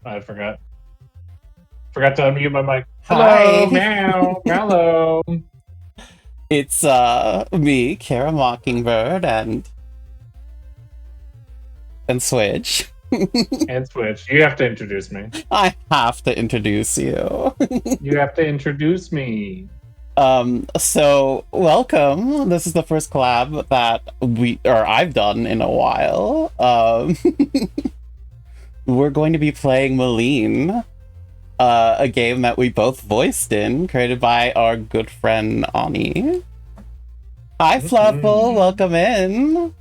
I forgot. Forgot to unmute my mic. Hi. Hello, meow, hello. It's me, Kara Mockingbird, and Switch. And Switch. You have to introduce me. I have to introduce you. You have to introduce me. So welcome. This is the first collab that I've done in a while. We're going to be playing Maline, a game that we both voiced in, created by our good friend Ani. Hi, Fluffle. Welcome in.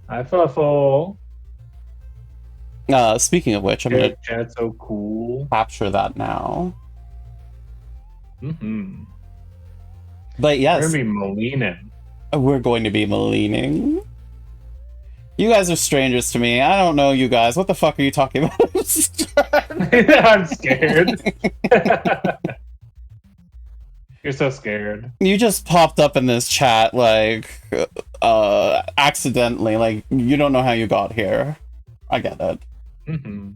Hi, Fluffle. Speaking of which, I'm gonna chat so cool. Capture that now. Mm-hmm. But yes, we're gonna be Malining. We're going to be Malining. You guys are strangers to me. I don't know you guys. What the fuck are you talking about? I'm scared. You're so scared. You just popped up in this chat like accidentally. Like you don't know how you got here. I get it. Mm-hmm.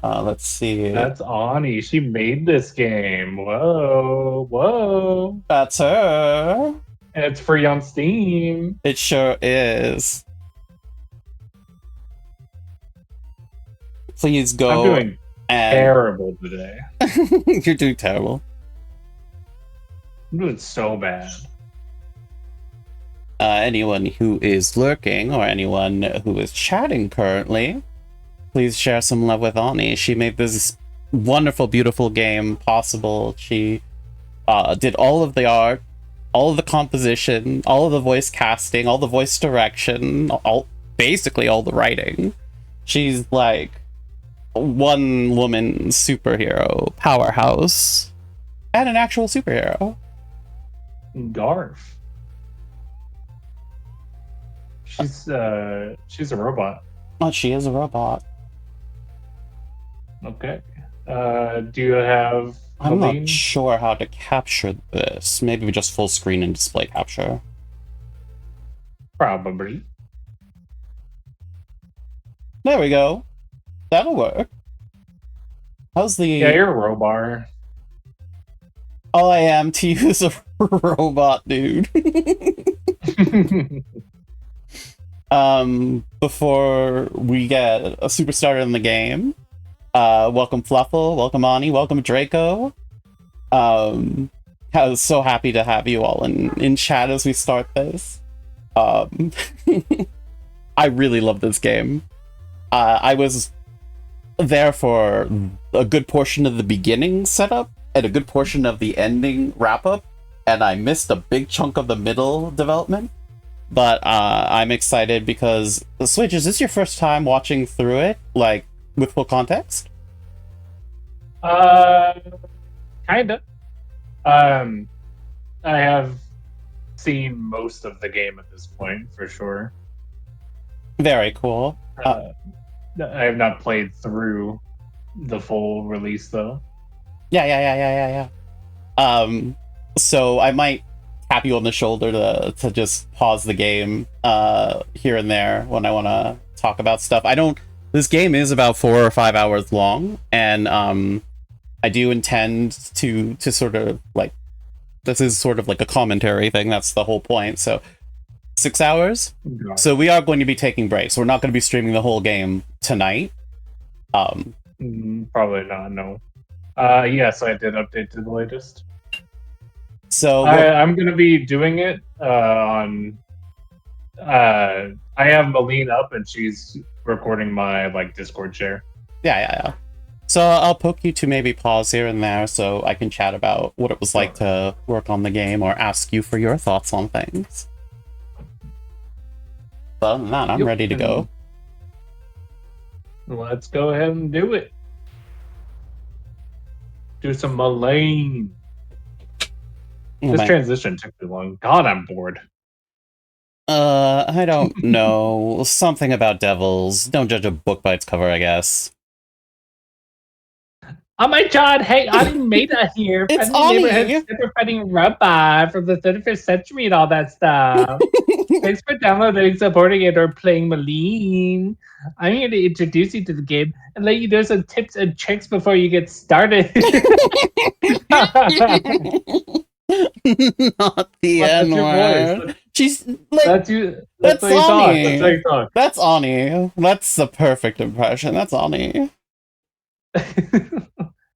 Let's see. That's Ani. She made this game. Whoa, whoa. That's her. And it's free on Steam. It sure is. Please go. I'm doing terrible today. You're doing terrible. I'm doing so bad. Anyone who is lurking or anyone who is chatting currently, please share some love with Ani. She made this wonderful, beautiful game possible. She did all of the art, all of the composition, all of the voice casting, all the voice direction, basically all the writing. She's like one woman superhero powerhouse and an actual superhero. Garf. She's a robot. Oh, she is a robot. Okay. Do you have I'm not sure how to capture this. Maybe just full screen and display capture. Probably. There we go. That'll work. How's the... Yeah, you're a robot. All I am to you is a robot, dude. Before we get super started in the game, welcome Fluffle, welcome Ani, welcome Draco. I was so happy to have you all in chat as we start this. I really love this game. I was there for a good portion of the beginning setup and a good portion of the ending wrap-up, and I missed a big chunk of the middle development. But I'm excited because Switch, is this your first time watching through it, like with full context? Kinda. I have seen most of the game at this point, for sure. Very cool. I have not played through the full release, though. Yeah. So I might tap you on the shoulder to just pause the game here and there when I want to talk about stuff. This game is about 4 or 5 hours long, and I do intend to sort of like, this is sort of like a commentary thing. That's the whole point. So 6 hours. Yeah. So we are going to be taking breaks. We're not going to be streaming the whole game tonight. Probably not. No. Yes, I did update to the latest. So I'm gonna be doing it on. I have Maline up, and she's recording my Discord share. Yeah. So I'll poke you to maybe pause here and there so I can chat about what it was like to work on the game or ask you for your thoughts on things. But other than that, I'm ready to go. Let's go ahead and do it. Do some Maline. This transition took too long. God, I'm bored. I don't know. Something about devils. Don't judge a book by its cover, I guess. Oh my god, hey, Ani made that here. It's Friendly neighborhood fighting robot from the 31st century and all that stuff. Thanks for downloading, supporting it, or playing Maline. I'm here to introduce you to the game and let you know some tips and tricks before you get started. Not the What? That's N your voice. word. She's like, That's you. That's that's how you talk. That's how Ani. you talk. That's Ani. That's the perfect impression. That's Ani.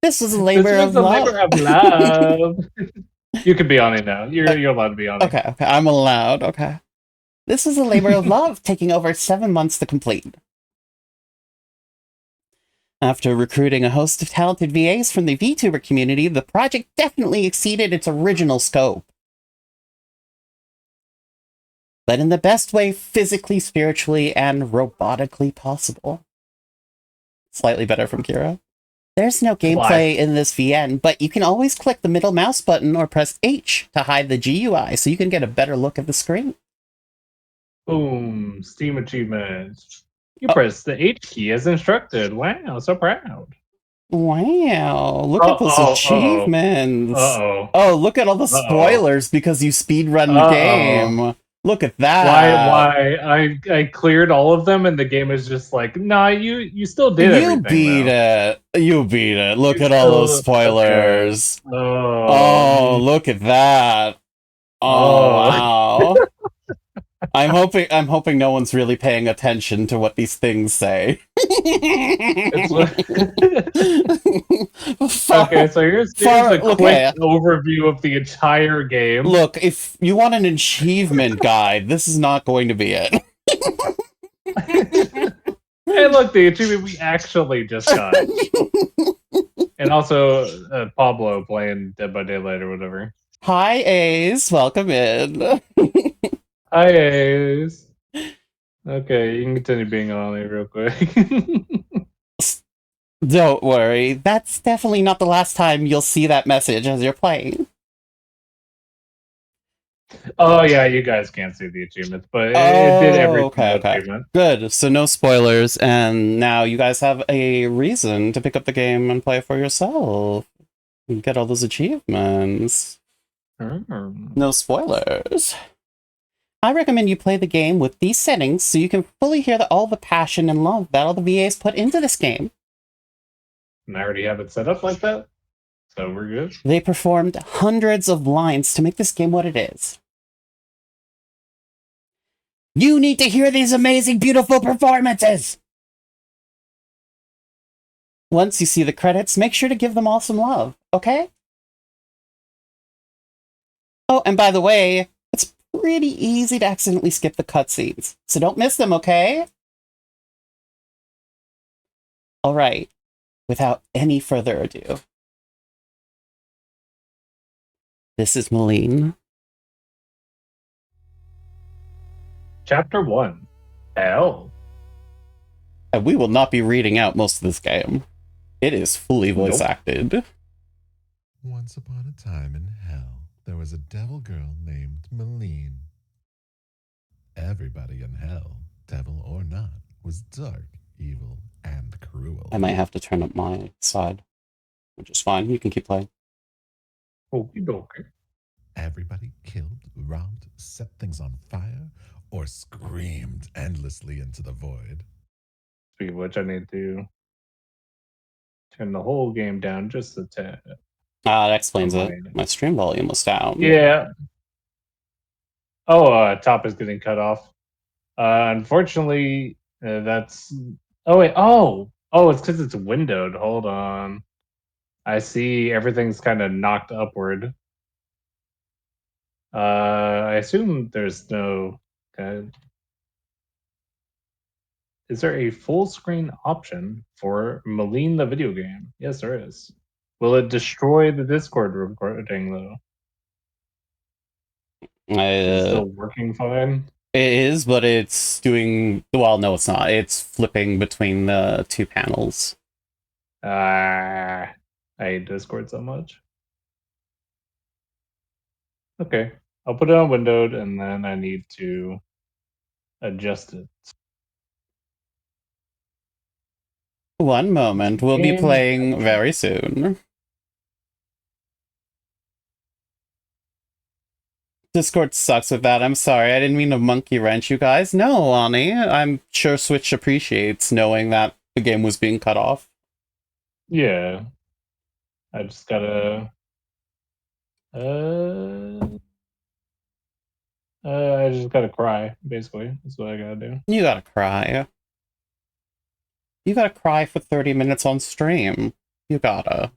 This was a This labor was of a love. labor of love. You can be on it now. You're allowed to be on it. Okay, okay, I'm allowed. Okay. This was a labor of love, taking over 7 months to complete. After recruiting a host of talented VAs from the VTuber community, the project definitely exceeded its original scope. But in the best way physically, spiritually, and robotically possible. Slightly better from Kira. There's no gameplay in this VN, but you can always click the middle mouse button or press H to hide the GUI so you can get a better look at the screen. Boom! Steam achievements. You Oh. press the H key as instructed. Wow, so proud. Wow, look at those achievements. Uh-oh. Oh, look at all the Uh-oh. spoilers because you speedrun the Uh-oh. game. Look at that. Why I cleared all of them and the game is just like, nah, you still did You everything beat though. it. You beat it. Look You at all those still okay. spoilers. Oh. Oh, look at that. Oh, Oh. wow. I'm hoping no one's really paying attention to what these things say. It's okay, so here's a quick overview of the entire game. Look, if you want an achievement guide, this is not going to be it. Hey, look, the achievement we actually just got. And also Pablo playing Dead by Daylight or whatever. Hi, Ace. Welcome in. Hi, Ace. Okay, you can continue being on it real quick. Don't worry. That's definitely not the last time you'll see that message as you're playing. Oh, yeah, you guys can't see the achievements, but it did every single achievement. Good. So no spoilers, and now you guys have a reason to pick up the game and play for yourself. You get all those achievements. No spoilers. I recommend you play the game with these settings so you can fully hear all the passion and love that all the VAs put into this game. And I already have it set up like that, so we're good. They performed hundreds of lines to make this game what it is. You need to hear these amazing, beautiful performances! Once you see the credits, make sure to give them all some love, okay? Oh, and by the way, it's pretty easy to accidentally skip the cutscenes, so don't miss them, okay? Alright, without any further ado. This is Maline. Chapter 1. Hell. And we will not be reading out most of this game. It is fully voice acted. Once upon a time in hell, there was a devil girl named Maline. Everybody in hell, devil or not, was dark, evil, and cruel. I might have to turn up my side, which is fine. You can keep playing. Okie dokie. Everybody killed, robbed, set things on fire, or screamed endlessly into the void. Speaking of which, I need to turn the whole game down just a tad. That explains it. My stream volume was down. Yeah. Oh, top is getting cut off. Unfortunately, that's... Oh, wait. Oh, it's because it's windowed. Hold on. I see everything's kind of knocked upward. I assume there's no... Is there a full screen option for Maline the video game? Yes, there is. Will it destroy the Discord recording though? It's still working fine. It is, but it's doing well. No, it's not. It's flipping between the two panels. I hate Discord so much. Okay, I'll put it on windowed, and then I need to adjust it. One moment. We'll be playing very soon. Discord sucks with that. I'm sorry. I didn't mean to monkey wrench you guys. No, Ani. I'm sure Switch appreciates knowing that the game was being cut off. Yeah. I just gotta... I just gotta cry, basically. That's what I gotta do. You gotta cry. You gotta cry for 30 minutes on stream. You gotta.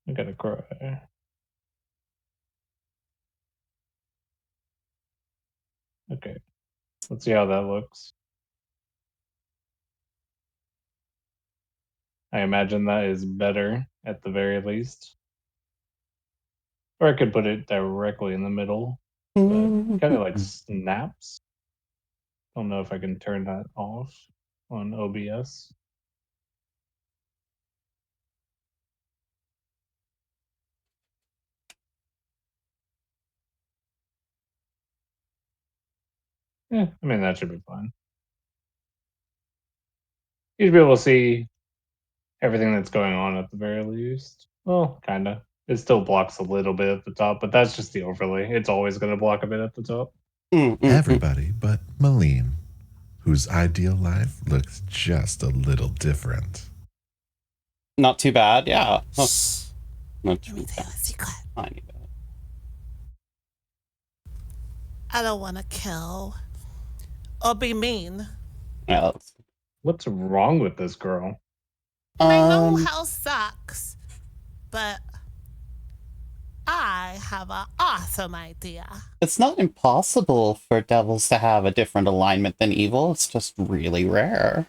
I gotta cry. Okay. Let's see how that looks. I imagine that is better, at the very least. Or I could put it directly in the middle. But kind of like snaps. Don't know if I can turn that off on OBS. Yeah, I mean, that should be fine. You should be able to see everything that's going on at the very least. Well, kind of. It still blocks a little bit at the top, but that's just the overlay. It's always going to block a bit at the top. Everybody but Maline, whose ideal life looks just a little different. Not too bad, yeah. Oh, not Let too me tell bad. you a secret. I need that. I don't want to kill or be mean. Yeah, that's... What's wrong with this girl? I know hell sucks, but I have an awesome idea. It's not impossible for devils to have a different alignment than evil. It's just really rare.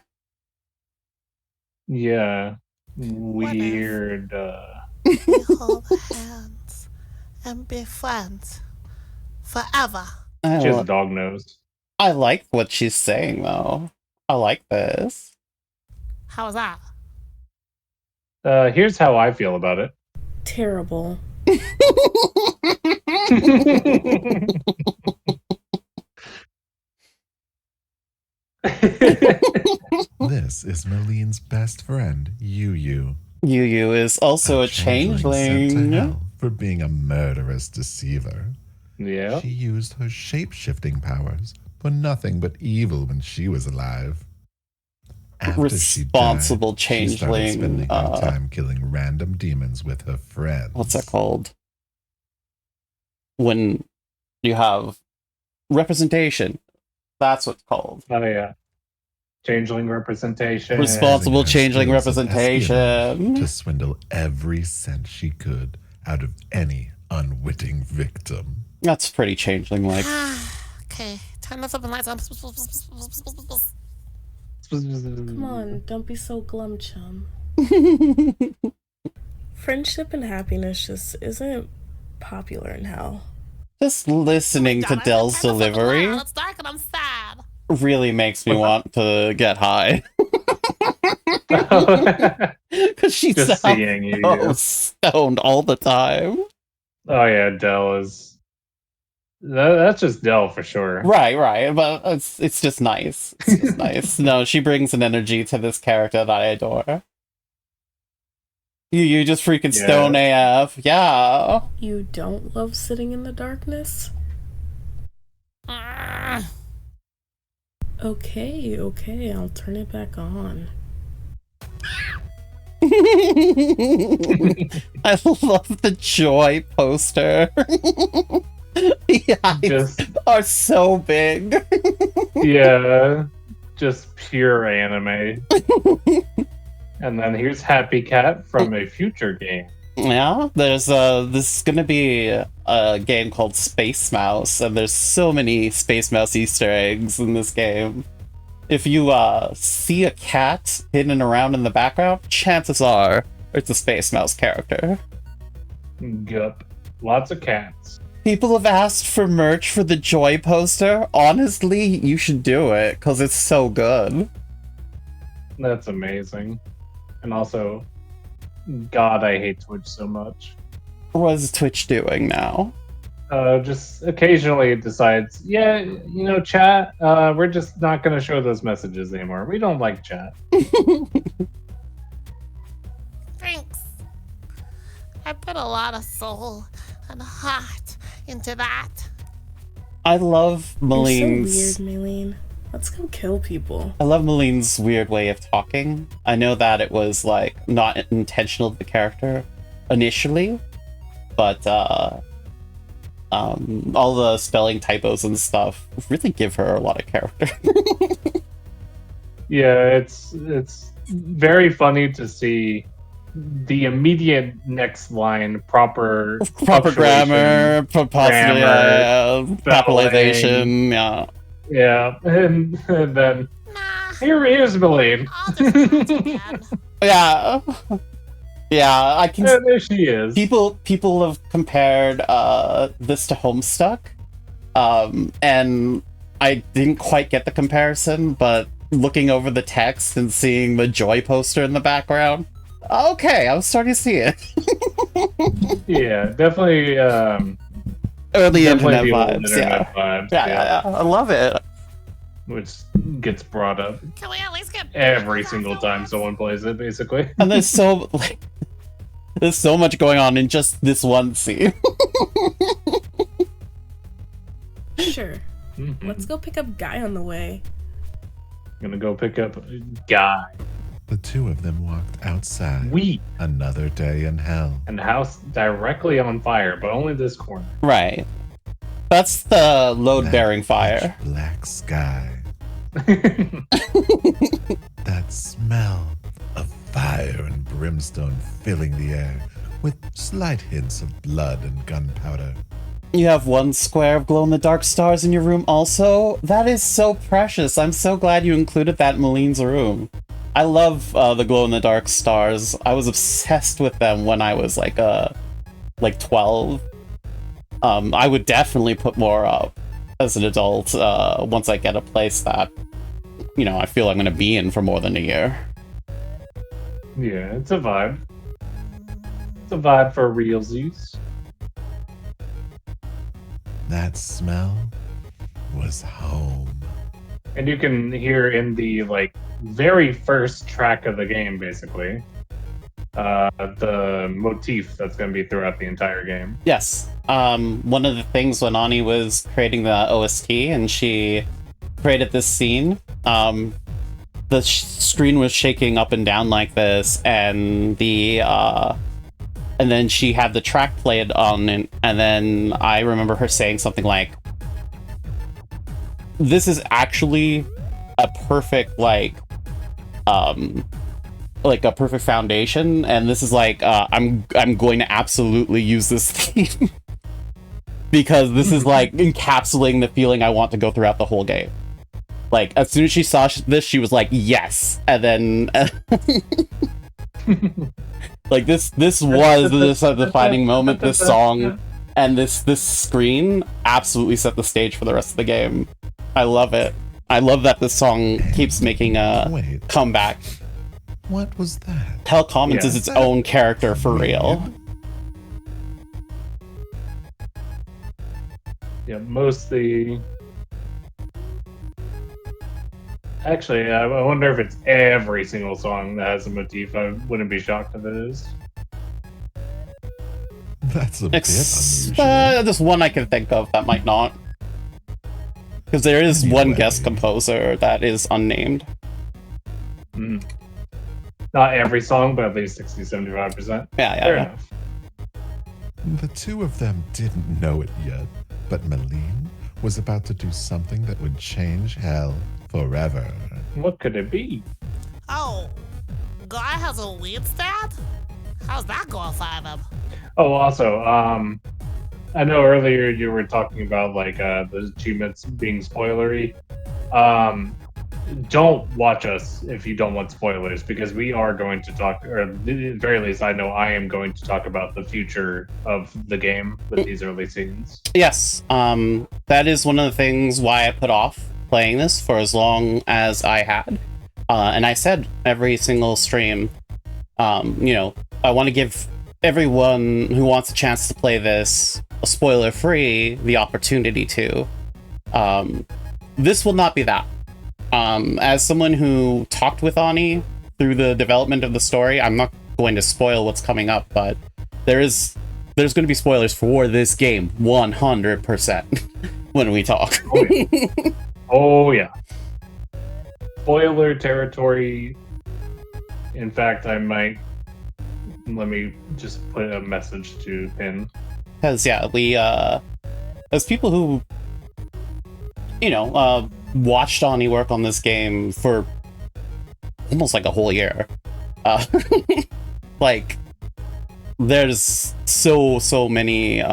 Yeah. Weird. We hold hands and be friends forever. She has I, a dog nose. I like what she's saying, though. I like this. How's that? Here's how I feel about it. Terrible. This is Maline's best friend, Yu. Yu is also a sent to changeling. hell for being a murderous deceiver. Yeah. She used her shape-shifting powers for nothing but evil when she was alive. After Responsible she died, she started changeling. spending her time killing random demons with her friends. What's that called? When you have representation. That's what's called. Oh, yeah. Changeling representation. Responsible Using her changeling skills of representation. espionage to swindle every cent she could out of any unwitting victim. That's pretty changeling like. Okay, turn this up and lights on. Come on, don't be so glum, chum. Friendship and happiness just isn't popular in hell. Just listening to Dell's delivery It's dark and I'm sad. really makes me want to get high. Because she Just sounds seeing you. so stoned all the time. Oh, yeah. Dell is. That's just Dell for sure. Right, but it's just nice. It's just nice. No, she brings an energy to this character that I adore. You just freaking Yeah. stone AF. Yeah. You don't love sitting in the darkness? Okay, I'll turn it back on. I love the joy poster. The eyes Just, are so big. yeah. Just pure anime. And then here's Happy Cat from a future game. Yeah, there's this is gonna be a game called Space Mouse, and there's so many Space Mouse Easter eggs in this game. If you see a cat hidden around in the background, chances are it's a Space Mouse character. Yup. Lots of cats. People have asked for merch for the Joy poster. Honestly, you should do it, because it's so good. That's amazing. And also, God, I hate Twitch so much. What is Twitch doing now? Just occasionally it decides, yeah, you know, chat, we're just not going to show those messages anymore. We don't like chat. Thanks. I put a lot of soul and heart into that. I love You're so Maline's. weird, Maline. Let's go kill people. I love Maline's weird way of talking. I know that it was like not intentional to the character initially, but all the spelling typos and stuff really give her a lot of character. Yeah, it's very funny to see the immediate next line proper Proper grammar, grammar, capitalization, yeah. Yeah, and then Nah, here's Maline. I'll just pronounce again. Yeah. Yeah, I can. And there she is. People have compared this to Homestuck, and I didn't quite get the comparison, but looking over the text and seeing the Joy poster in the background, okay, I was starting to see it. Yeah, definitely. Early internet definitely the old vibes, internet vibes, yeah. I love it. Which gets brought up Can we at least get every single time someone plays it, basically. And there's so much going on in just this one scene. Sure. Mhm. Let's go pick up Guy on the way. Gonna go pick up Guy. The two of them walked outside. We Another day in hell. and the house directly on fire, but only this corner. Right. That's the load-bearing That fire. pitch black sky. That smell of fire and brimstone filling the air with slight hints of blood and gunpowder. You have one square of glow-in-the-dark stars in your room also? That is so precious. I'm so glad you included that in Maline's room. I love the glow-in-the-dark stars. I was obsessed with them when I was like 12. I would definitely put more up as an adult once I get a place that, you know, I feel I'm going to be in for more than a year. Yeah, it's a vibe. It's a vibe for realsies. That smell was home. And you can hear in the very first track of the game, basically, the motif that's going to be throughout the entire game. Yes. One of the things when Ani was creating the OST and she created this scene, the screen was shaking up and down like this, and and then she had the track played on it, and then I remember her saying something like, "This is actually a perfect a perfect foundation, and this is I'm going to absolutely use this theme because this is encapsulating the feeling I want to go throughout the whole game." Like, as soon as she saw this, she was like, "Yes," and then this was the defining moment. This song and this screen absolutely set the stage for the rest of the game. I love it. I love that this song keeps making a Wait, comeback. what was that? Hell Commons Yeah. is its own character for real. Yeah, mostly. Actually, I wonder if it's every single song that has a motif. I wouldn't be shocked if it is. That's a bit unusual. There's one I can think of that might not. Because there is one Anyway. guest composer that is unnamed. Mm. Not every song, but at least 60-75%. Yeah. Fair enough. The two of them didn't know it yet, but Maline was about to do something that would change hell forever. What could it be? Oh, Guy has a weed stand? How's that going for him? Oh, also, I know earlier you were talking about the achievements being spoilery. Don't watch us if you don't want spoilers, because we are going to talk, or at the very least, I know I am going to talk about the future of the game with these early scenes. Yes, that is one of the things why I put off playing this for as long as I had. And I said every single stream, I want to give everyone who wants a chance to play this spoiler-free the opportunity to. This will not be that. As someone who talked with Ani through the development of the story, I'm not going to spoil what's coming up, but there's going to be spoilers for this game 100% when we talk. Oh yeah. Oh yeah. Spoiler territory. In fact, let me just put a message to Pin. Because yeah, we as people who watched Ani work on this game for almost like a whole year, like there's so many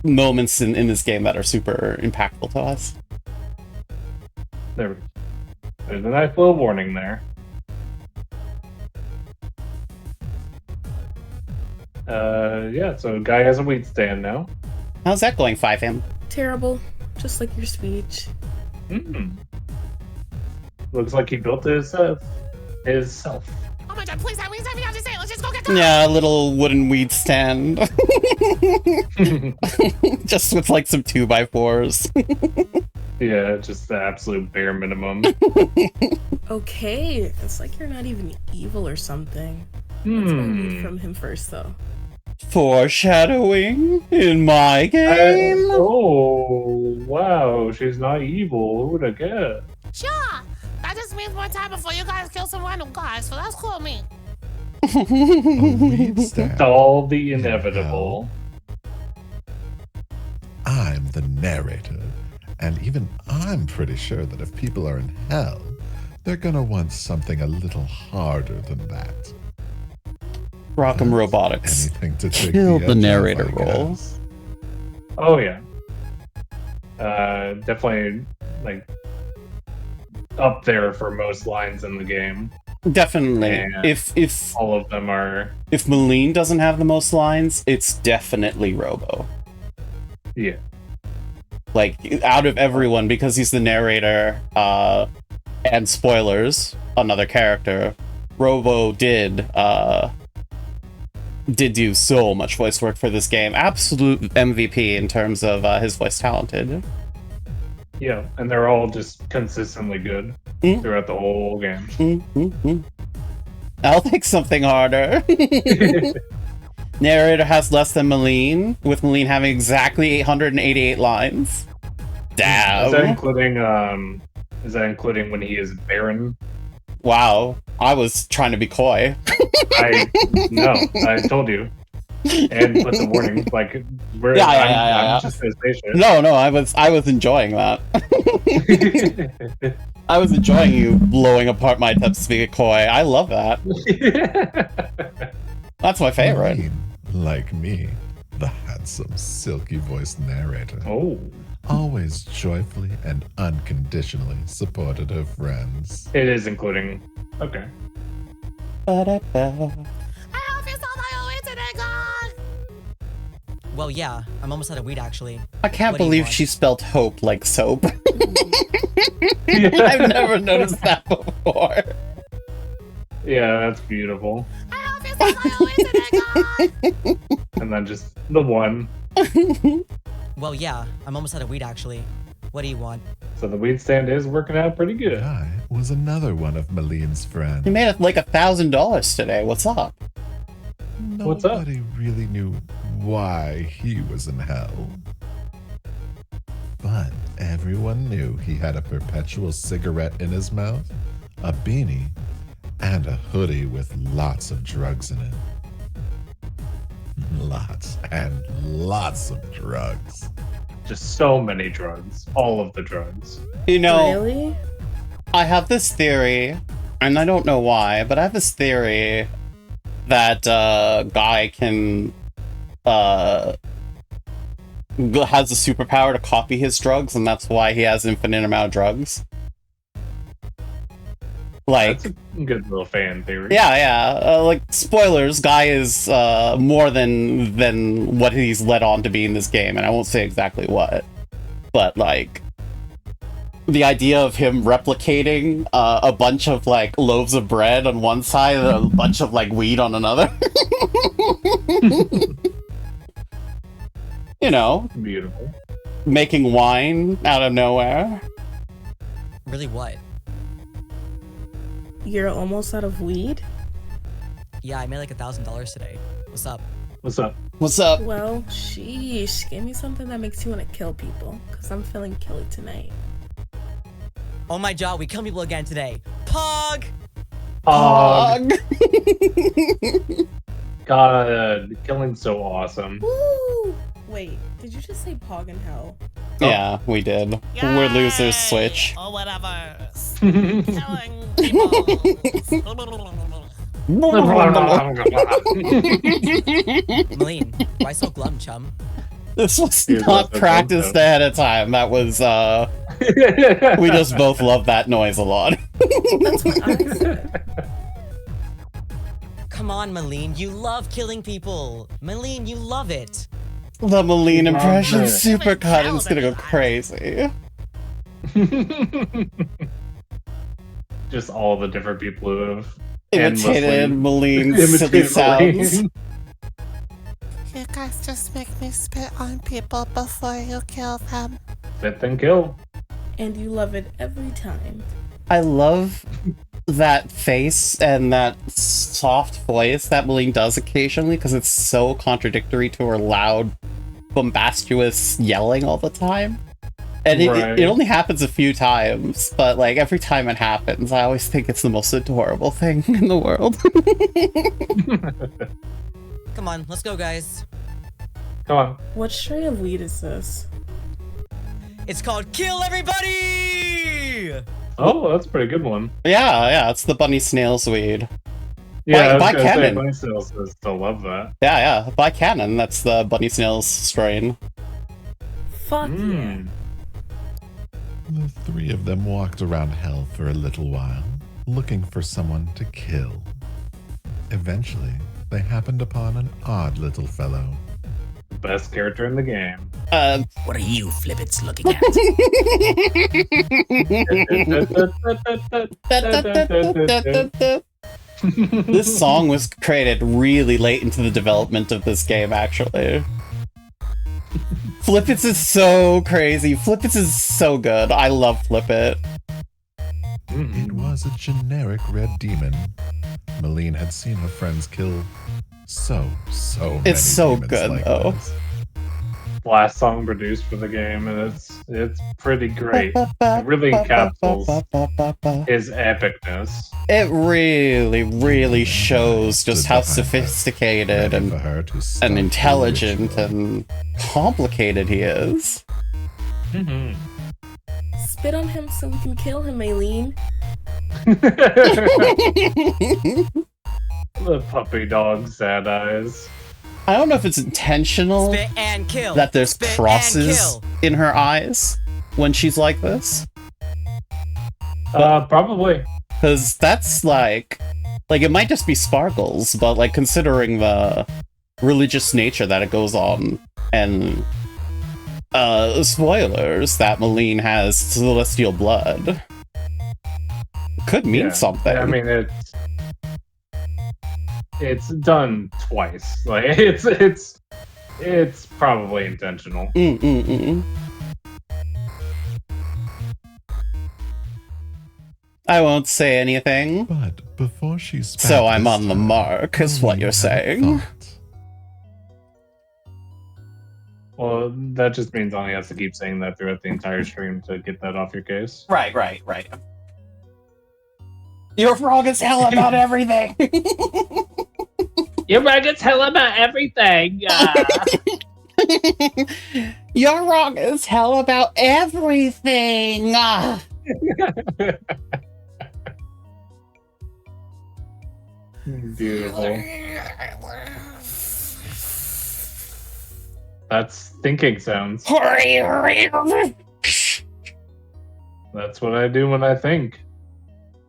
moments in this game that are super impactful to us. There's a nice little warning there. Yeah, so guy has a weed stand now. How's that going, 5M? Terrible. Just like your speech. Looks like he built his self. Oh my god, please, that means everything I have to say. Let's just go get going. Yeah, a little wooden weed stand. Just with like some 2x4s. Yeah, just the absolute bare minimum. Okay, it's like you're not even evil or something. Let's go read from him first, though. Foreshadowing in my game. Oh, wow, she's not evil. Who would have guessed? Sure. That just means more time before you guys kill some random guys, so that's cool with me. A weed stand. It's all the inevitable. I'm the narrator, and even I'm pretty sure that if people are in hell, they're gonna want something a little harder than that. Rock'em Robotics. Anything to take Kill the the edge narrator off, I role. guess. Oh yeah. Definitely like up there for most lines in the game. Definitely. And If all of them are, if Maline doesn't have the most lines, it's definitely Robo. yeah. Like out of everyone, because he's the narrator, and spoilers, another character, Robo did do so much voice work for this game. Absolute MVP in terms of his voice talented. Yeah, and they're all just consistently good throughout the whole game. I'll take something harder. Narrator has less than Maline, with Maline having exactly 888 lines. Damn. Is that including when he is Baron? Wow. I was trying to be coy. I told you. And put the warning, like I'm just gonna say shit. No, I was enjoying that. I was enjoying you blowing apart my attempts to be coy. I love that. That's my favorite. Maline, like me, the handsome, silky-voiced narrator, Oh. always joyfully and unconditionally supported her friends. It is including. Okay. Ba-da-ba. I hope you saw my old internet gone. Well, yeah, I'm almost out of weed, actually. I can't What do you believe want? she spelled hope like soap. I've never noticed that before. Yeah, that's beautiful. I hope you saw my old internet gone. And then just the one. Well, yeah, I'm almost out of weed, actually. What do you want? So the weed stand is working out pretty good. Guy was another one of Maline's friends. You made like $1,000 today. What's up? What's up? Nobody really knew why he was in hell. But everyone knew he had a perpetual cigarette in his mouth, a beanie, and a hoodie with lots of drugs in it. Lots and lots of drugs. Just so many drugs. All of the drugs. You know, Really? I have this theory, and I don't know why, but I have this theory that Guy can has a superpower to copy his drugs, and that's why he has infinite amount of drugs. Like, That's a good little fan theory. yeah. Like, spoilers, Guy is more than what he's led on to be in this game, and I won't say exactly what. But, like, the idea of him replicating a bunch of, like, loaves of bread on one side and a bunch of, like, weed on another. You know, Beautiful. making wine out of nowhere. Really, what? You're almost out of weed? Yeah, I made like $1,000 today. What's up? What's up? What's up? Well, sheesh. Give me something that makes you want to kill people. Because I'm feeling killy tonight. Oh my god, we kill people again today. Pog! God, killing's so awesome. Woo! Wait, did you just say Pog in hell? Yeah, we did. We're losers, Switch. Or whatever. Killing people. Maline, why so glum, chum? This was Here's not what's practiced up. ahead of time. That was, we just both love that noise a lot. That's what I said. Come on, Maline, you love killing people. Maline, you love it. The Maline impression it. supercut is gonna go crazy. Just all the different people who have Imitated endlessly Maline's silly imitated sounds. Maline. You guys just make me spit on people before you kill them. Spit then kill. And you love it every time. I love that face and that soft voice that Maline does occasionally because it's so contradictory to her loud, bombastuous yelling all the time. And it only happens a few times, but like every time it happens, I always think it's the most adorable thing in the world. Come on, let's go, guys. Come on. What strain of weed is this? It's called Kill Everybody! Oh, that's a pretty good one. Yeah, it's the bunny snails weed. Yeah, By I was gonna say, canon. Bunny Snails still love that. Yeah, by canon, that's the bunny snails strain. Fuck yeah. The three of them walked around hell for a little while, looking for someone to kill. Eventually, they happened upon an odd little fellow. Best character in the game. What are you flippets looking at? This song was created really late into the development of this game, actually. Flippets is so crazy. Flippets is so good. I love Flippet. It was a generic red demon. Maline had seen her friends kill so many It's so demons good, like though. this. Last song produced for the game, and it's pretty great. It really encapsulates his epicness. It really shows just how sophisticated Ready for her to stop and the intelligent ritual. and complicated he is. Mm-hmm. Spit on him so we can kill him, Maylene. The puppy dog sad eyes. I don't know if it's intentional Spit and kill. that there's Spit and crosses kill. in her eyes when she's like this. Probably. Because that's like it might just be sparkles, but like considering the religious nature that it goes on, and spoilers that Maline has celestial blood, could mean something. I mean, it's done twice. Like it's probably intentional. I won't say anything. But before she spat So I'm this on the time, mark, is what Maline you're had a saying. thought. Well, that just means Ani has to keep saying that throughout the entire stream to get that off your case. Right. You're wrong as hell about everything. You're right, it's hell about everything. You're wrong as hell about everything. Beautiful. That's thinking sounds. That's what I do when I think.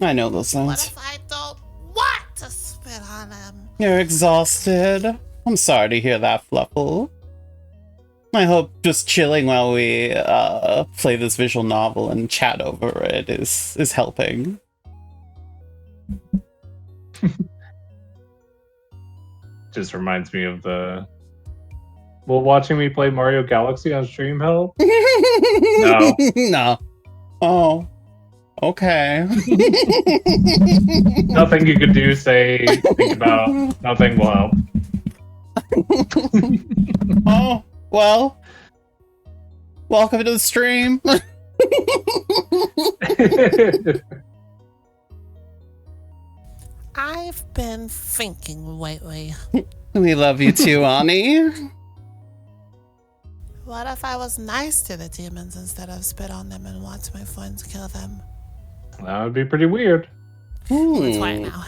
I know those What sounds. if I don't want to spit on him? You're exhausted. I'm sorry to hear that, Fluffle. I hope just chilling while we play this visual novel and chat over it is helping. Just reminds me of the... Will watching me play Mario Galaxy on stream help? No. No. Oh. Okay. Nothing you could do, say, think about. Nothing will help. Oh, well. Welcome to the stream. I've been thinking lately. We love you too, Ani. What if I was nice to the demons instead of spit on them and watch my friends kill them? That would be pretty weird. It's right now.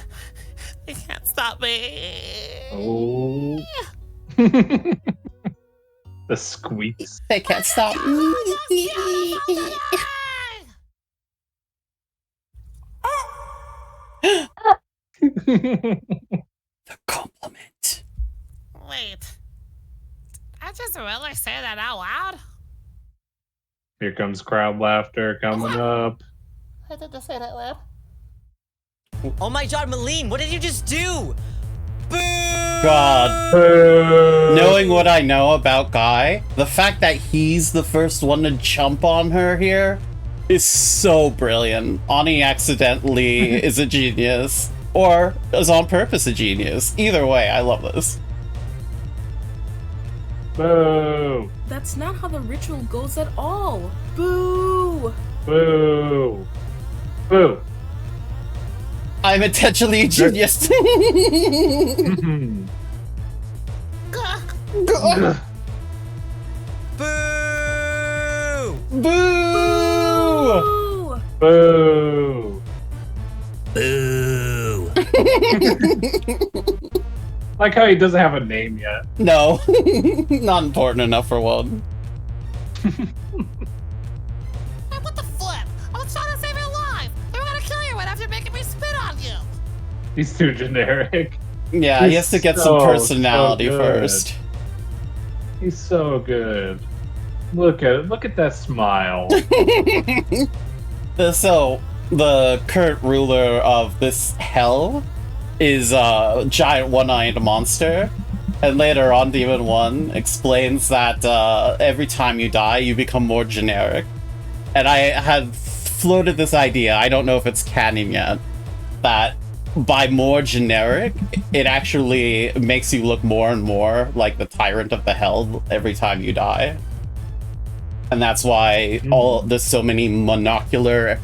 They can't stop me. Oh. The squeaks. They can't stop me. The compliment. Wait. Did I just really say that out loud? Here comes crowd laughter coming up. I did just say that loud. Oh my god, Maline, what did you just do? Boo! God. Knowing what I know about Guy, the fact that he's the first one to jump on her here is so brilliant. Ani accidentally is a genius, or is on purpose a genius. Either way, I love this. Boo! That's not how the ritual goes at all. Boo! Boo! Boo! I'm intentionally a genius. Mhm. Boo! Boo! Boo! Boo! Boo. Like how he doesn't have a name yet. No, not important enough for one. Hey, what the flip? I was trying to save your life. They were gonna kill you right after making me spit on you. He's too generic. Yeah, he has to get some so personality good. first. He's so good. Look at that smile. So, the current ruler of this hell is a giant one-eyed monster. And later on, Demon 1 explains that every time you die, you become more generic. And I had floated this idea, I don't know if it's canon yet, that by more generic, it actually makes you look more and more like the tyrant of the hell every time you die. And that's why there's so many monocular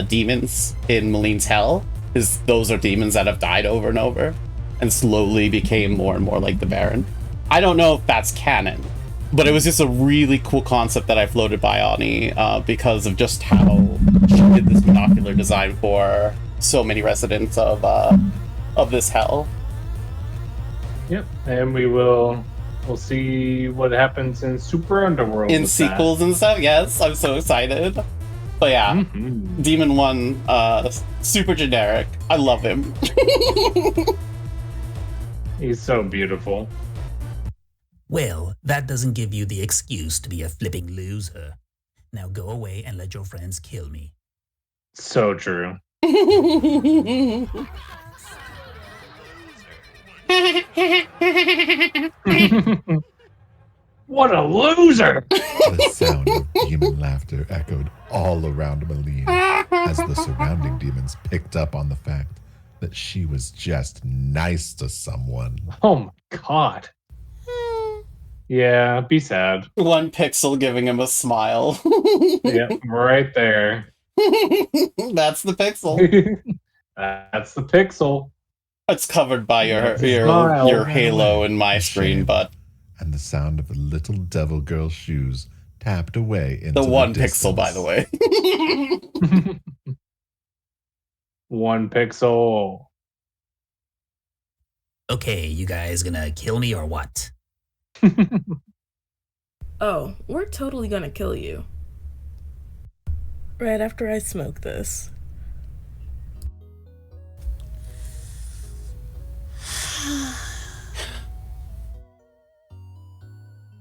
demons in Maline's hell, is those are demons that have died over and over and slowly became more and more like the Baron. I don't know if that's canon, but it was just a really cool concept that I floated by Ani because of just how she did this monocular design for so many residents of this hell. Yep, and we'll see what happens in Super Underworld In with sequels and stuff, yes, I'm so excited. But yeah, that. Mhm. Demon 1, super generic. I love him. He's so beautiful. Well, that doesn't give you the excuse to be a flipping loser. Now go away and let your friends kill me. So true. What a loser! The sound of demon laughter echoed all around Maline as the surrounding demons picked up on the fact that she was just nice to someone. Oh my god. Yeah, be sad. One pixel giving him a smile. Yep, right there. That's the pixel. That's the pixel. It's covered by your Smile. halo in my A screen, shame. but And the sound of a little devil girl's shoes tapped away into the one distance. pixel, by the way. 1 pixel. Okay, you guys gonna kill me or what? Oh, we're totally gonna kill you. Right after I smoke this.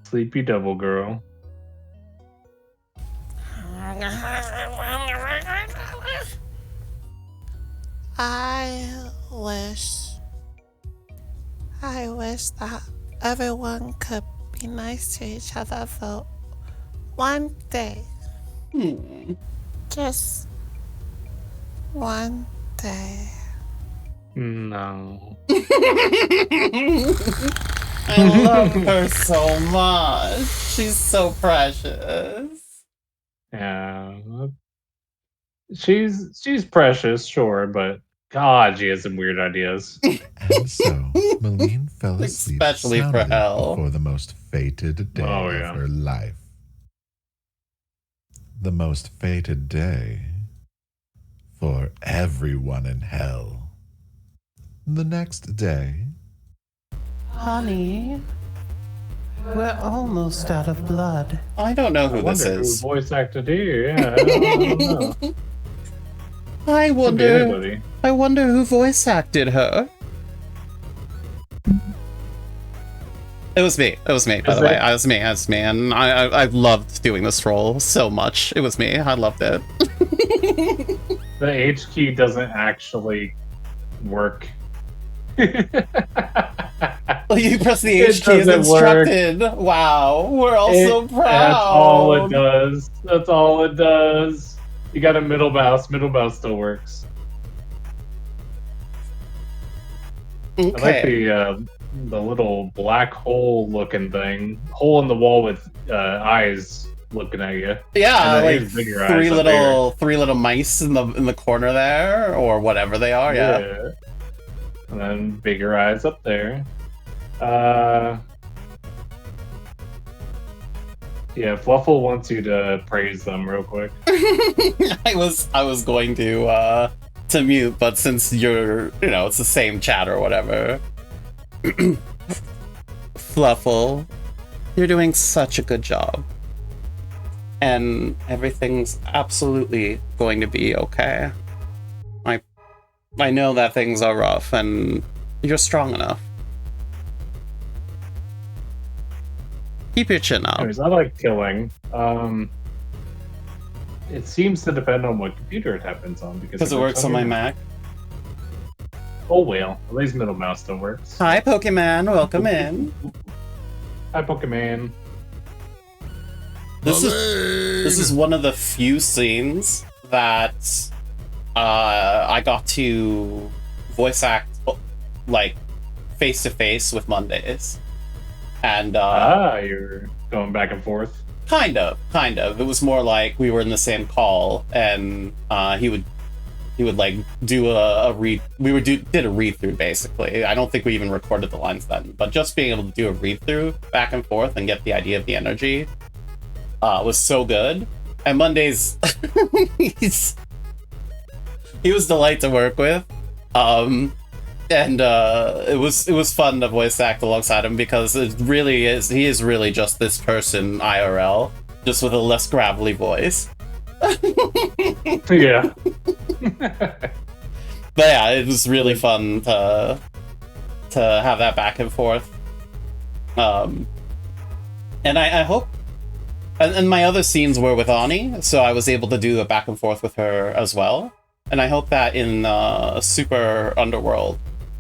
Sleepy devil girl. I wish that everyone could be nice to each other for one day. Just one day. No. I love her so much. She's so precious. Yeah, she's precious, sure, but God, she has some weird ideas. And so, Maline fell asleep Especially for soundly Hell. before the most fated day Oh, of yeah. her life. The most fated day for everyone in Hell. The next day, Honey, we're almost out of blood. I don't know I who this wonder who is. voice acted here. Yeah, I don't know. I Could be wonder. anybody. I wonder who voice acted her. It was me. It was me, by Is the way. it? It was me. It was me. And I loved doing this role so much. It was me. I loved it. The H key doesn't actually work. Well, you press the It H key as doesn't work. instructed. Wow. We're all so proud. That's all it does. That's all it does. You got a middle mouse. Middle mouse still works. Okay. I like the little black hole looking thing, hole in the wall with eyes looking at you. Yeah, And like his bigger three eyes up little mice in the corner there, or whatever they are. Yeah. And then bigger eyes up there. Yeah, Fluffle wants you to praise them real quick. I was going to mute, but since it's the same chat or whatever. Fluffle, you're doing such a good job. And everything's absolutely going to be okay. I know that things are rough, and you're strong enough. Keep your chin up. Anyways, I like killing. It seems to depend on what computer it happens on Because it works on my Mac. Oh well, at least middle mouse still works. Hi, Pokemon. Welcome in. Hi, Pokemon. This is one of the few scenes that I got to voice act like face to face with Mondays, and you're going back and forth. kind of. It was more like we were in the same call, and he would like do a read. Did a read through basically. I don't think we even recorded the lines then, but just being able to do a read through back and forth and get the idea of the energy was so good. And Mondays, he was delight to work with, and it was fun to voice act alongside him because he is really just this person IRL, just with a less gravelly voice. Yeah. But yeah, it was really fun to have that back and forth. And I hope, and my other scenes were with Ani, so I was able to do a back and forth with her as well. And I hope that in Super Underworld,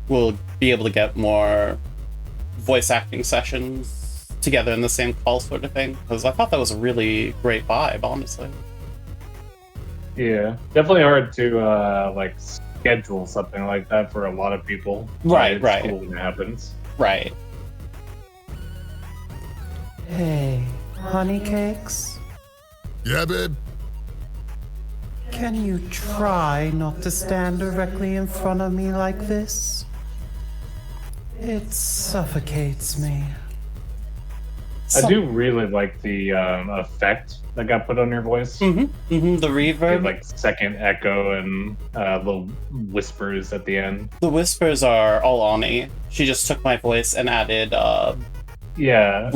we'll be able to get more voice acting sessions together in the same call sort of thing, because I thought that was a really great vibe, honestly. Yeah, definitely hard to like schedule something like that for a lot of people. Right. It's cool when it happens. Right. Hey, honey cakes? yeah, babe. Can you try not to stand directly in front of me like this? It suffocates me. I do really like the effect that got put on your voice. The Get, reverb. like second echo and little whispers at the end. The whispers are all Ani. She just took my voice and added Yeah.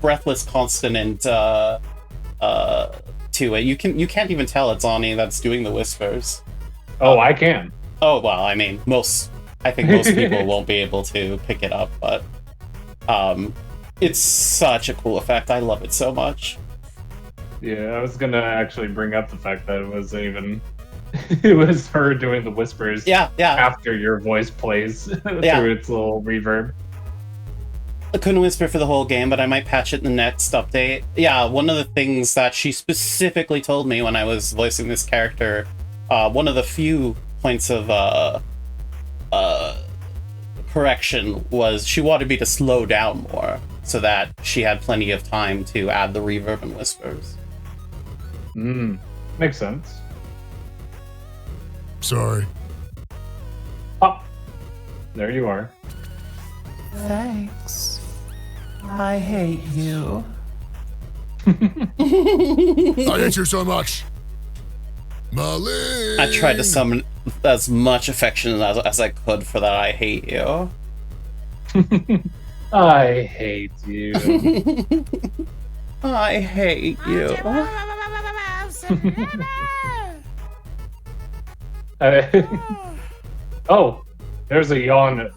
breathless consonant to it. You can't even tell it's Ani that's doing the whispers. Oh, I can. Oh well, I mean I think most people won't be able to pick it up, but it's such a cool effect. I love it so much. Yeah, I was gonna actually bring up the fact that it was even it was her doing the whispers. Yeah. After your voice plays through its little reverb. I couldn't whisper for the whole game, but I might patch it in the next update. Yeah, one of the things that she specifically told me when I was voicing this character, one of the few points of correction was she wanted me to slow down more so that she had plenty of time to add the reverb and whispers. Makes sense. Sorry. Oh, there you are. Thanks. I hate you. I hate you so much. Maline! I tried to summon as much affection as I could for that I hate you. I hate you. I hate you. Oh, there's a yawn.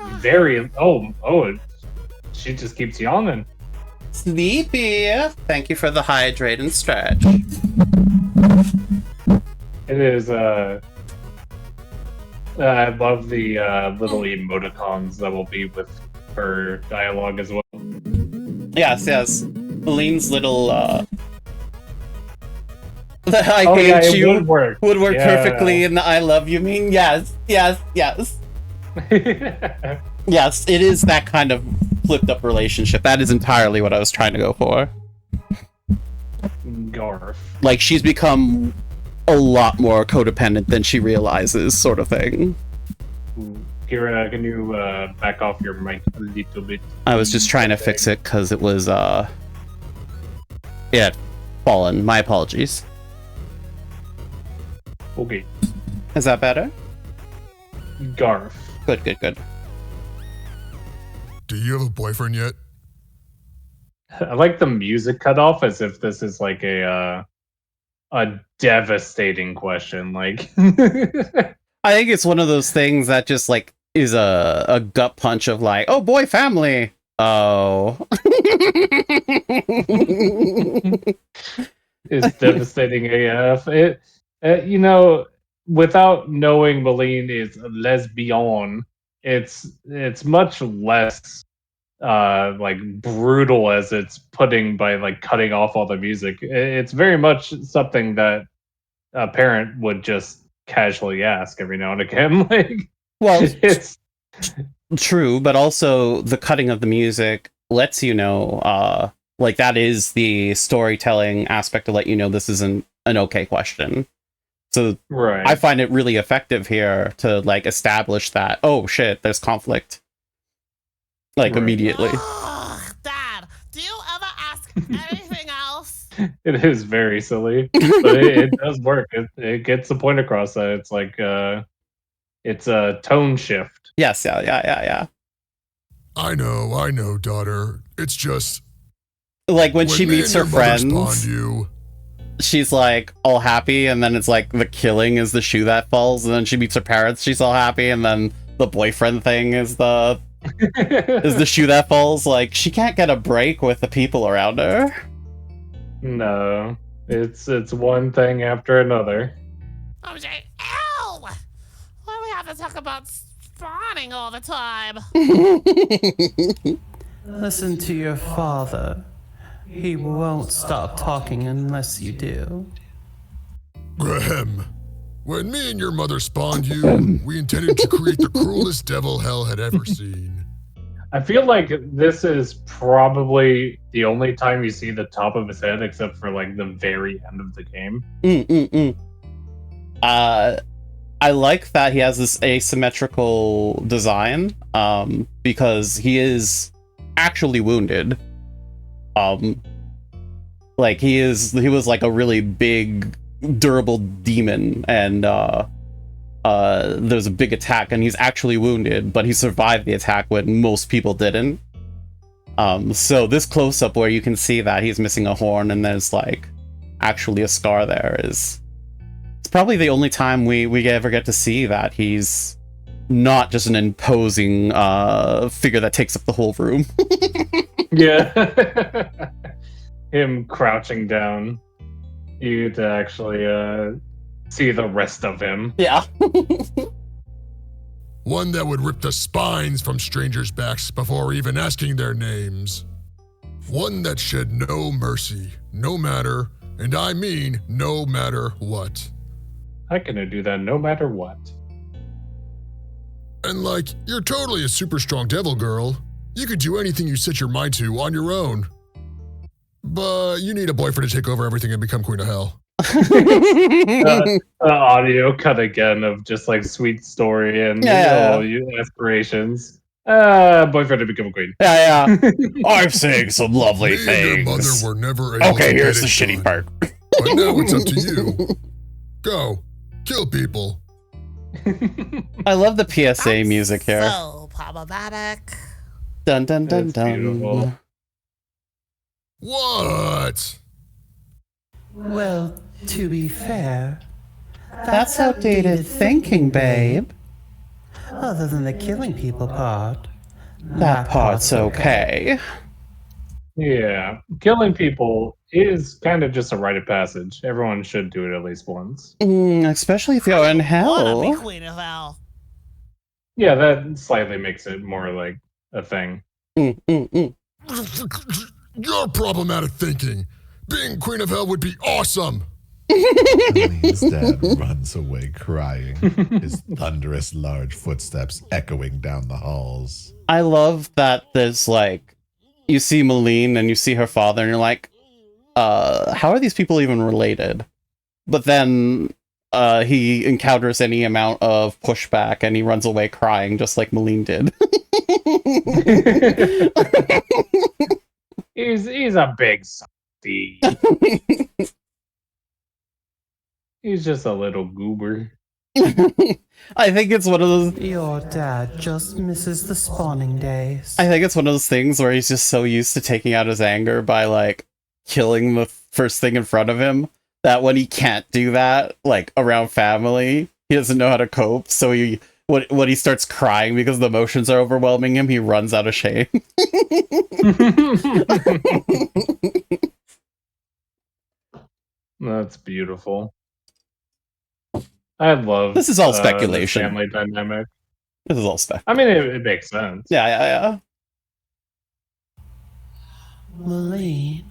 She just keeps yawning. Sleepy. Thank you for the hydrate and stretch. It is, I love the little emoticons that will be with her dialogue as well. Yes, yes. Maline's little, I Oh, hate yeah, it you would work. Yeah. perfectly in the I love you mean. Yes, yes, yes. Yes, it is that kind of flipped up relationship. That is entirely what I was trying to go for. Garf. Like, she's become a lot more codependent than she realizes, sort of thing. Kira, can you back off your mic a little bit? I was just trying to fix it because it was, it had fallen. My apologies. Okay. Is that better? Garf. Good, good, good. Do you have a boyfriend yet? I like the music cut off as if this is like a devastating question. Like, I think it's one of those things that just, like, is a gut punch of, like, oh boy, family. Oh. it's devastating AF. Without knowing Maline is a lesbian, it's much less like brutal as it's putting by like cutting off all the music. It's very much something that a parent would just casually ask every now and again. Like, Well, it's true, but also the cutting of the music lets you know, like, that is the storytelling aspect to let you know this isn't an okay question. So right. I find it really effective here to, like, establish that, oh shit, there's conflict. Like, Right. immediately. Ugh, Dad, do you ever ask anything else? It is very silly, but it does work. It gets the point across that it's like it's a tone shift. Yes, yeah. I know, daughter. It's just Like, when she me meets and her your mother spawned friends, you. she's, like, all happy, and then it's, like, the killing is the shoe that falls, and then she meets her parents, she's all happy, and then the boyfriend thing is the shoe that falls. Like, she can't get a break with the people around her. No, it's one thing after another. OJ, ow! Why do we have to talk about spawning all the time? Listen to your father. He won't stop talking unless you do. Graham, when me and your mother spawned you, we intended to create the cruelest devil hell had ever seen. I feel like this is probably the only time you see the top of his head, except for like the very end of the game. I like that he has this asymmetrical design, because he is actually wounded. Like, he was like a really big, durable demon, and there's a big attack, and he's actually wounded, but he survived the attack when most people didn't. So this close-up where you can see that he's missing a horn and there's, like, actually a scar there it's probably the only time we ever get to see that he's not just an imposing figure that takes up the whole room. Yeah. Him crouching down. You get to actually see the rest of him. Yeah. One that would rip the spines from strangers' backs before even asking their names. One that shed no mercy, no matter, and I mean no matter what. I can do that no matter what. And like, you're totally a super strong devil girl. You could do anything you set your mind to on your own. But you need a boyfriend to take over everything and become Queen of Hell. Audio cut again of just like sweet story and aspirations. Boyfriend to become a queen. Yeah. I'm saying some lovely Me and your mother things. were never able to Here's get the it shitty done. part. But now it's up to you. Go. Kill people. I love the PSA music here. So problematic. Dun dun dun That's dun. beautiful. What? Well, to be fair, That's outdated thinking, babe. other than the killing people part. That part's okay. Yeah, killing people is kind of just a rite of passage. Everyone should do it at least once. Especially if you're in Wanna be hell. Queen of Hell. Yeah, that slightly makes it more like a thing. Your problematic thinking. Being Queen of Hell would be awesome. Maline's dad runs away crying, his thunderous large footsteps echoing down the halls. I love that there's like, you see Maline and you see her father and you're like, how are these people even related? But then he encounters any amount of pushback and he runs away crying just like Maline did. He's a big softy. He's just a little goober. I think it's one of those. Your dad just misses the spawning days. I think it's one of those things where he's just so used to taking out his anger by like killing the first thing in front of him that when he can't do that, like around family, he doesn't know how to cope. So when he starts crying because the emotions are overwhelming him, he runs out of shame. That's beautiful. I love This is all the speculation. family dynamic. This is all spec. I mean, it makes sense. Yeah. Maline,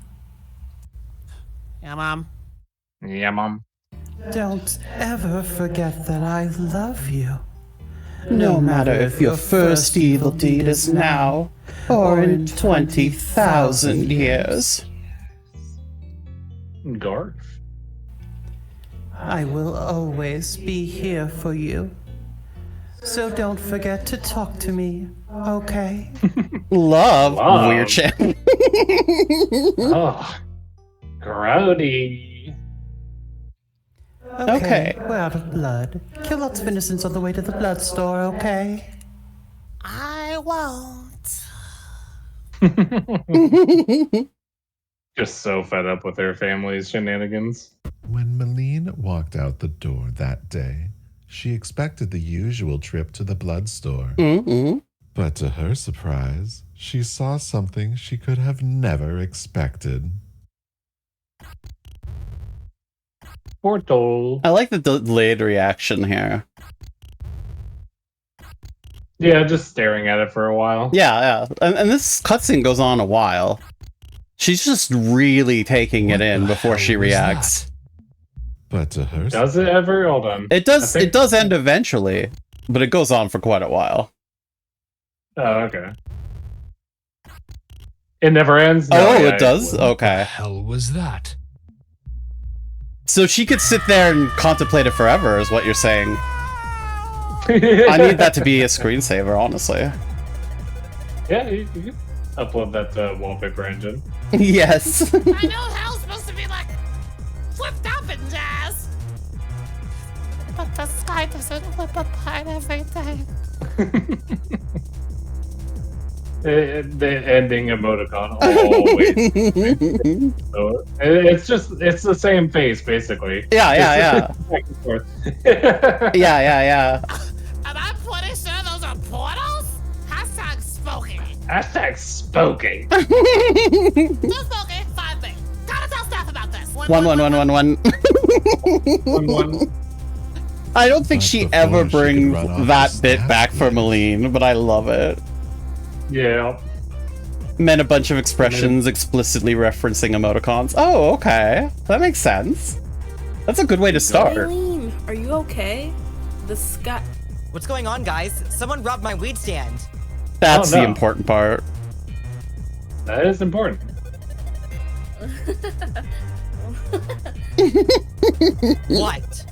Yeah, Mom. Yeah, Mom. don't ever forget that I love you. No matter if your first evil deed is now or in 20,000 years. Garf. I will always be here for you. So don't forget to talk to me, okay? Love. Love. Weird shit. Oh, grody. Okay. We're out of blood. Kill lots of innocents on the way to the blood store, okay? I won't. Just so fed up with their family's shenanigans. When Maline walked out the door that day, she expected the usual trip to the blood store. But to her surprise, she saw something she could have never expected. Portal. I like the delayed reaction here. Yeah, just staring at it for a while. Yeah. And this cutscene goes on a while. She's just really taking it What in the before she hell was reacts. that? But to her Does it ever? Hold on. It does. I think- It does end eventually, but it goes on for quite a while. Oh, okay. It never ends? It does? Okay. hell was that? So she could sit there and contemplate it forever, is what you're saying. I need that to be a screensaver, honestly. Yeah, you can upload that to Wallpaper Engine. Yes. I know hell's supposed to be like flipped up and jazz. But the sky doesn't flip apart every day. The ending emoticon always. So it's the same face basically. Yeah. Back and forth. Yeah. Am I pretty sure those are portals? Hashtag spoken. Hashtag spoken. Two spoken, 5 things. Gotta tell Steph about this. 1. One. I don't think But she before ever she could brings run off that the bit staff back for gate. Maline, but I love it. Yeah. Meant a bunch of expressions explicitly referencing emoticons. Oh, okay. That makes sense. That's a good way to start. Maline, are you okay? The sky. What's going on, guys? Someone robbed my weed stand. That's Oh, no. the important part. That is important. What?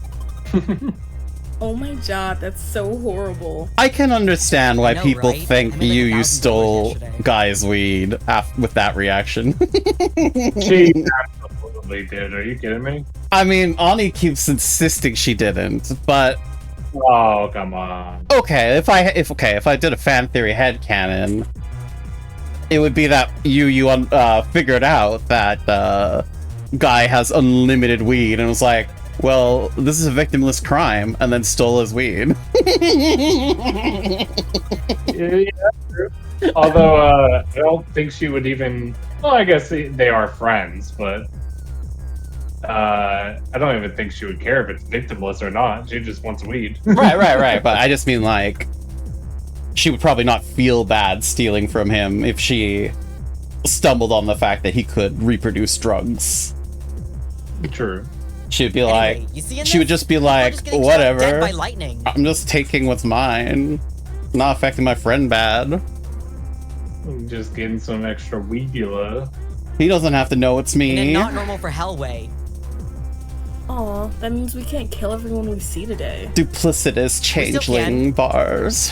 Oh my god, that's so horrible. I can understand why I know, people right? think I made, like, you $1,000 stole yesterday. Guy's weed with that reaction. She absolutely did. Are you kidding me? I mean, Ani keeps insisting she didn't, but Oh, come on. okay, if I did a fan theory headcanon, it would be that you figured out that Guy has unlimited weed and was like, well, this is a victimless crime, and then stole his weed. Yeah, true. Although, I don't think she would even... Well, I guess they are friends, but... I don't even think she would care if it's victimless or not. She just wants weed. Right. But I just mean, like, she would probably not feel bad stealing from him if she stumbled on the fact that he could reproduce drugs. True. She would be Anyway, like, you see in she would this? just be People are like, just getting shot dead whatever. by lightning. I'm just taking what's mine. Not affecting my friend bad. Just getting some extra weedula. He doesn't have to know it's In a me. not normal for hell way. Aw, that means we can't kill everyone we see today. Duplicitous changeling bars.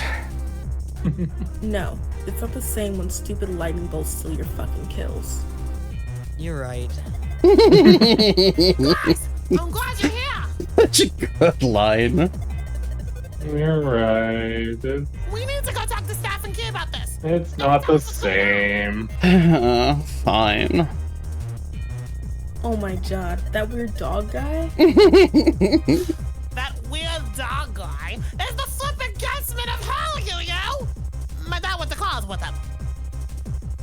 No, it's not the same when stupid lightning bolts steal your fucking kills. You're right. Guys, I'm glad you're here. Such a good line. You're right. We need to go talk to staff and Key about this. It's not the same. Fine. Oh my god, that weird dog guy? That weird dog guy is the flippin' guessman of hell, you! My dad went to college with him.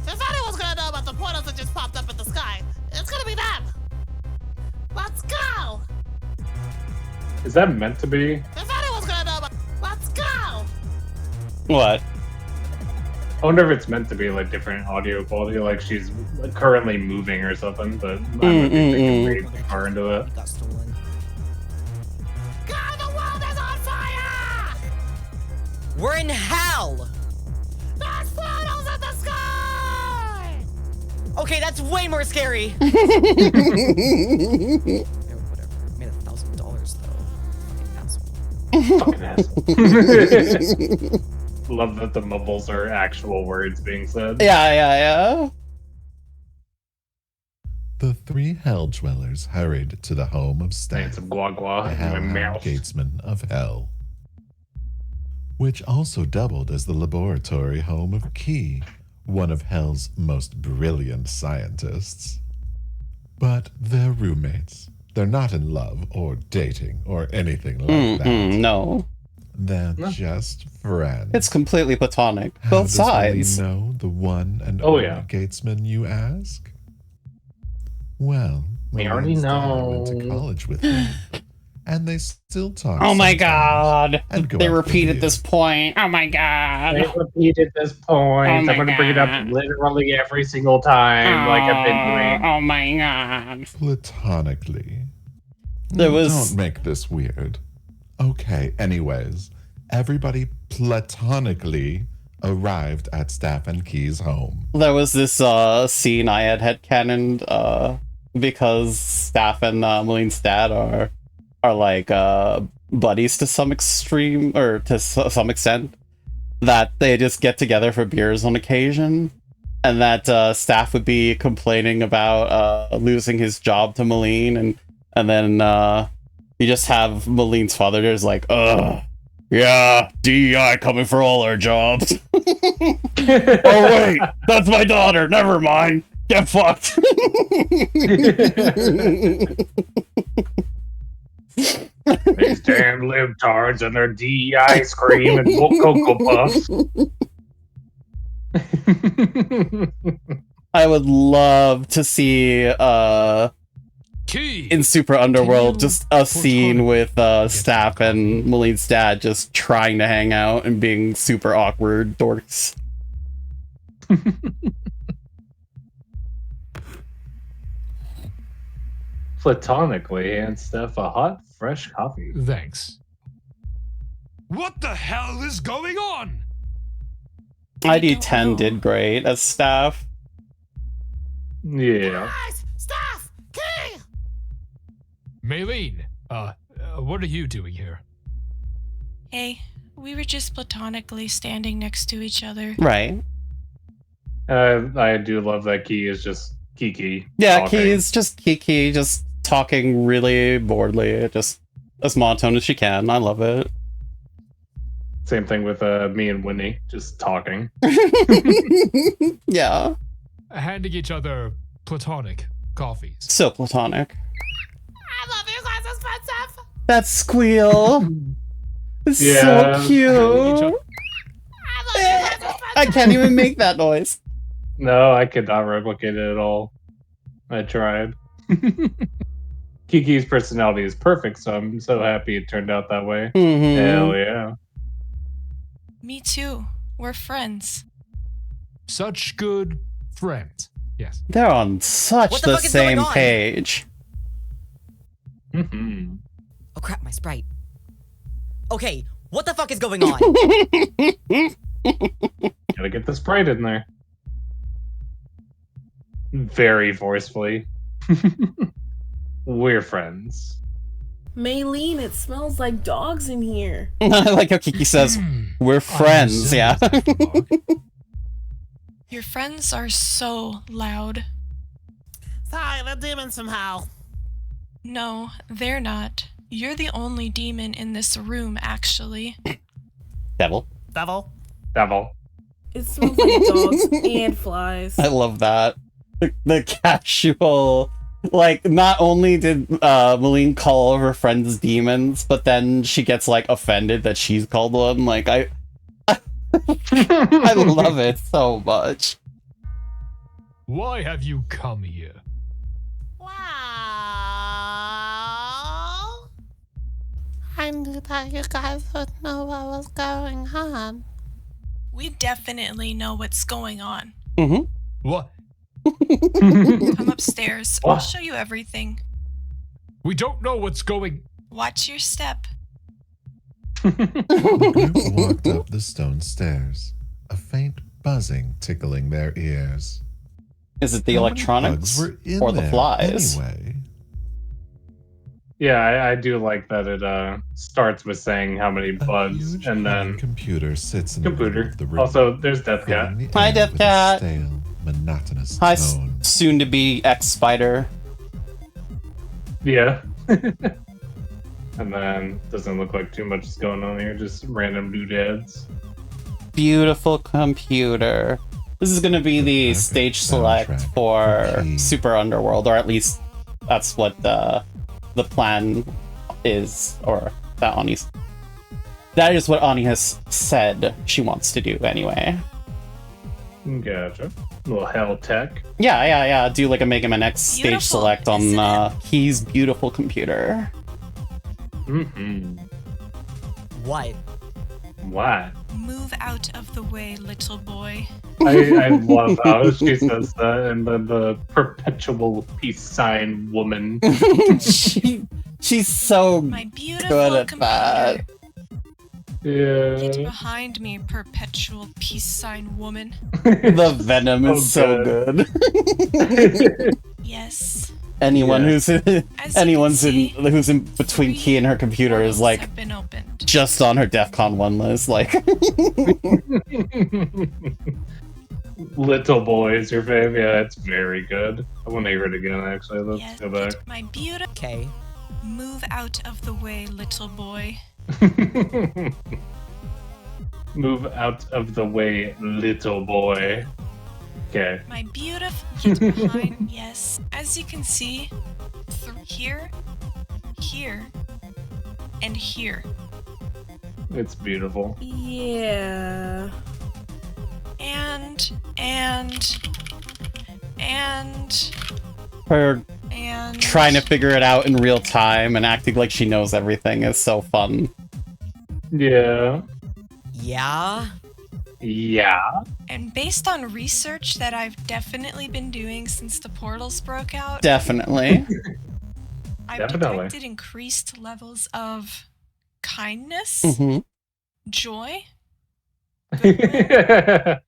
If anyone's gonna know about the portals that just popped up in the sky, it's gonna be them. Let's go! Is that meant to be? If anyone's gonna know about... Let's go! What? I wonder if it's meant to be like different audio quality, like she's currently moving or something, but I don't think they can read far into that. Got stolen. God, the world is on fire! We're in hell! There's portals in the sky! Okay, that's way more scary! Yeah, whatever. Made $1,000 though. Fucking asshole. Fucking asshole. Love that the mumbles are actual words being said. Yeah. The three Hell Dwellers hurried to the home of And Stan, some guac guac the in my Hellhound mouth. Gatesman of Hell, which also doubled as the laboratory home of Key, one of Hell's most brilliant scientists. But they're roommates. They're not in love or dating or anything like that. No. They're just friends. It's completely platonic. How Both does sides. Maline know the one and Oh, only yeah. Gatesman, you ask? Well, We already Maline's dad went to know. college with him, and they still talk. Oh my sometimes god. and go They out for repeated beer. this point. Oh my god. They repeated this point. Oh I'm my gonna bring it up God. literally every single time, like I've been doing. Oh my god. Platonically. There was- Don't make this weird. Okay, anyways, everybody platonically arrived at Staff and Key's home. There was this scene I had headcanoned because Staff and Maline's dad are like buddies to some extreme, or to some extent, that they just get together for beers on occasion, and that Staff would be complaining about losing his job to Maline, and then you just have Maline's father just like, yeah, DEI coming for all our jobs. Oh wait, that's my daughter. Never mind. Get fucked. These damn libtards and their DEI ice cream and Cocoa Puffs. I would love to see in Super Underworld just a scene with Staff and Maline's dad just trying to hang out and being super awkward dorks. Platonically, and Steph a hot, fresh coffee. Thanks. What the hell is going on? ID 10 did great as staff. Yeah. Guys, staff, key. Maline, what are you doing here? Hey, we were just platonically standing next to each other. Right. I do love that Key is just Kiki. Yeah, talking. Key is just Kiki, just talking really boredly, just as monotone as she can. I love it. Same thing with me and Winnie, just talking. Yeah. Handing each other platonic coffees. So platonic. I love you guys as friends, Seth. That squeal. It's Yeah. so cute. I love you guys as friends. I can't even make that noise. No, I could not replicate it at all. I tried. Kiki's personality is perfect, so I'm so happy it turned out that way. Mhm. Hell yeah. Me too. We're friends. Such good friends. Yes. They're on such What the the fuck is going same on? page. Mhm. Oh crap, my Sprite. Okay, what the fuck is going on? Gotta get the Sprite in there. Very forcefully. We're friends. Maylene, it smells like dogs in here. I like how Kiki says, we're friends, yeah. Your friends are so loud. Sorry, the demons somehow. No, they're not. You're the only demon in this room, actually. Devil. Devil. Devil. It smells like dogs and flies. I love that. The casual, like, not only did Maline call all of her friends demons, but then she gets, like, offended that she's called one. Like, I love it so much. Why have you come here? Wow. I knew that you guys would know what was going on. We definitely know what's going on. Mm-hmm. What? Come upstairs. I'll What? show you everything. We don't know what's going... Watch your step. The group walked up the stone stairs, a faint buzzing tickling their ears. Is it the How many electronics bugs were in or the there flies? Anyway, Yeah, I do like that it starts with saying how many a bugs, huge and hidden then computer sits in the middle computer. of the room. Also, there's Death Cat. filling the Hi, air Death with a Cat. stale, monotonous Hi, tone. soon to be ex-spider. Yeah. And then doesn't look like too much is going on here, just random doodads. Beautiful computer. This is gonna be the Perfect stage select soundtrack for for Key. Super Underworld, or at least that's what the plan is, or that is what Ani has said she wants to do anyway. Gotcha. Little hell tech. Yeah. Do like a Mega Man X stage Beautiful, select on isn't Key's beautiful computer. Mm-hmm. What? What? Move out of the way, little boy. I love how she says that, and then the perpetual peace sign woman. She's so My beautiful good at computer. that. Get Yeah. behind me, perpetual peace sign woman. The venom is so good. good. Yes. Anyone Yeah. who's As you can see, who's in between Key and her computer is portals like have been opened. just on her DEFCON 1 list. Like, Little boy is your fave. Yeah, it's very good. I want to hear it again, actually. Let's Yes, go back. my beautiful. Okay. Move out of the way, little boy. Move out of the way, little boy. Okay. My beautiful. Get behind. Yes. As you can see, here, here, and here. It's beautiful. Yeah. And her and trying to figure it out in real time and acting like she knows everything is so fun. Yeah. Yeah? Yeah. And based on research that I've definitely been doing since the portals broke out, Definitely. I've Definitely. detected increased levels of kindness Hmm. Joy? The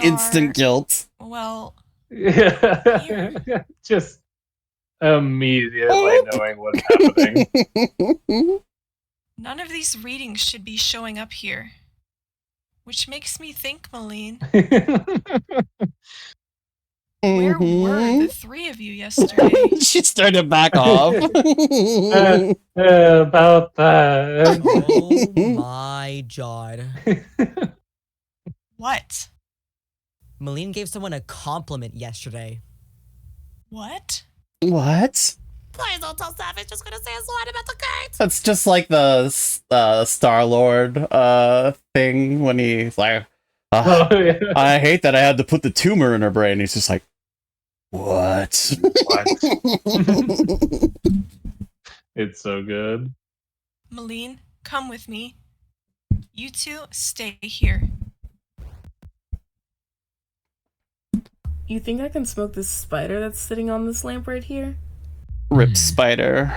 instant guilt. Well, Yeah. Just immediately knowing what's happening. none of these readings should be showing up here. Which makes me think, Maline, where were the three of you yesterday? She started to back off. About that. Oh my god. What? Maline gave someone a compliment yesterday. What? What? Please don't tell Savage just gonna say his line about the gate. That's just like the Star-Lord thing when he's like, Oh, yeah. I hate that I had to put the tumor in her brain. He's just like, what? What? It's so good. Maline, come with me. You two stay here. You think I can smoke this spider that's sitting on this lamp right here? Rip spider.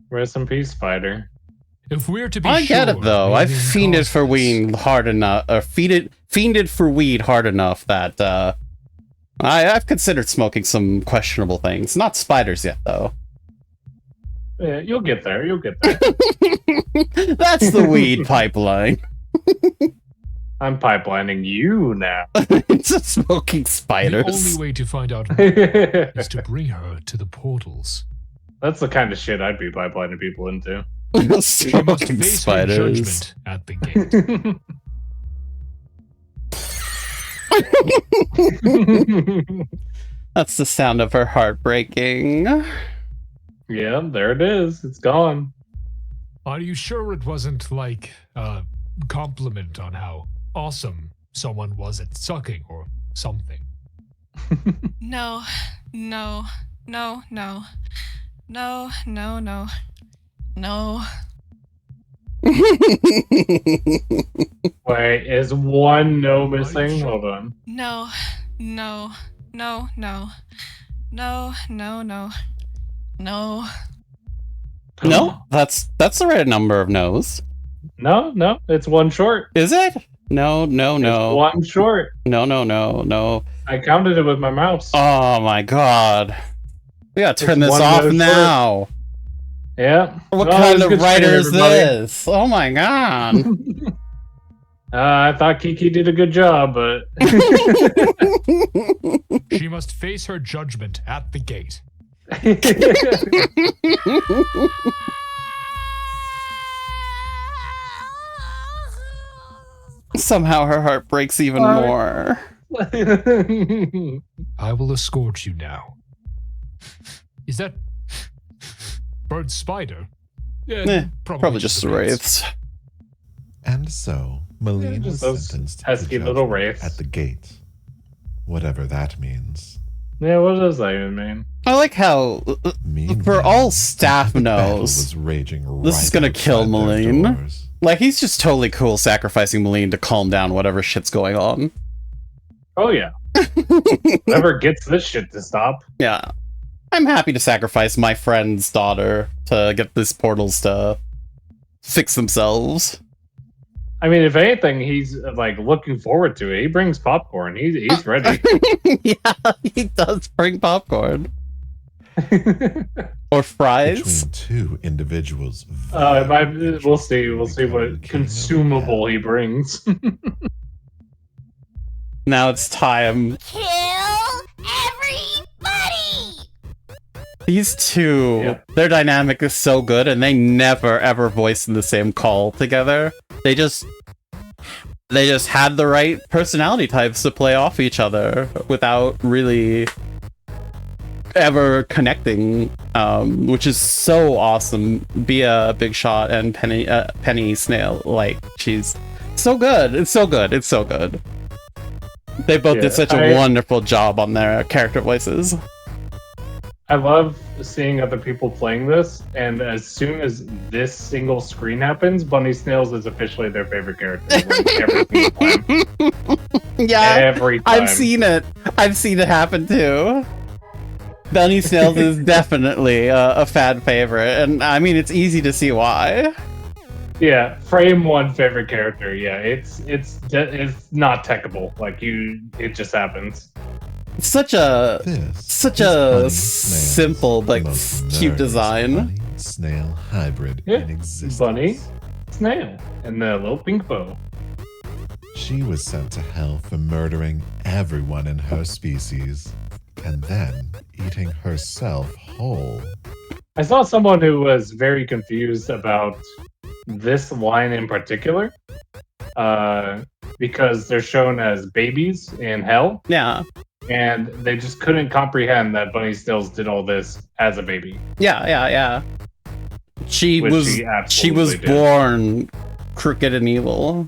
Rest in peace, Spider. If we're to be I get it though. I've breathing fiended for causes- weed hard enough, or fiended for weed hard enough that I've considered smoking some questionable things. Not spiders yet though. Yeah, you'll get there. You'll get there. That's the weed pipeline. I'm pipelining you now. It's a smoking spiders. The only way to find out more is to bring her to the portals. That's the kind of shit I'd be pipelining people into. She must Smoking face her spiders. judgment at the gate. That's the sound of her heart breaking. Yeah, there it is. It's gone. Are you sure it wasn't like a compliment on how awesome someone was at sucking or something? No, no, no, no. No, no, no. No. Wait, is one no missing? Hold on. No, no, no, no. No, no, no. No. No, that's the right number of no's. No, no, it's one short. Is it? No, no, no. It's one short. No, no, no, no. I counted it with my mouse. Oh my god. We gotta turn It's this one off no short. now. Yeah. What Well, kind it was of good writer stream, is everybody. this? Oh my god. I thought Kiki did a good job, but She must face her judgment at the gate. Somehow her heart breaks even more. I will escort you now. Is that bird spider? Yeah, Eh, probably just the birds. wraiths. And so, Maline just was those sentenced to pesky little judgment wraiths. at the gate. Whatever that means. Yeah, what does that even mean? I like how, for all staff the battle knows, was raging this is gonna right kill outside their Maline. doors. Like, he's just totally cool sacrificing Maline to calm down whatever shit's going on. Oh yeah. Whoever gets this shit to stop. Yeah. I'm happy to sacrifice my friend's daughter to get these portals to fix themselves. I mean, if anything, he's like looking forward to it. He brings popcorn. He's ready. Yeah, he does bring popcorn. Or fries. Between two individuals. It might, we'll see. We'll see what consumable he brings. Now it's time. Kill everybody! These two, Yep. their dynamic is so good, and they never ever voice in the same call together. They just had the right personality types to play off each other without really ever connecting, which is so awesome. Bia Big Shot and Penny Snail, like, she's so good. It's so good. It's so good. They both did such a wonderful job on their character voices. I love seeing other people playing this, and as soon as this single screen happens, Bunny Snails is officially their favorite character. Like, every single time. Yeah, Every time. I've seen it. I've seen it happen too. Bunny Snails is definitely a fan favorite, and I mean, it's easy to see why. Yeah, frame one favorite character. Yeah, it's not techable. Like it just happens. Such a Bunny simple but cute design. Bunny snail hybrid in existence. Bunny, snail, and the little pink bow. She was sent to hell for murdering everyone in her species and then eating herself whole. I saw someone who was very confused about this line in particular, because they're shown as babies in hell. Yeah. And they just couldn't comprehend that Bunny Stills did all this as a baby. Yeah. She was born crooked and evil.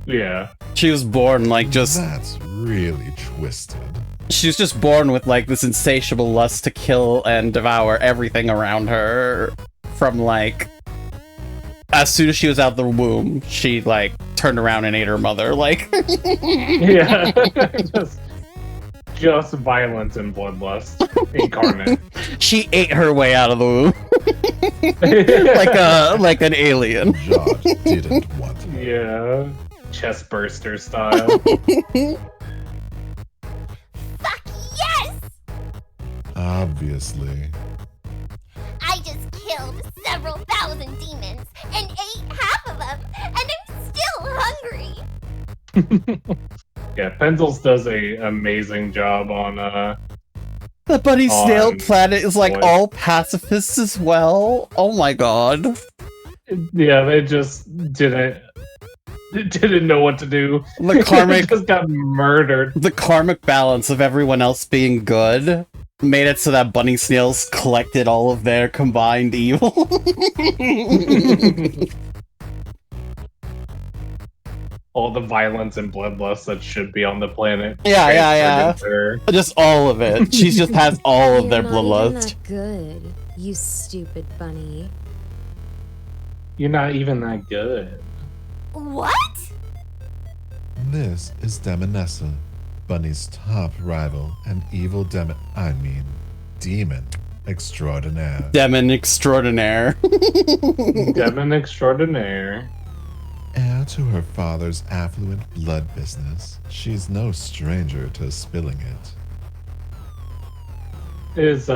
Yeah. She was born like just... That's really twisted. She was just born with like this insatiable lust to kill and devour everything around her from like... As soon as she was out of the womb, she like turned around and ate her mother. Like... Yeah. Just violence and bloodlust incarnate. She ate her way out of the womb. like an alien. God didn't want her. Yeah. Chest burster style. Fuck yes! Obviously. I just killed several thousand demons and ate half of them, and I'm still hungry. Yeah, Penzels does a amazing job on the Bunny Snail planet is like all pacifists as well. Oh my god. Yeah, they just didn't know what to do. The karmic just got murdered. The karmic balance of everyone else being good made it so that Bunny Snails collected all of their combined evil. All the violence and bloodlust that should be on the planet. Yeah. Just all of it. She just has all of their bloodlust. Good, you stupid bunny. You're not even that good. What? This is Demonessa, Bunny's top rival and evil demon extraordinaire. Demon extraordinaire. Demon extraordinaire. Heir to her father's affluent blood business, she's no stranger to spilling it. Is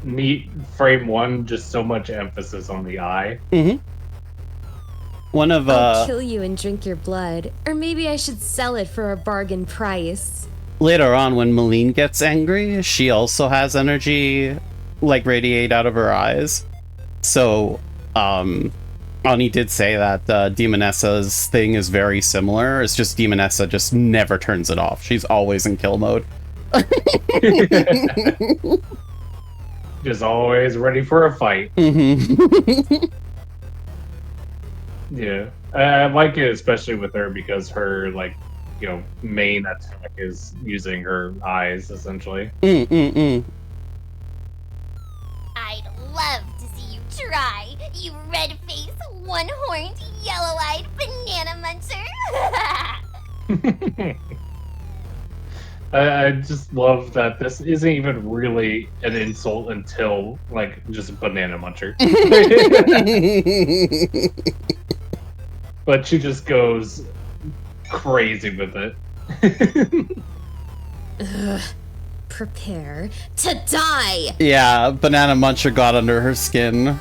neat frame one, just so much emphasis on the eye. Mm-hmm. One of I'll kill you and drink your blood, or maybe I should sell it for a bargain price. Later on, when Maline gets angry, she also has energy like radiate out of her eyes. So, Ani did say that Demonessa's thing is very similar. It's just Demonessa just never turns it off. She's always in kill mode. Just always ready for a fight. Mm-hmm. Yeah. I like it, especially with her, because her, like, main attack is using her eyes, essentially. I'd love to see you try, you red-faced, one-horned, yellow-eyed banana muncher. I just love that this isn't even really an insult until, like, just banana muncher. But she just goes crazy with it. Prepare to die! Yeah, Banana Muncher got under her skin.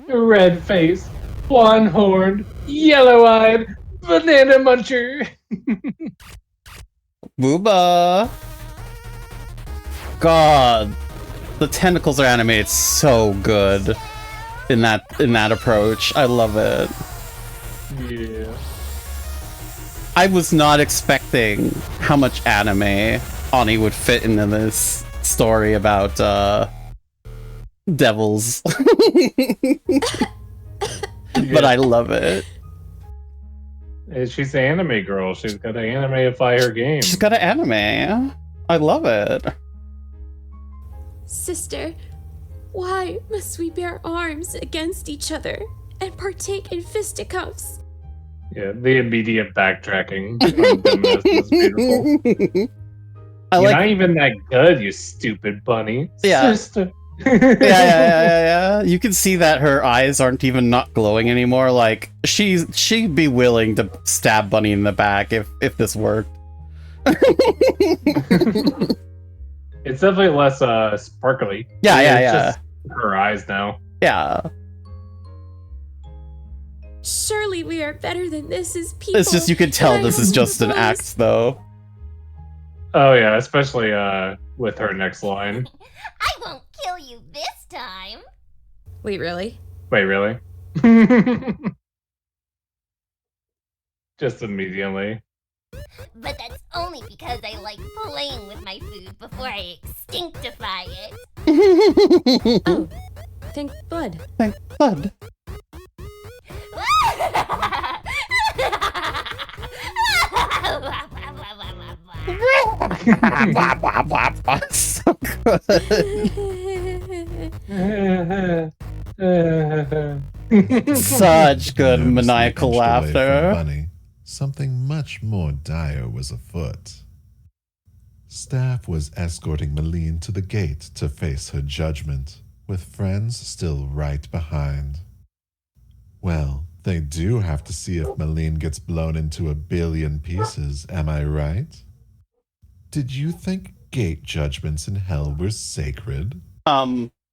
Red face, one-horned, yellow-eyed, banana muncher. Booba! God, the tentacles are animated so good in that approach. I love it. Yeah. I was not expecting how much anime Ani would fit into this story about devils. But I love it. She's an anime girl. She's got to animeify her game. She's got to anime. I love it. Sister, why must we bear arms against each other and partake in fisticuffs? Yeah, the immediate backtracking from Demoness is beautiful. You're not even that good, you stupid bunny. Yeah. Sister, Yeah. You can see that her eyes aren't even not glowing anymore. Like she'd be willing to stab Bunny in the back if this worked. It's definitely less sparkly. Yeah. Just her eyes now. Yeah. Surely we are better than this as people. It's just you can tell this is just an act, though. Oh yeah, especially with her next line. I won't kill you this time. Wait, really? Wait, really? Just immediately. But that's only because I like playing with my food before I extinctify it. Oh, think blood. Think blood. So good. Such good maniacal laughter. Bunny, something much more dire was afoot. Staff was escorting Maline to the gate to face her judgment, with friends still right behind. Well, they do have to see if Maline gets blown into a billion pieces, am I right? Did you think gate judgments in hell were sacred?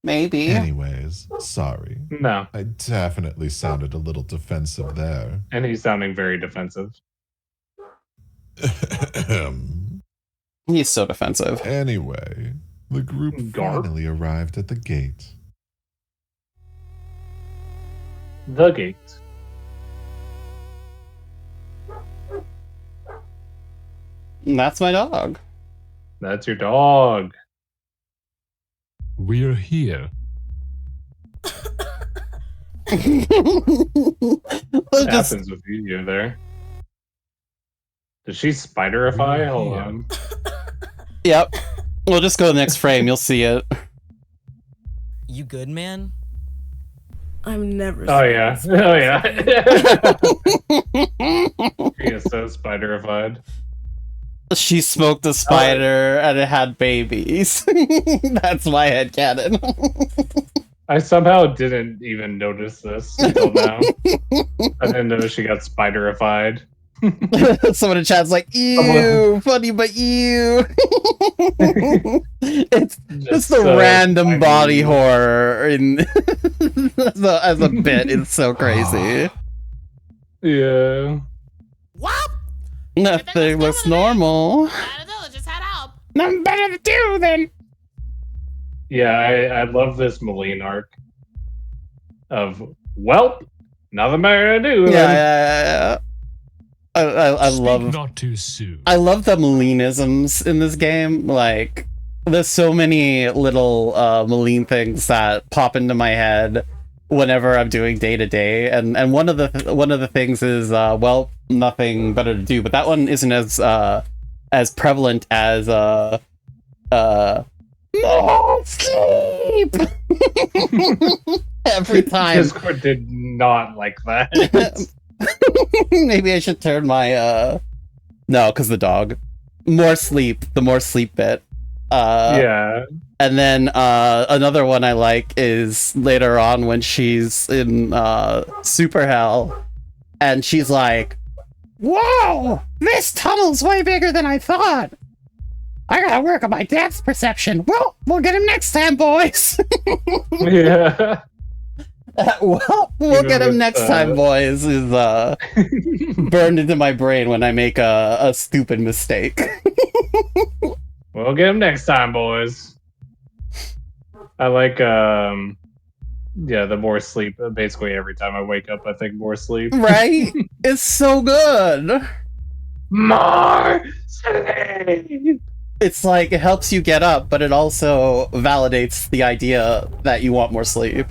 Maybe. Anyways, sorry. No. I definitely sounded a little defensive there. And he's sounding very defensive. He's so defensive. Anyway, the group finally arrived at the gate. The gate. That's my dog. That's your dog. We're here. What happens with you there? Did she spiderify? Hold on. Yep. We'll just go to the next frame. You'll see it. You good, man? I'm never. Oh yeah. Oh yeah. He is so spiderified. She smoked a spider and it had babies. That's my headcanon. I somehow didn't even notice this until now. I didn't know she got spiderified. Someone in chat's like, ew, funny, but ew. It's just a random body horror in as a bit. It's so crazy. Yeah. What? Nothing looks normal. Just head out. Nothing better to do then. Yeah, I love this Maline arc of, well, nothing better to do. Yeah. I love not too soon. I love the Malinisms in this game. Like, there's so many little Maline things that pop into my head whenever I'm doing day to day, and one of the things is well, nothing better to do, but that one isn't as prevalent as more sleep. Every time. Discord did not like that. Maybe I should turn my no, because the dog. More sleep, the more sleep bit. Yeah. And then another one I like is later on when she's in Super Hell and she's like, whoa, this tunnel's way bigger than I thought. I gotta work on my depth perception. Well, we'll get him next time, boys. Yeah. Well, we'll get him next time, boys, is burned into my brain when I make a stupid mistake. We'll get him next time, boys. I like, yeah, the more sleep. Basically, every time I wake up, I think more sleep. Right? It's so good. More sleep. It's like, it helps you get up, but it also validates the idea that you want more sleep.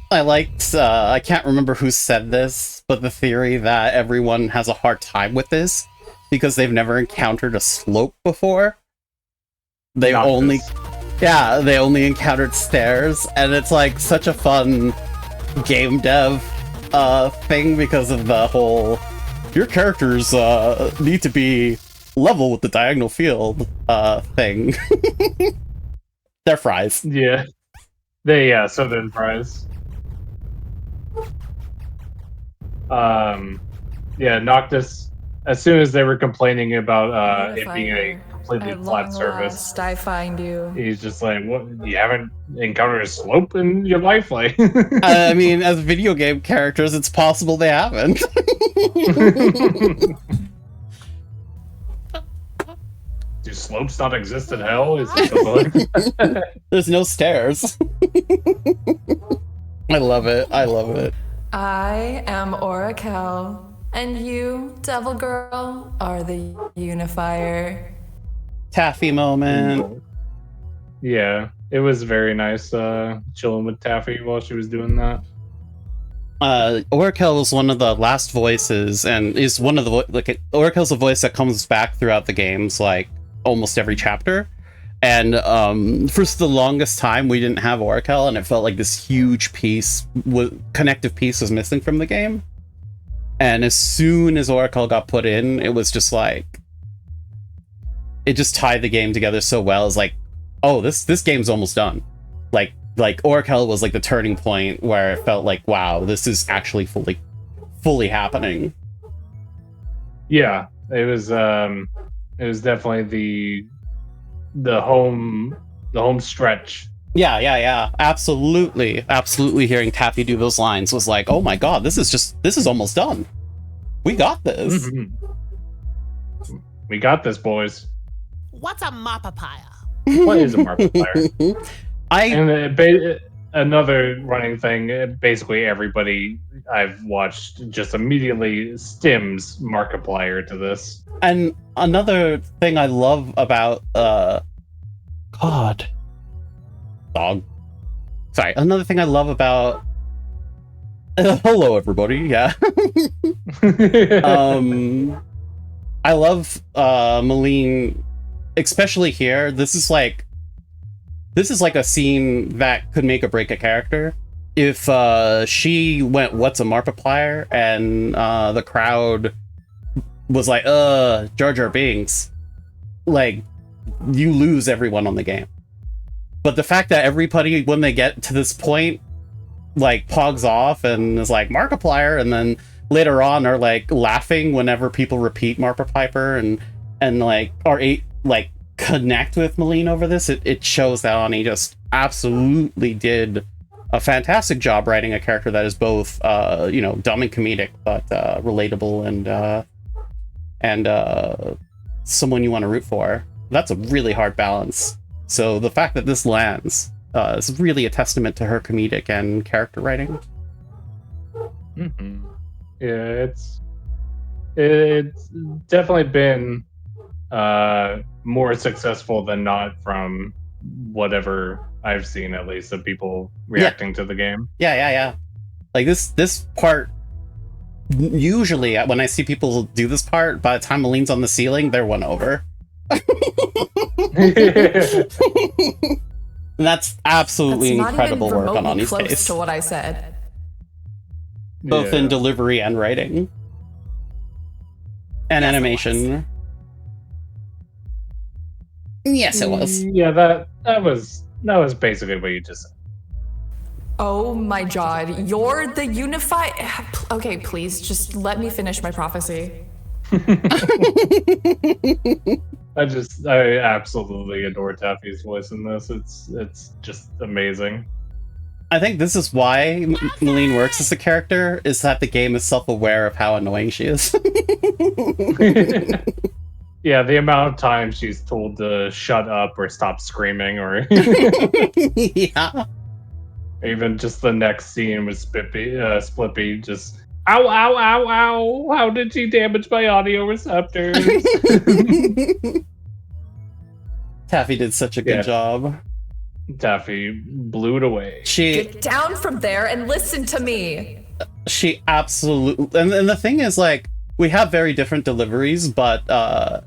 I liked, I can't remember who said this, but the theory that everyone has a hard time with this because they've never encountered a slope before. They only encountered stairs, and it's like such a fun game dev thing because of the whole your characters need to be level with the diagonal field thing. They're fries. Yeah. So then fries. Noctis, as soon as they were complaining about it being a completely flat surface, I find you. He's just like, what? You haven't encountered a slope in your life? Like, I mean, as video game characters, it's possible they haven't. Do slopes not exist in hell? Is it There's no stairs. I love it. I love it. I am Orakel, and you, Devil Girl, are the unifier. Taffy moment. Yeah, it was very nice chilling with Taffy while she was doing that. Orakel is one of the last voices, and is one of the Orakel's a voice that comes back throughout the games, like almost every chapter. And for the longest time, we didn't have Orakel, and it felt like this huge connective piece was missing from the game. And as soon as Orakel got put in, it was just like, it just tied the game together so well. It's like, oh, this game's almost done. Like Orakel was like the turning point where it felt like, wow, this is actually fully happening. Yeah, it was definitely the home stretch. Yeah. Absolutely. Hearing Taffy do those lines was like, oh my god, this is almost done. We got this. Mm-hmm. We got this, boys. What's a markiplier? What is a markiplier? Another running thing, basically everybody I've watched just immediately stims Markiplier to this. And another thing I love about another thing I love about hello everybody, yeah. I love Maline, especially here. This is like a scene that could make or break a character. If she went, what's a Markiplier, and the crowd was like, Jar Jar Binks, like, you lose everyone on the game. But the fact that everybody, when they get to this point, like, pogs off and is like, Markiplier, and then later on are, like, laughing whenever people repeat Markiplier and like, connect with Maline over this, it shows that Ani just absolutely did a fantastic job writing a character that is both dumb and comedic, but relatable and someone you want to root for. That's a really hard balance. So the fact that this lands is really a testament to her comedic and character writing. Mm-hmm. Yeah, it's definitely been more successful than not from whatever I've seen, at least, of people reacting to the game. Yeah. Like this part, usually when I see people do this part, by the time Maline's on the ceiling, they're won over. And that's absolutely incredible work on Ani's close face. To what I said. Both in delivery and writing. And animation. Yes, it was. Yeah, that was basically what you just said. Oh my god, you're the unify. Okay, please, just let me finish my prophecy. I absolutely adore Taffy's voice in this. It's just amazing. I think this is why Maline works as a character, is that the game is self-aware of how annoying she is. Yeah, the amount of times she's told to shut up or stop screaming, or yeah, even just the next scene with Splippy just ow, ow, ow, ow! How did she damage my audio receptors? Taffy did such a good job. Taffy blew it away. Get down from there and listen to me. She absolutely, and the thing is, like, we have very different deliveries, but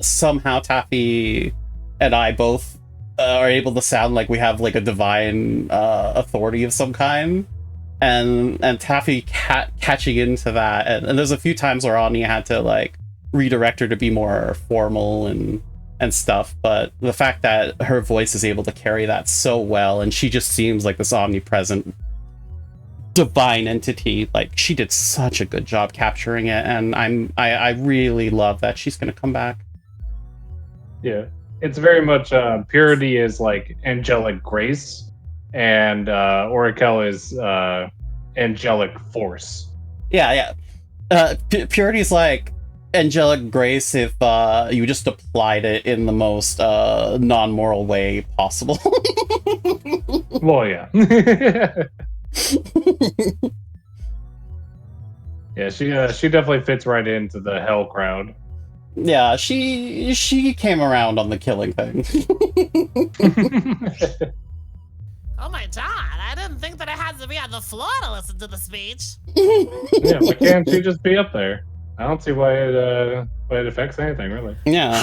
somehow Taffy and I both are able to sound like we have like a divine authority of some kind, and Taffy catching into that, and there's a few times where Ani had to like redirect her to be more formal and stuff, but the fact that her voice is able to carry that so well, and she just seems like this omnipresent divine entity, like she did such a good job capturing it, and I really love that she's gonna come back. Yeah, it's very much Purity is like angelic grace, and Oracle is angelic force. Yeah. Purity's like angelic grace if you just applied it in the most non-moral way possible. Well, yeah. Yeah, she definitely fits right into the hell crowd. Yeah, she came around on the killing thing. Oh my god, I didn't think that I had to be on the floor to listen to the speech. Yeah, why can't she just be up there? I don't see why it affects anything, really. Yeah.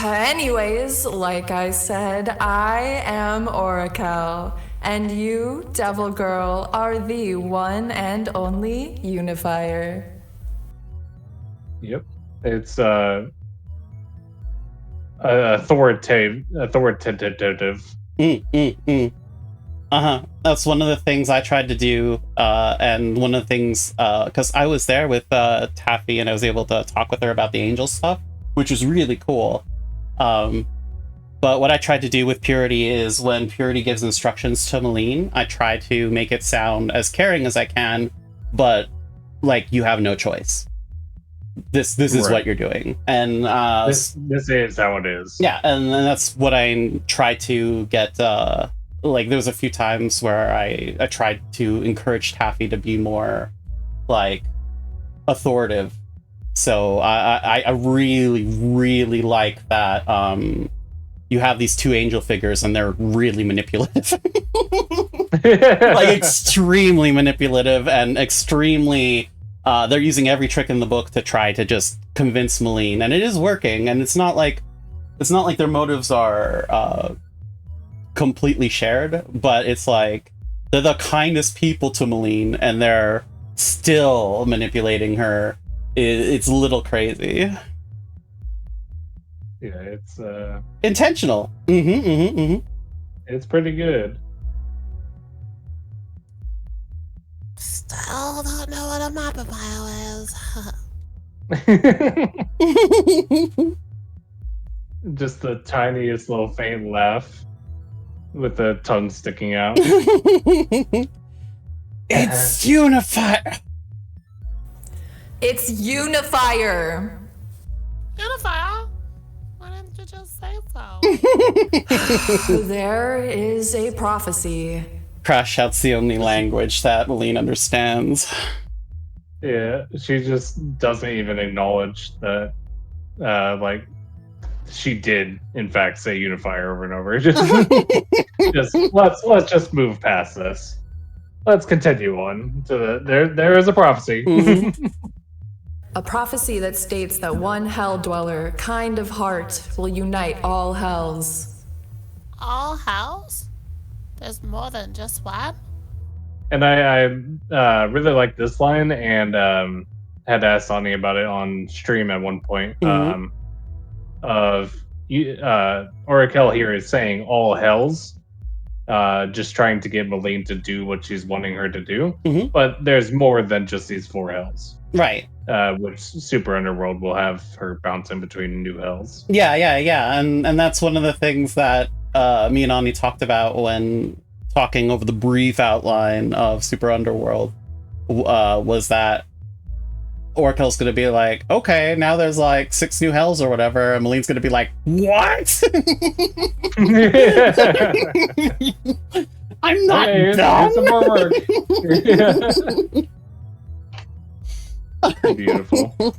Anyways, like I said, I am Oracle, and you, Devil Girl, are the one and only unifier. Yep. It's authoritative. That's one of the things I tried to do, and one of the things, because I was there with Taffy and I was able to talk with her about the angel stuff, which was really cool. But what I tried to do with Purity is when Purity gives instructions to Maline, I try to make it sound as caring as I can, but like you have no choice. This is Right. what you're doing, and this is how it is. yeah, and that's what I try to get. Like there was a few times where I tried to encourage Taffy to be more like authoritative. So I really like that. You have these two angel figures and they're really manipulative. Like extremely manipulative and extremely they're using every trick in the book to try to just convince Maline, and it is working, and it's not like their motives are completely shared, but it's like they're the kindest people to Maline and they're still manipulating her. It's a little crazy. Yeah, it's Intentional. It's pretty good. Still don't know what a mapapile is. Just the tiniest little faint laugh with the tongue sticking out. It's unifier. It's unifier. Unifier? Why didn't you just say so? There is a prophecy. Crash out's the only language that Maline understands. Yeah, she just doesn't even acknowledge that, like, she did in fact say unifier over and over. Just let's just move past this. Let's continue on to there is a prophecy. A prophecy that states that one hell dweller, kind of heart, will unite all hells. All hells? There's more than just one? And I really like this line, and had asked Sonny about it on stream at one point. Oracle here is saying all hells, just trying to get Maline to do what she's wanting her to do. But there's more than just these four hells. Right. Which Super Underworld will have her bounce in between new hells. Yeah, and that's one of the things that me and Ani talked about when talking over the brief outline of Super Underworld, was that Oracle's gonna be like, okay, now there's like 6 new hells or whatever, and Maline's gonna be like, what? I'm not done. Here's some more work. Beautiful.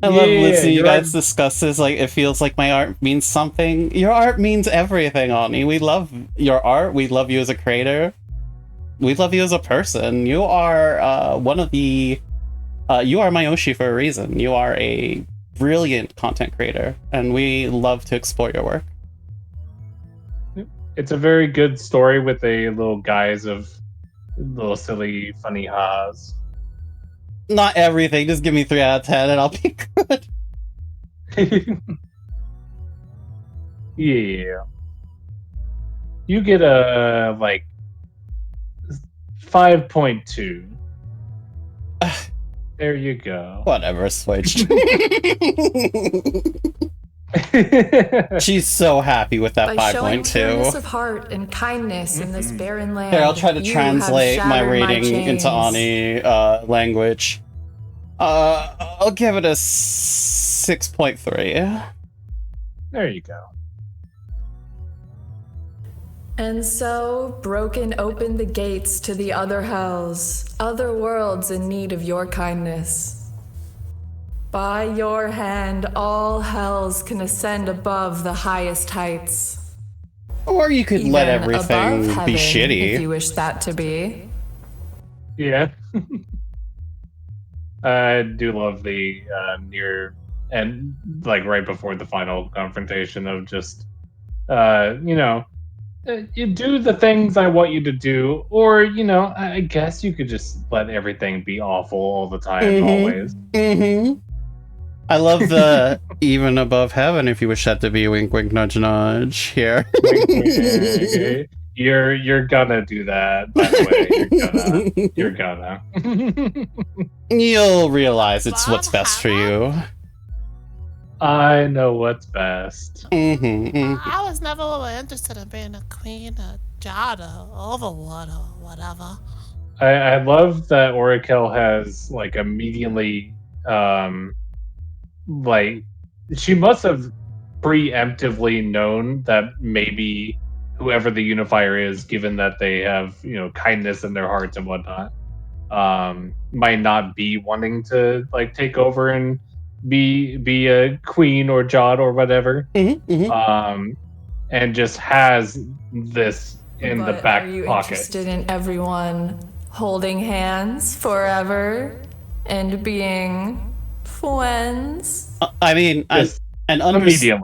I love listening to you guys discuss this. Like, it feels like my art means something. Your art means everything, Ani. We love your art. We love you as a creator. We love you as a person. You are one of the... you are Mayoshi for a reason. You are a brilliant content creator, and we love to explore your work. It's a very good story with a little guise of little silly, funny ha's. Not everything. Just give me 3 out of 10 and I'll be good. Yeah. You get a, 5.2. There you go. Whatever, switched. She's so happy with that By showing 5.2. pureness of heart and kindness in this barren land. Here, I'll try to you translate have my shattered rating chains. into Ani language. I'll give it a 6.3. There you go. And so, broken open the gates to the other hells, other worlds in need of your kindness. By your hand, all hells can ascend above the highest heights. Or you could let Even everything above be heaven, shitty. if you wish that to be. Yeah. I do love the near and right before the final confrontation of just you do the things I want you to do, or I guess you could just let everything be awful all the time, always. Mm-hmm. I love the even above heaven, if you wish that to be wink wink nudge nudge here. Wink, wink. You're gonna do that, by the way. You're gonna. You'll realize it's what's best for you. I know what's best. I was never really interested in being a queen, a god, or overlord, or whatever. I love that Orakel has immediately she must have preemptively known that maybe whoever the unifier is, given that they have kindness in their hearts and whatnot, might not be wanting to take over and be a queen or jod or whatever. And just has this in the But back are you pocket. interested in everyone holding hands forever and being friends? I mean, and understand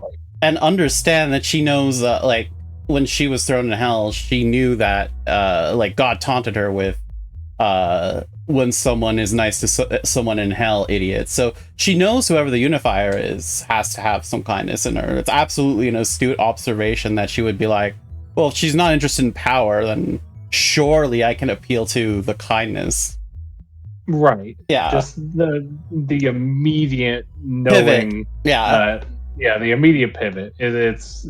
that she knows, when she was thrown in hell, she knew that, God taunted her with, when someone is nice to someone in hell, idiot. So she knows whoever the unifier is has to have some kindness in her. It's absolutely an astute observation that she would be like, well, if she's not interested in power, then surely I can appeal to the kindness. Right. Yeah. Just the immediate knowing. Pivot. Yeah. The immediate pivot. It's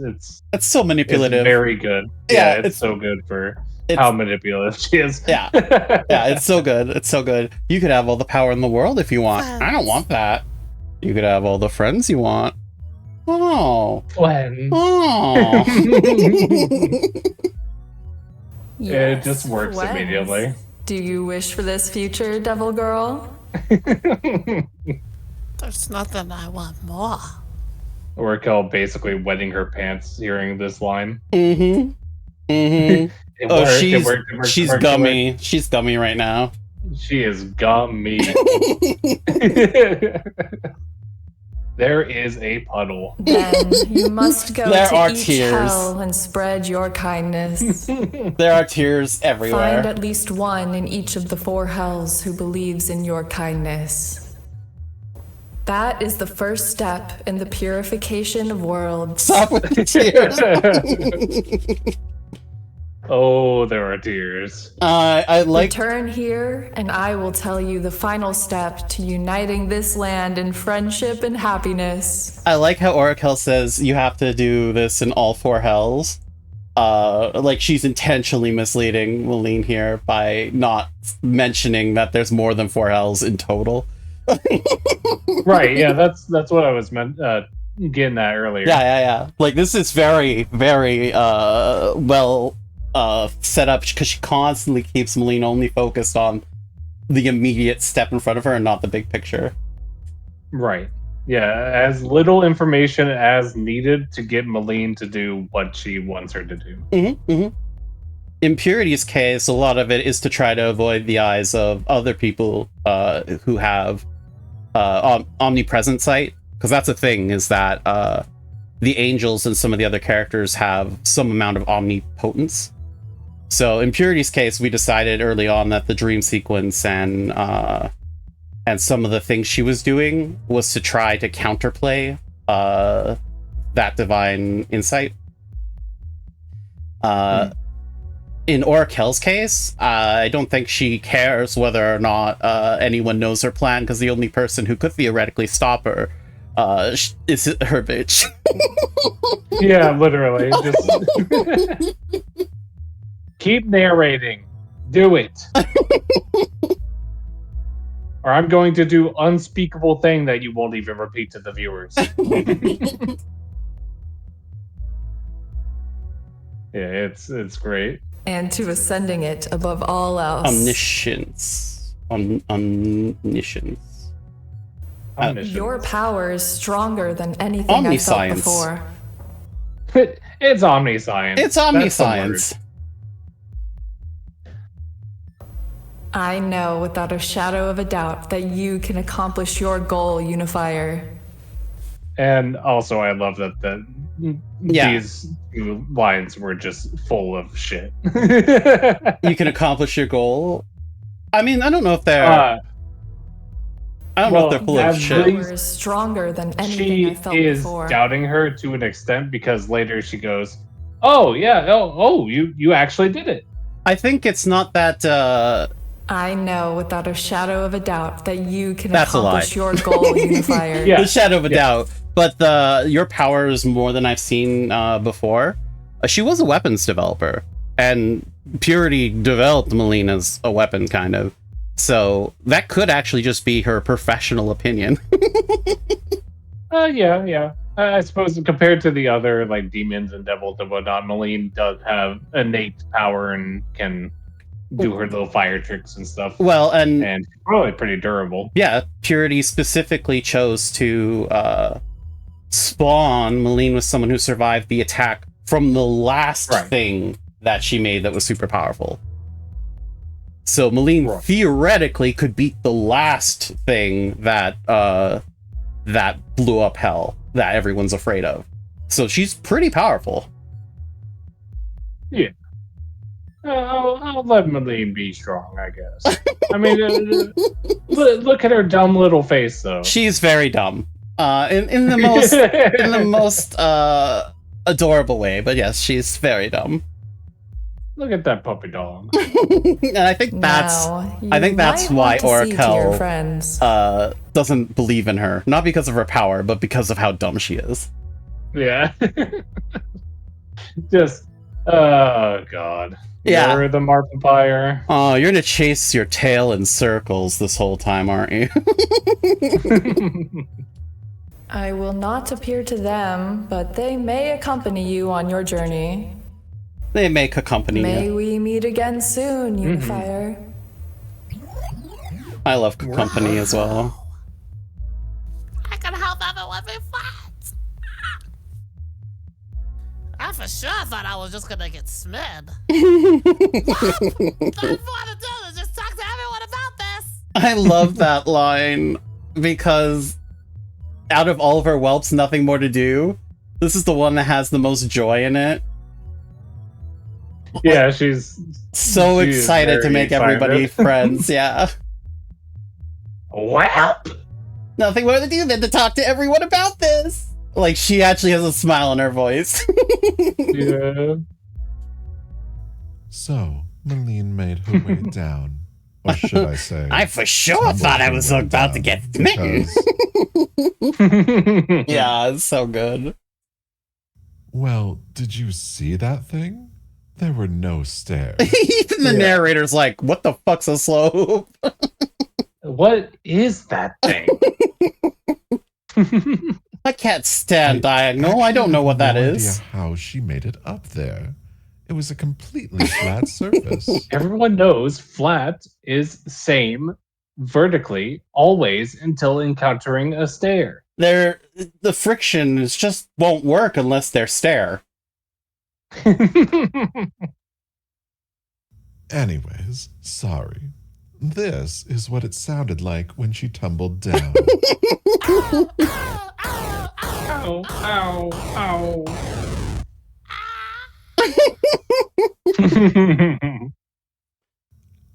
so manipulative. It's very good. Yeah, it's so good for how manipulative she is. Yeah. Yeah, it's so good. It's so good. You could have all the power in the world if you want. I don't want that. You could have all the friends you want. Oh. Friends. Oh. It just works friends. immediately. Do you wish for this future, Devil Girl? There's nothing I want more. Orakel basically wetting her pants hearing this line. Mm-hmm. It Oh, worked, she's it worked. gummy. She's gummy right now. She is gummy. There is a puddle. Then you must go There to are each tears. hell and spread your kindness. There are tears everywhere. Find at least one in each of the 4 hells who believes in your kindness. That is the first step in the purification of worlds. Stop with the tears. Oh, there are tears. I like. Return here, and I will tell you the final step to uniting this land in friendship and happiness. I like how Orakel says you have to do this in all 4 hells. She's intentionally misleading Maline here by not mentioning that there's more than 4 hells in total. Right, yeah, that's what I was getting at earlier. Yeah. This is very, very well set up, because she constantly keeps Maline only focused on the immediate step in front of her and not the big picture. Right. Yeah, as little information as needed to get Maline to do what she wants her to do. In Purity's case, a lot of it is to try to avoid the eyes of other people who have omnipresent sight, because that's the thing, is that the angels and some of the other characters have some amount of omnipotence. So in Purity's case, we decided early on that the dream sequence and some of the things she was doing was to try to counterplay that divine insight. In Orakel's case, I don't think she cares whether or not anyone knows her plan, because the only person who could theoretically stop her is her bitch. Yeah, literally. Just keep narrating. Do it. Or I'm going to do unspeakable thing that you won't even repeat to the viewers. Yeah, it's great. And to ascending it above all else. Omniscience. Omniscience. Your power is stronger than anything I felt before. It's omniscience. It's omniscience. I know without a shadow of a doubt that you can accomplish your goal, Unifier. And also, I love that these two lines were just full of shit. You can accomplish your goal. I mean, I don't know if they're. I don't know if they're full of shit. Power is stronger than anything I felt before. She is doubting her to an extent, because later she goes, "Oh yeah, you actually did it." I think it's not that. I know without a shadow of a doubt that you can That's accomplish your goal, Unifier. The shadow of a doubt. But your power is more than I've seen before. She was a weapons developer, and Purity developed Maline as a weapon, kind of. So that could actually just be her professional opinion. Yeah. I suppose compared to the other like demons and devils and whatnot, Maline does have innate power and can do her little fire tricks and stuff. Well, and probably pretty durable. Yeah, Purity specifically chose to spawn Maline with someone who survived the attack from the last thing that she made that was super powerful. So Maline theoretically could beat the last thing that that blew up hell that everyone's afraid of. So she's pretty powerful. Yeah. I'll let Maline be strong, I guess. I mean, look at her dumb little face, though. She's very dumb. In the most adorable way, but yes, she's very dumb. Look at that puppy dog. And I think that's why Orakel doesn't believe in her, not because of her power, but because of how dumb she is. Yeah. Just oh god. Yeah. You're the Markiplier. Oh, you're gonna chase your tail in circles this whole time, aren't you? I will not appear to them, but they may accompany you on your journey. They may accompany May you. we meet again soon, Unifier. I love company as well. I can help everyone be friends. I for sure thought I was just gonna get smid. What I want to do is just talk to everyone about this. I love that line because out of all of her whelps, nothing more to do, this is the one that has the most joy in it. Yeah, she's so excited to make everybody friends. Yeah. Well, nothing more to do than to talk to everyone about this. Like, she actually has a smile on her voice. Yeah. So, Maline made her way down. Or should I say... I for sure thought I was about to get smitten. Yeah, it's so good. Well, did you see that thing? There were no stairs. Even the narrator's like, what the fuck's a slope? What is that thing? I can't stand diagonal. I don't know what that is. How she made it up there. It was a completely flat surface. Everyone knows flat is same vertically always until encountering a stair. The friction just won't work unless they're stair. Anyways, sorry. This is what it sounded like when she tumbled down. Ow, ow, ow.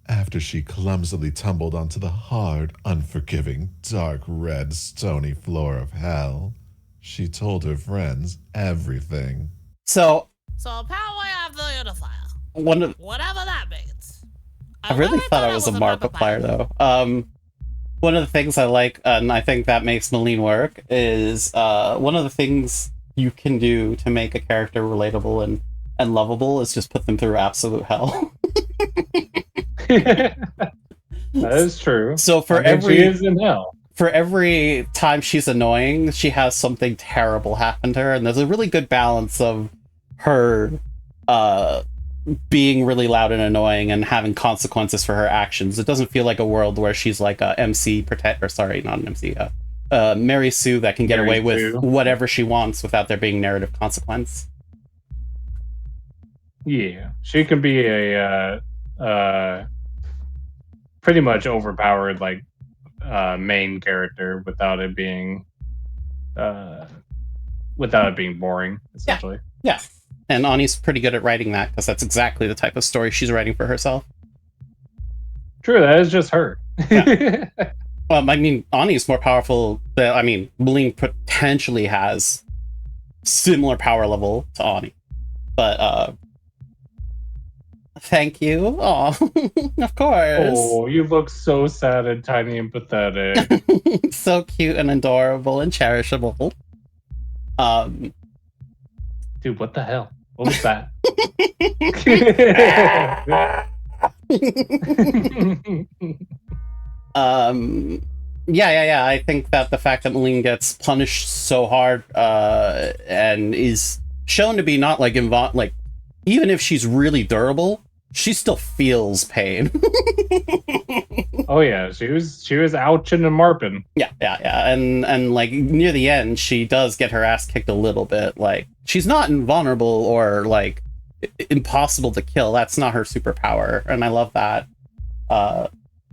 After she clumsily tumbled onto the hard, unforgiving, dark red, stony floor of hell, she told her friends everything. So power of the unifier. Whatever that means. I really thought I was a Markiplier though. One of the things I like, and I think that makes Maline work, is one of the things you can do to make a character relatable and lovable is just put them through absolute hell. That is true. So she is in hell. For every time she's annoying, she has something terrible happen to her, and there's a really good balance of her being really loud and annoying and having consequences for her actions. It doesn't feel like a world where she's like a MC not an MC, Mary Sue that can get away with whatever she wants without there being narrative consequence. Yeah, she can be a pretty much overpowered like main character without it being boring, essentially. Yeah. And Ani's pretty good at writing that because that's exactly the type of story she's writing for herself. True, that is just her. Yeah. Well, I mean, Ani's more powerful. Maline potentially has similar power level to Ani, but thank you. Oh, of course. Oh, you look so sad and tiny and pathetic. So cute and adorable and cherishable. Dude, what the hell? What was that? Yeah. I think that the fact that Maline gets punished so hard and is shown to be not like even if she's really durable, she still feels pain. Oh yeah, she was ouching and marping. Yeah. And like near the end, she does get her ass kicked a little bit. Like she's not invulnerable or like impossible to kill. That's not her superpower, and I love that.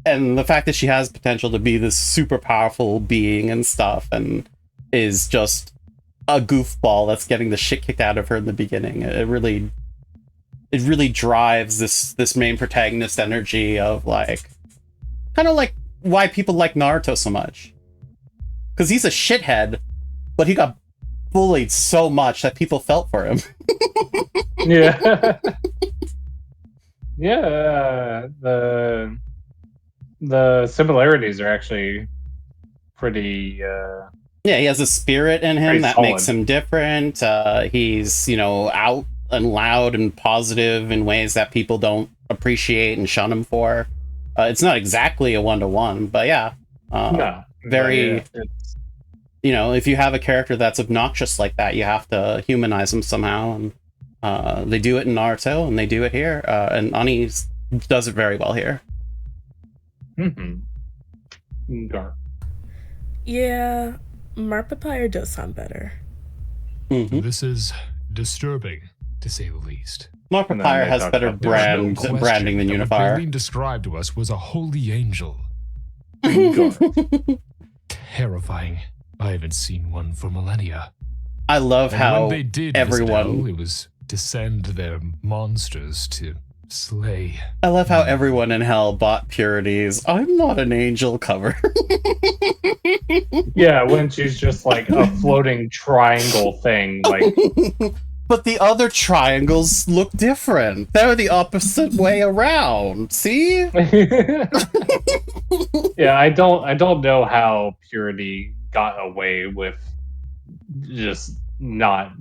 And the fact that she has potential to be this super powerful being and stuff, and is just a goofball that's getting the shit kicked out of her in the beginning. It really drives this main protagonist energy of like, kind of like why people like Naruto so much. Because he's a shithead, but he got bullied so much that people felt for him. Yeah. Yeah, the similarities are actually pretty yeah, he has a spirit in him that makes him different. He's, out and loud and positive in ways that people don't appreciate and shun him for. It's not exactly a one-to-one, but yeah. No. Very, if you have a character that's obnoxious like that, you have to humanize them somehow. And they do it in Naruto, and they do it here. And Ani does it very well here. Mm-hmm. Gar. Yeah, Markiplier does sound better. Mm-hmm. This is disturbing, to say the least. Markiplier has better branding than Unifier. What Maline described to us was a holy angel. Terrifying. I haven't seen one for millennia. I love how when they did everyone... it was to send their monsters to slay. I love how everyone in hell bought Purity's "I'm not an angel" cover. Yeah, when she's just like a floating triangle thing, like. But the other triangles look different. They're the opposite way around. See? Yeah, I don't know how Purity got away with just not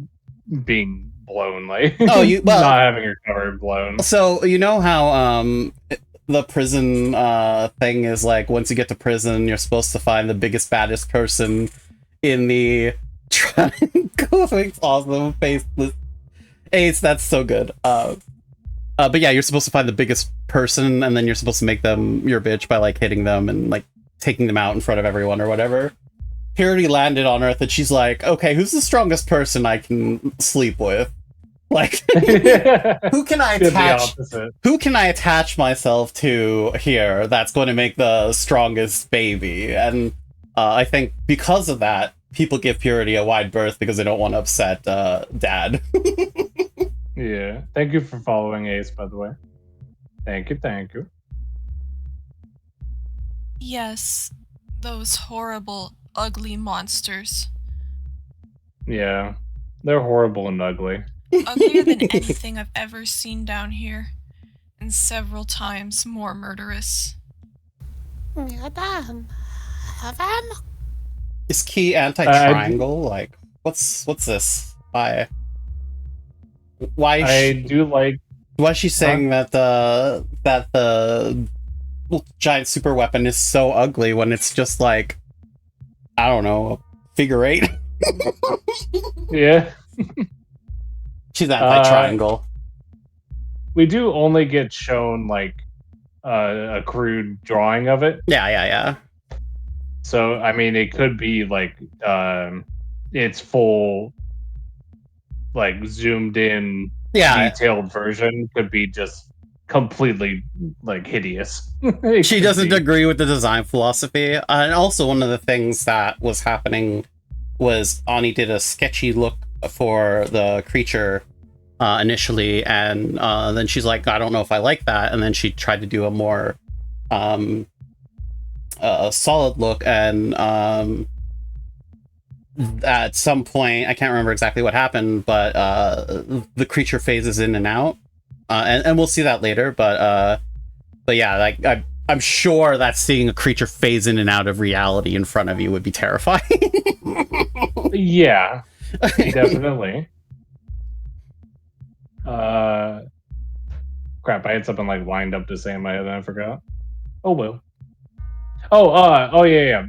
being blown, like not having her cover blown. So you know how the prison thing is like, once you get to prison, you're supposed to find the biggest, baddest person in the triangle. Makes awesome faceless. Ace, that's so good. But yeah, you're supposed to find the biggest person, and then you're supposed to make them your bitch by like hitting them and like taking them out in front of everyone or whatever. Purity landed on Earth, and she's like, okay, who's the strongest person I can sleep with? Like, who can I attach? Who can I attach myself to here that's going to make the strongest baby? And I think because of that, people give Purity a wide berth because they don't want to upset Dad. Yeah. Thank you for following Ace, by the way. Thank you. Yes, those horrible, ugly monsters. Yeah. They're horrible and ugly. Uglier than anything I've ever seen down here. And several times more murderous. Is Key anti-triangle? Like, what's this? Why I do like... Why is she saying that the giant super weapon is so ugly when it's just like, I don't know, a figure eight? Yeah. She's anti-triangle. We do only get shown like a crude drawing of it. Yeah. So I mean, it could be like its full, like zoomed in, detailed version could be just completely like hideous. She doesn't agree with the design philosophy. And also one of the things that was happening was Ani did a sketchy look for the creature initially, and then she's like, I don't know if I like that, and then she tried to do a more solid look, and at some point, I can't remember exactly what happened, but the creature phases in and out, and we'll see that later, but yeah, like I'm sure that seeing a creature phase in and out of reality in front of you would be terrifying. Yeah, definitely. Crap, I had something like lined up to say in my head and I forgot. Oh well. Oh yeah.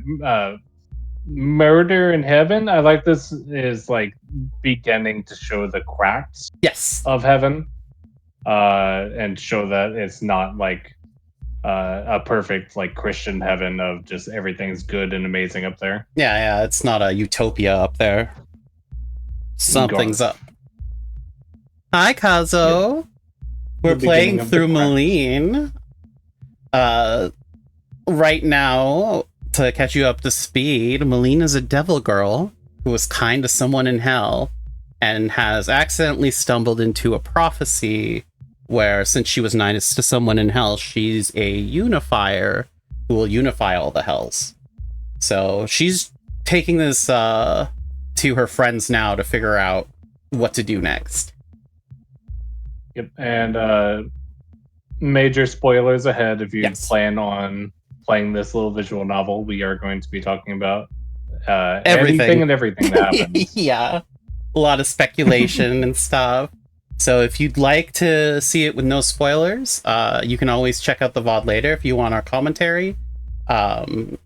Murder in Heaven. I like this is like beginning to show the cracks of heaven. And show that it's not like a perfect like Christian heaven of just everything's good and amazing up there. Yeah, it's not a utopia up there. Something's up. Hi, Kazo. Yep. We're playing through Maline. Right now, to catch you up to speed, Maline is a devil girl who was kind to someone in hell and has accidentally stumbled into a prophecy where, since she was nice to someone in hell, she's a unifier who will unify all the hells. So she's taking this to her friends now to figure out what to do next. Yep, and major spoilers ahead if you plan on playing this little visual novel. We are going to be talking about anything and everything that happens. Yeah, a lot of speculation and stuff. So if you'd like to see it with no spoilers, you can always check out the VOD later if you want our commentary. And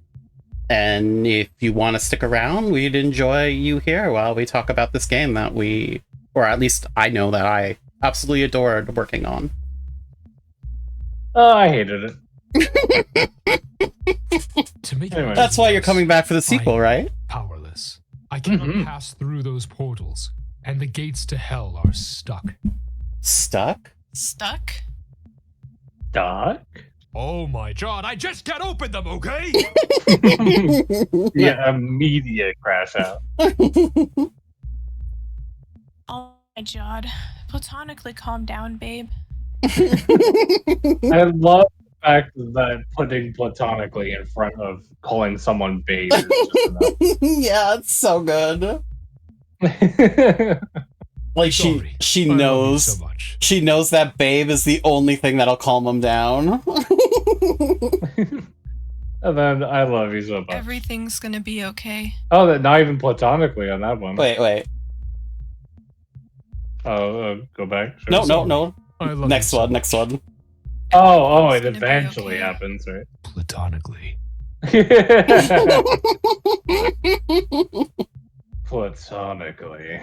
if you want to stick around, we'd enjoy you here while we talk about this game that we, or at least I know that I absolutely adored working on. I hated it. To make That's why you're coming back for the sequel, right? Powerless. I cannot pass through those portals, and the gates to hell are stuck. Stuck? Stuck? Stuck? Oh my god, I just can't open them, okay? Yeah, immediate crash out. Oh my god. Platonically calm down, babe. I love the fact that putting platonically in front of calling someone babe is just enough. Yeah, it's so good. Like she knows she knows that babe is the only thing that'll calm him down. And then I love you so much. Everything's gonna be okay. Oh, that not even platonically on that one. Wait. Oh, go back. Sure. No. Next one. Oh, it eventually happens, right? Platonically. Platonically.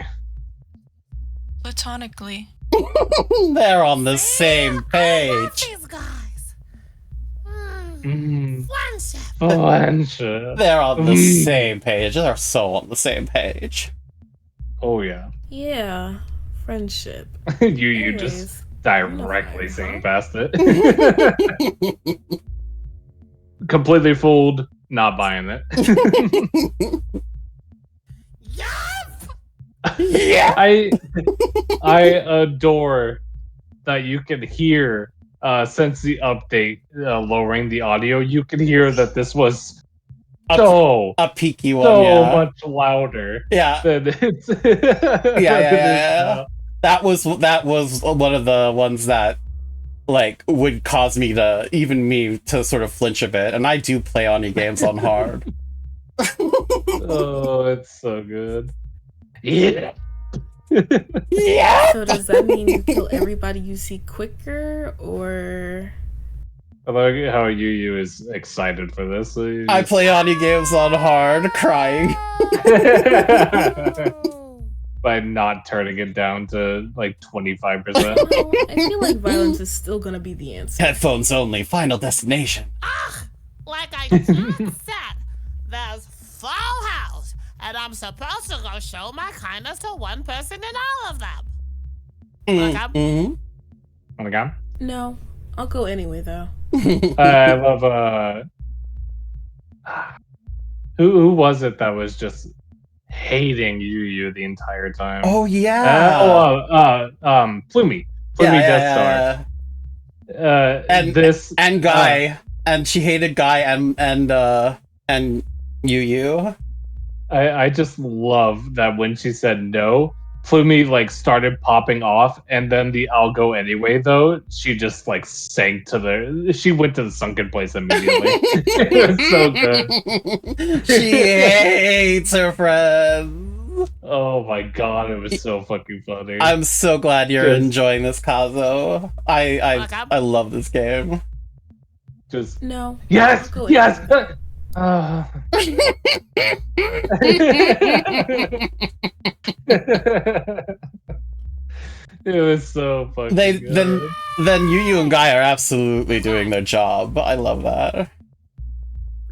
They're on the same page. These guys. Friendship. They're on the same page. They're so on the same page. Oh yeah. Yeah, friendship. you just directly seeing past it. Completely fooled, not buying it. Yeah. I adore that you can hear since the update lowering the audio, you can hear that this was a peaky one, yeah. much louder. Yeah. Than it's Yeah. That was one of the ones that like would cause me to sort of flinch a bit, and I do play Oni games on hard. Oh, it's so good. Yeah. Yeah. So does that mean you kill everybody you see quicker, or? I like how Yu is excited for this. So I play Oni games on hard, crying. By not turning it down to like 25%. Well, I feel like violence is still gonna be the answer. Headphones only, Final Destination. Like I just said, there's Full House, and I'm supposed to go show my kindness to one person in all of them. Mm-hmm. Oh my god. No, I'll go anyway though. I love who was it that was just hating Yu the entire time? Oh yeah. Plumie Death Star. And Guy, and she hated Guy and Yu. I just love that when she said no, Plumie like started popping off, and then the "I'll go anyway" though she just like sank to she went to the sunken place immediately. It was so good. She hates her friends. Oh my god, it was so fucking funny. I'm so glad you're enjoying this, Kazo. I love this game. Just no. Yes, yes. It was so fucking good. Then Yu and Guy are absolutely doing their job. I love that.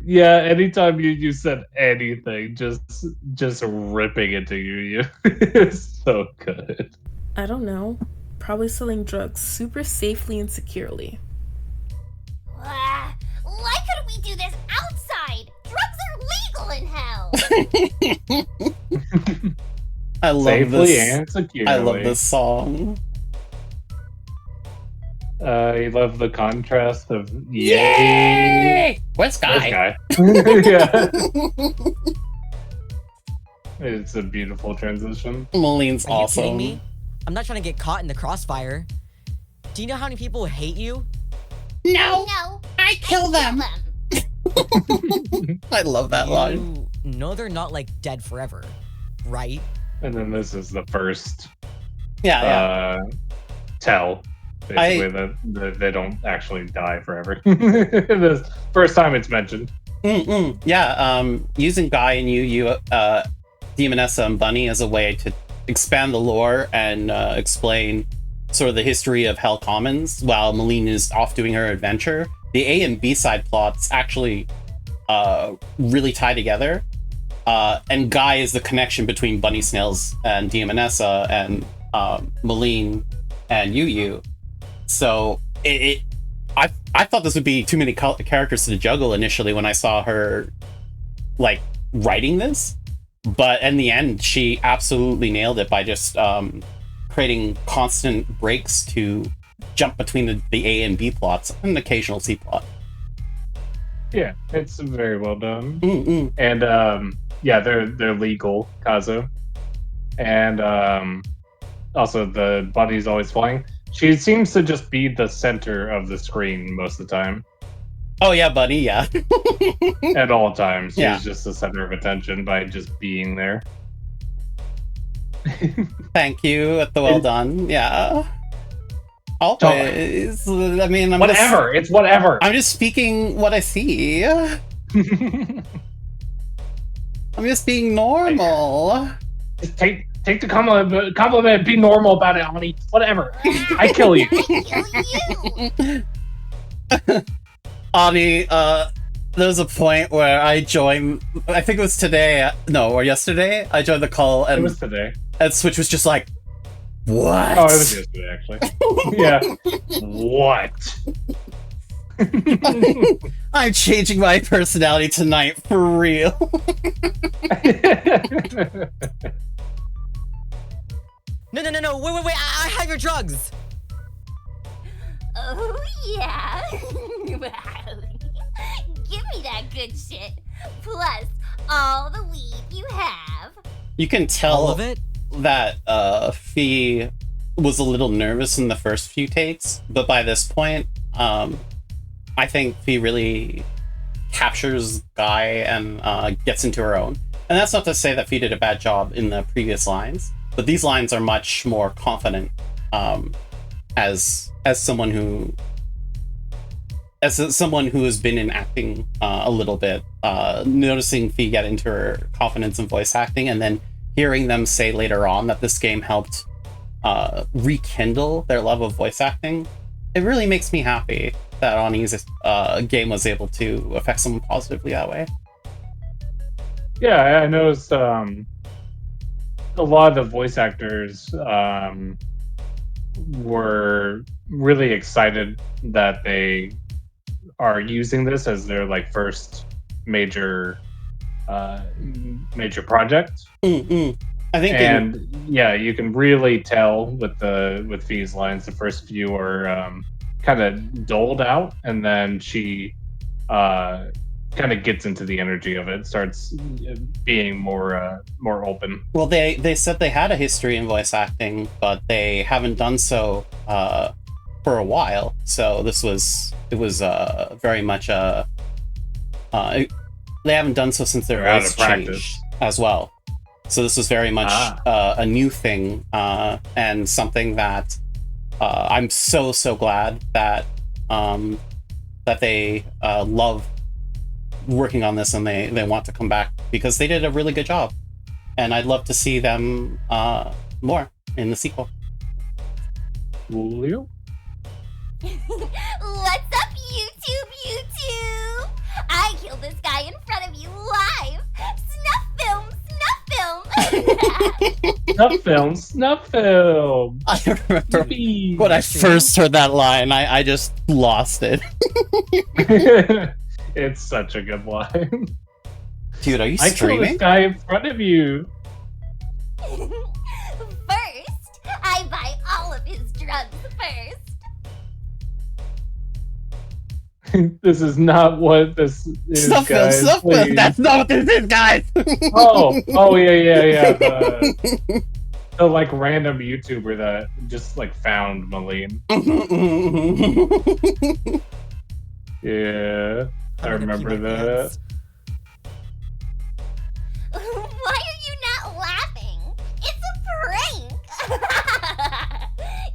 Yeah, anytime you said anything, just ripping into Yu. It's so good. I don't know. Probably selling drugs super safely and securely. Why couldn't we do this outside? Drugs are legal in hell. I love Safely this. and securely. I love this song. You love the contrast of yay. Where's Guy? Yeah. It's a beautiful transition. Maline's Are you awesome. kidding me? I'm not trying to get caught in the crossfire. Do you know how many people hate you? No, I kill them. I love that line. No, they're not like dead forever, right? And then this is the first tell, basically, that they don't actually die forever. The first time it's mentioned. Yeah, using Guy and Yu, Demonessa and Bunny as a way to expand the lore and explain sort of the history of Hell Commons while Maline is off doing her adventure. The A and B side plots actually really tie together. And Guy is the connection between Bunny Snails and Demonessa and Maline and Yu. So I thought this would be too many characters to juggle initially when I saw her like writing this, but in the end she absolutely nailed it by just creating constant breaks to jump between the A and B plots and an occasional C plot. Yeah, it's very well done. And yeah, they're legal, Kazo. And also the Bunny's always flying. She seems to just be the center of the screen most of the time. Oh yeah, Bunny, yeah. At all times. She's Yeah. just the center of attention by just being there. Thank you at the well done. Yeah. Always. I mean, Whatever. It's whatever. I'm just speaking what I see. I'm just being normal. Just take the compliment and be normal about it, honey. Whatever. I kill you. Ani, there's a point where I joined, I think it was today, or yesterday, I joined the call and It was today. And Switch was just like, what? Oh, it was yesterday, actually. Yeah. What? I'm changing my personality tonight for real. No, wait, I have your drugs! Oh, yeah. Give me that good shit. Plus, all the weed you have. You can tell All of it? that Fee was a little nervous in the first few takes, but by this point, I think Fee really captures Guy and gets into her own. And that's not to say that Fee did a bad job in the previous lines, but these lines are much more confident as someone who has been in acting a little bit, noticing Fee get into her confidence in voice acting, and then hearing them say later on that this game helped rekindle their love of voice acting, it really makes me happy that Ani's game was able to affect someone positively that way. Yeah, I noticed a lot of the voice actors were really excited that they are using this as their like first major project. I think, yeah, you can really tell with Fee's lines. The first few are kind of doled out, and then she kind of gets into the energy of it, starts being more open. Well, they said they had a history in voice acting, but they haven't done so for a while. So it was very much they haven't done so since their voice changed as well. So this was very much a new thing, and something that I'm so glad that that they love working on this, and they want to come back because they did a really good job, and I'd love to see them more in the sequel. Julio? What's up, YouTube? I killed this guy in front of you live. Snuff film. I remember when I first heard that line, I just lost it. It's such a good line. Dude, are you streaming? I killed this guy in front of you. First, I buy all of his drugs first. This is not what this is, Snuff guys. film. That's not what this is, guys. oh yeah. The like random YouTuber that just like found Maline. Yeah, I remember that. Why are you not laughing? It's a prank.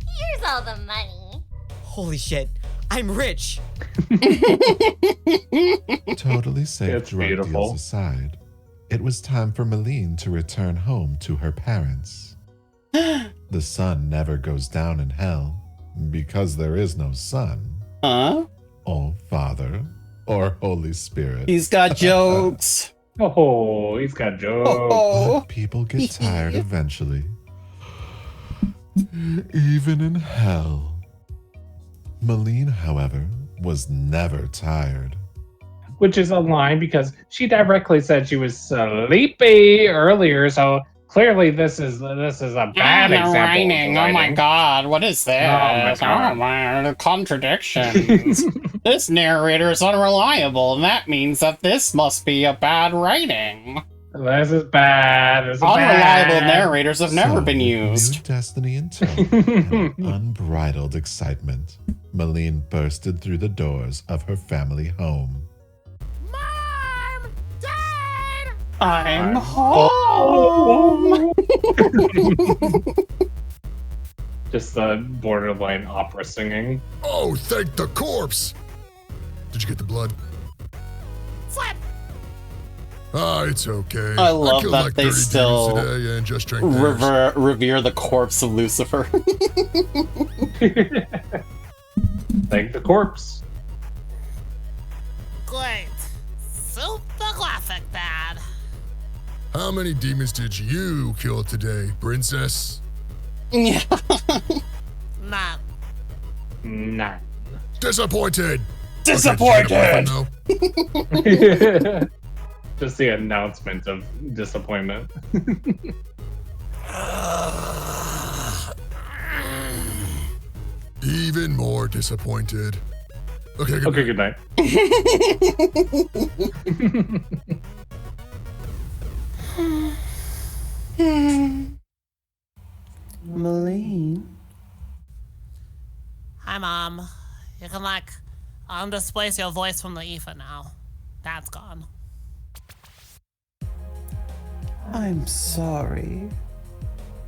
Here's all the money. Holy shit, I'm rich. Totally safe It's drug beautiful. deals aside, it was time for Maline to return home to her parents. The sun never goes down in hell because there is no sun. Or Father or Holy Spirit. He's got jokes. Oh, he's got jokes. But people get tired eventually. Even in hell. Maline, however, was never tired. Which is a line because she directly said she was sleepy earlier, so clearly this is a bad example. Raining. Oh my god, what is this? Oh my, the contradictions. This narrator is unreliable, and that means that this must be a bad writing. This is bad. Unreliable narrators have never been used. New destiny in tow and unbridled excitement, Maline bursted through the doors of her family home. Mom! Dad! I'm home! Just the borderline opera singing. Oh, thank the corpse! Did you get the blood? Flip! Ah, it's okay. I love killed that like they 30 still demons today and just drank theirs. revere the corpse of Lucifer. Thank the corpse. Great. Super graphic, Dad. How many demons did you kill today, princess? None. None. Disappointed! Disappointed! Just the announcement of disappointment. Even more disappointed. Okay, good night. Maline? Hi, Mom. You can, displace your voice from the ether now. That's gone. I'm sorry.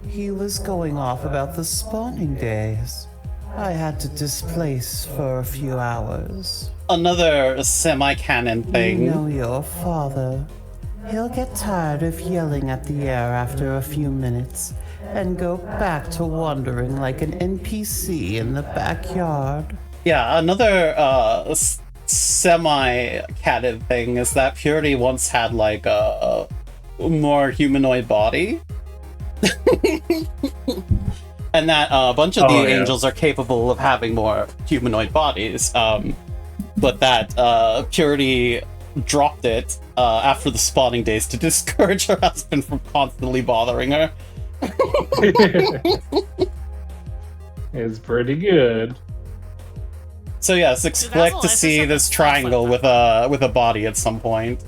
He was going off about the spawning days. I had to displace for a few hours. Another semi-canon thing. You know your father. He'll get tired of yelling at the air after a few minutes and go back to wandering like an NPC in the backyard. Yeah, another semi-canon thing is that Purity once had like a more humanoid body. And that a bunch of the angels are capable of having more humanoid bodies. But that Purity dropped it after the spawning days to discourage her husband from constantly bothering her. It's pretty good. So yes, expect to see this triangle with a body at some point.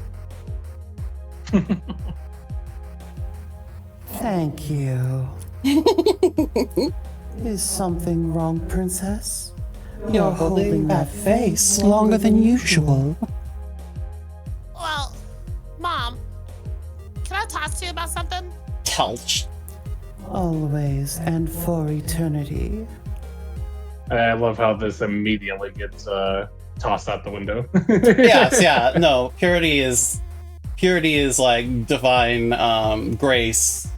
Thank you. Is something wrong, Princess? You're holding that face longer than usual. Well, Mom, can I talk to you about something? Touch. Always and for eternity. I love how this immediately gets tossed out the window. Yes, yeah, no, Purity is like divine grace,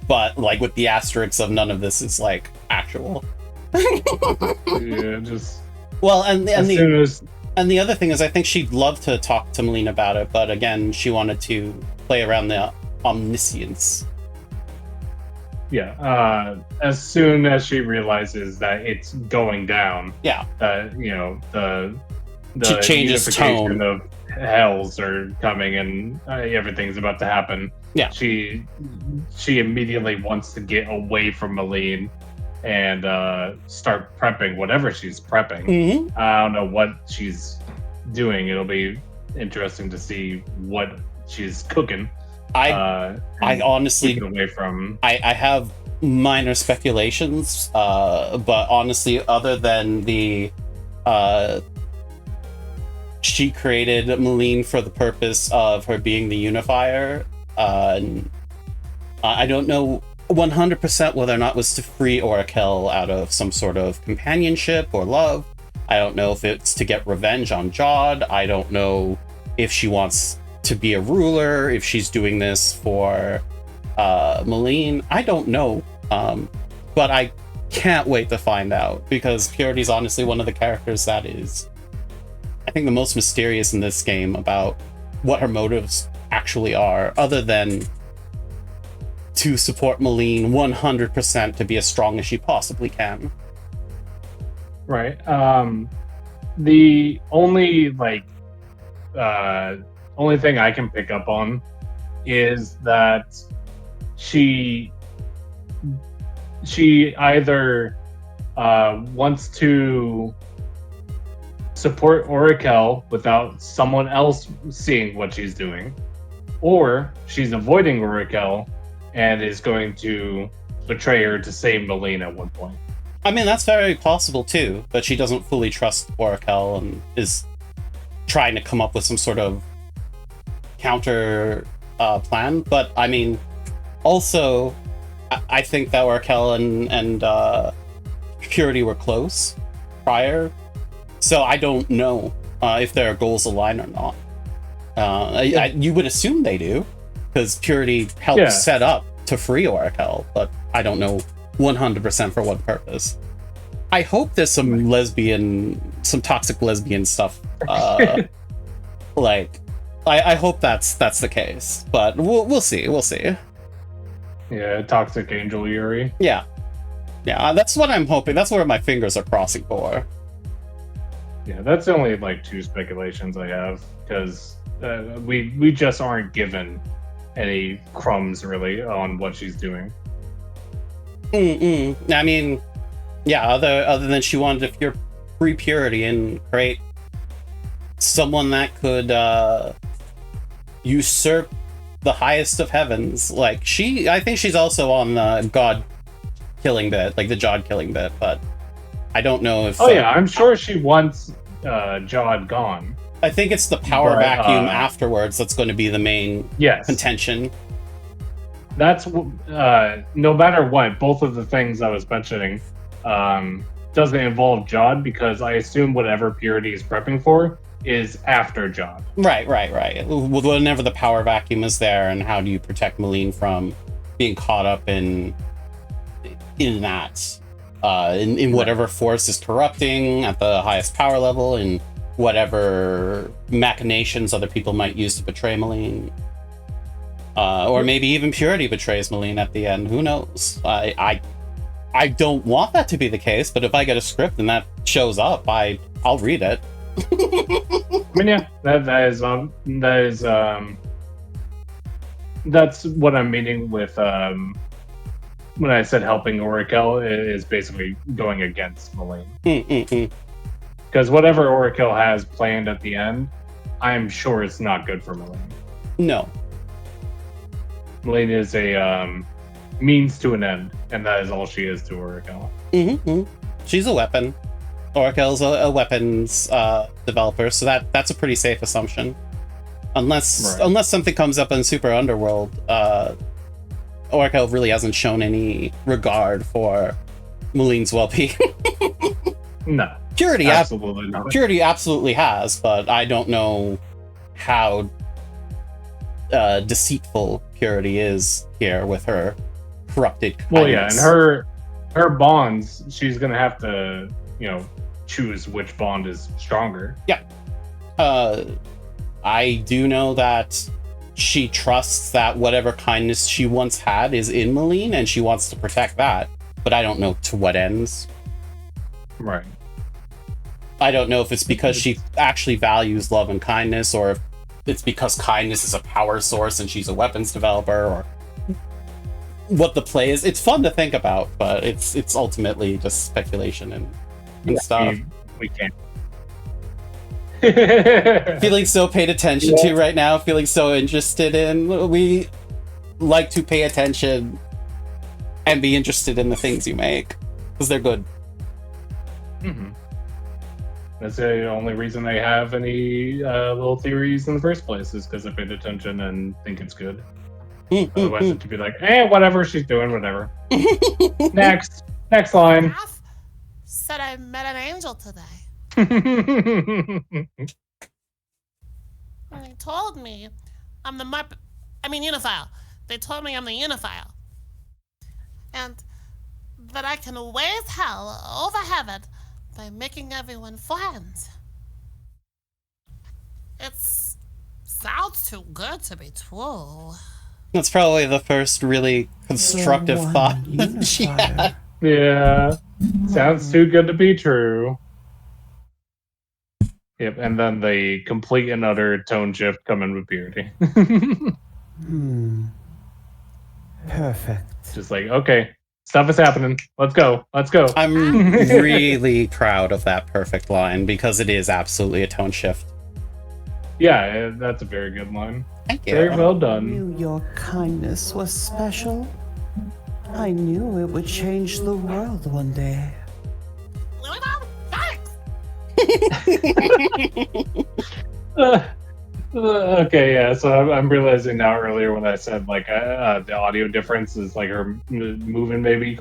but like with the asterisks of none of this is like actual. Yeah, just well, and the other thing is, I think she'd love to talk to Maline about it, but again, she wanted to play around the omniscience. Yeah, as soon as she realizes that it's going down, yeah, the she changes unification tone of hells are coming and everything's about to happen. Yeah, she immediately wants to get away from Maline and start prepping whatever she's prepping. Mm-hmm. I don't know what she's doing. It'll be interesting to see what she's cooking. I honestly away from. I have minor speculations, but honestly, other than the she created Maline for the purpose of her being the unifier. I don't know 100% whether or not it was to free Orakel out of some sort of companionship or love. I don't know if it's to get revenge on Jod. I don't know if she wants to be a ruler, if she's doing this for Maline. I don't know, but I can't wait to find out, because Purity's honestly one of the characters that is, I think, the most mysterious in this game about what her motives actually are, other than to support Maline 100% to be as strong as she possibly can. Right. The only only thing I can pick up on is that she either wants to support Orakel without someone else seeing what she's doing, or she's avoiding Orakel and is going to betray her to save Maline at one point. I mean, that's very possible too, but she doesn't fully trust Orakel and is trying to come up with some sort of counter plan. But I mean, also, I think that Orakel and Purity were close prior, so I don't know if their goals align or not. You would assume they do, because Purity helped set up to free Orakel, but I don't know 100% for what purpose. I hope there's some toxic lesbian stuff. I hope that's the case, but we'll see. We'll see. Yeah, toxic angel Yuri. Yeah, that's what I'm hoping. That's where my fingers are crossing for. Yeah, that's only like 2 speculations I have because we just aren't given any crumbs really on what she's doing. I mean, yeah. Other than she wanted to free purity and create someone that could usurp the highest of heavens. Like I think she's also on the god killing bit, like the Jod killing bit, but I don't know if. Oh yeah, I'm sure she wants Jod gone. I think it's the power vacuum afterwards that's going to be the main contention. That's no matter what. Both of the things I was mentioning doesn't involve Jod because I assume whatever purity is prepping for is after Jod. Right. Whenever the power vacuum is there, and how do you protect Maline from being caught up in that, in whatever force is corrupting at the highest power level, and whatever machinations other people might use to betray Maline. Or maybe even purity betrays Maline at the end. Who knows? I don't want that to be the case, but if I get a script and that shows up, I'll read it. I mean, yeah, that's what I'm meaning with when I said helping Oracle is basically going against Maline. Because whatever Oracle has planned at the end, I'm sure it's not good for Maline. No. Maline is a means to an end, and that is all she is to Oracle. She's a weapon. Oracle's a weapons developer, so that's a pretty safe assumption. Unless something comes up in Super Underworld, Oracle really hasn't shown any regard for Maline's well-being. No. Purity absolutely not. Purity absolutely has, but I don't know how deceitful Purity is here with her corrupted kindness. Well, yeah, and her bonds, she's gonna have to, choose which bond is stronger. Yeah. I do know that she trusts that whatever kindness she once had is in Maline, and she wants to protect that, but I don't know to what ends. Right. I don't know if it's because she actually values love and kindness, or if it's because kindness is a power source and she's a weapons developer, or what the play is. It's fun to think about, but it's ultimately just speculation and stuff. We can't. Feeling so paid attention to right now, feeling so interested in. We like to pay attention and be interested in the things you make, because they're good. That's the only reason they have any little theories in the first place, is because they paid attention and think it's good. Otherwise it could be like, whatever, she's doing whatever. Next line. Said I met an angel today. And they told me I'm the Unifile. They told me I'm the Unifile. And that I can raise hell over heaven by making everyone friends. It sounds too good to be true. That's probably the first really constructive thought that she had. Yeah. Sounds too good to be true. Yep, and then the complete and utter tone shift coming with Purity. Perfect. Just like, okay, stuff is happening. Let's go. I'm really proud of that perfect line, because it is absolutely a tone shift. Yeah, that's a very good line. Thank you. Very well I done. knew your kindness was special. I knew it would change the world one day. Okay, yeah. So I'm realizing now. Earlier when I said like the audio difference is like her moving, maybe ?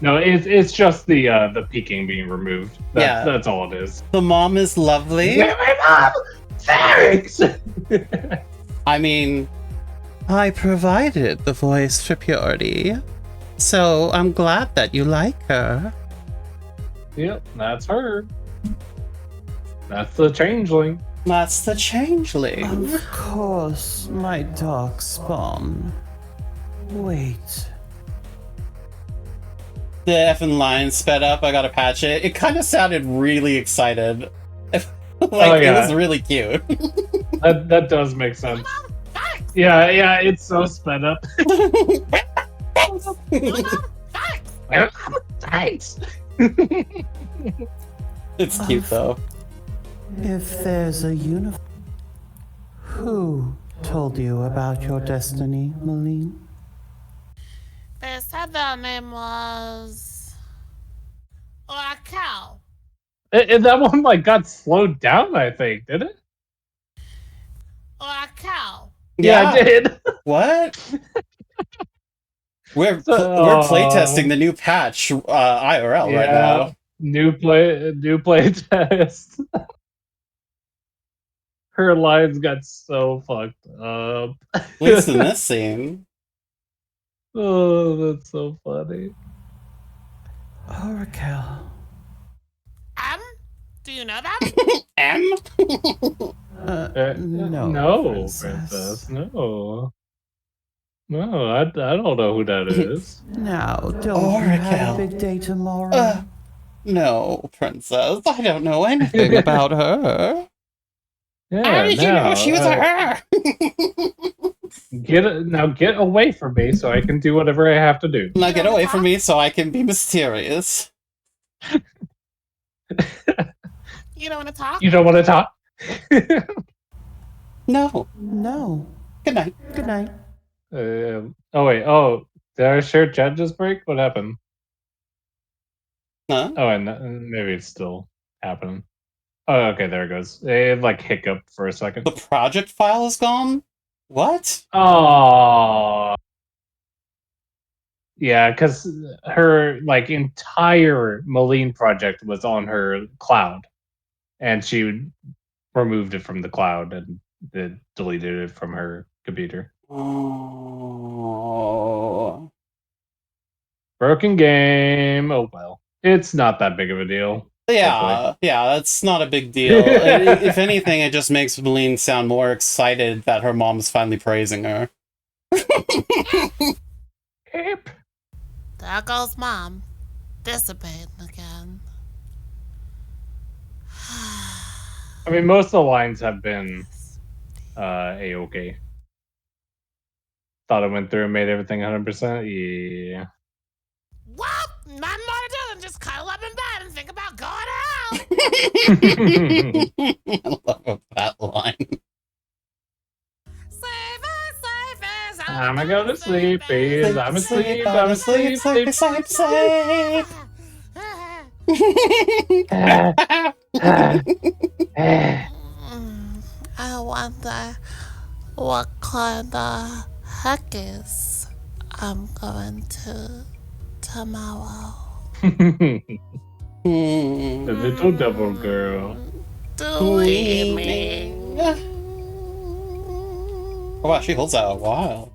No, it's just the peaking being removed. That's all it is. The mom is lovely. Yeah, my mom. Thanks. I mean, I provided the voice for Purity, so I'm glad that you like her. Yep, that's her. That's the changeling. That's the changeling. Of course, my dark spawn. Wait. The effing line sped up. I gotta patch it. It kind of sounded really excited. Like, it was really cute. That does make sense. Yeah, it's so sped up. Thanks. It's cute though. If there's a universe, who told you about your destiny, Maline? They said their name was Raquel. And that one like got slowed down, I think, did it? Raquel. Yeah, it did. What? We're playtesting the new patch IRL right now. New play test. Her lines got so fucked up. At least in this scene. Oh, that's so funny. Oh, Raquel. Do you know that? M? No, princess. No. No, I don't know who that is. Now, don't you have a big day tomorrow? No, princess. I don't know anything about her. Yeah, How did you know she was a her? Get away from me so I can do whatever I have to do. Now get away from me so I can be mysterious. You don't want to talk? You don't want to talk? No. No. Good night. Good night. Oh wait. Oh, did our shared chat just break? What happened? Huh? Oh, and maybe it's still happening. Oh, okay. There it goes. It like hiccuped for a second. The project file is gone? What? Oh. Yeah, because her like entire Maline project was on her cloud, and she removed it from the cloud and deleted it from her computer. Oh. Broken game. Oh well, it's not that big of a deal. Yeah, that's not a big deal. If anything, it just makes Maline sound more excited that her mom's finally praising her. There goes Mom, dissipating again. I mean, most of the lines have been a-okay. Thought it went through and made everything 100%. Yeah. Well, nothing more to do than just cuddle up in bed and think about going to hell. I love that line. I'ma go to sleep, please. I'm asleep, I'm asleep, sleep, sleep, sleep. I wonder what kind of heckies I'm going to tomorrow. The little devil girl. Dreaming. Oh wow, she holds out a while.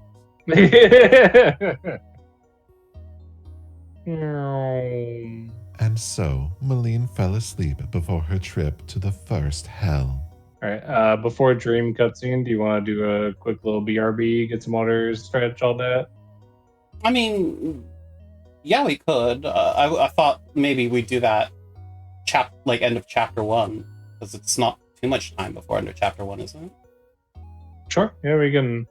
And so, Maline fell asleep before her trip to the first hell. Alright, before dream cutscene, do you want to do a quick little BRB, get some water, stretch, all that? I mean, yeah, we could. I thought maybe we'd do that end of chapter 1, because it's not too much time before end of chapter 1, isn't it? Sure. Yeah, we can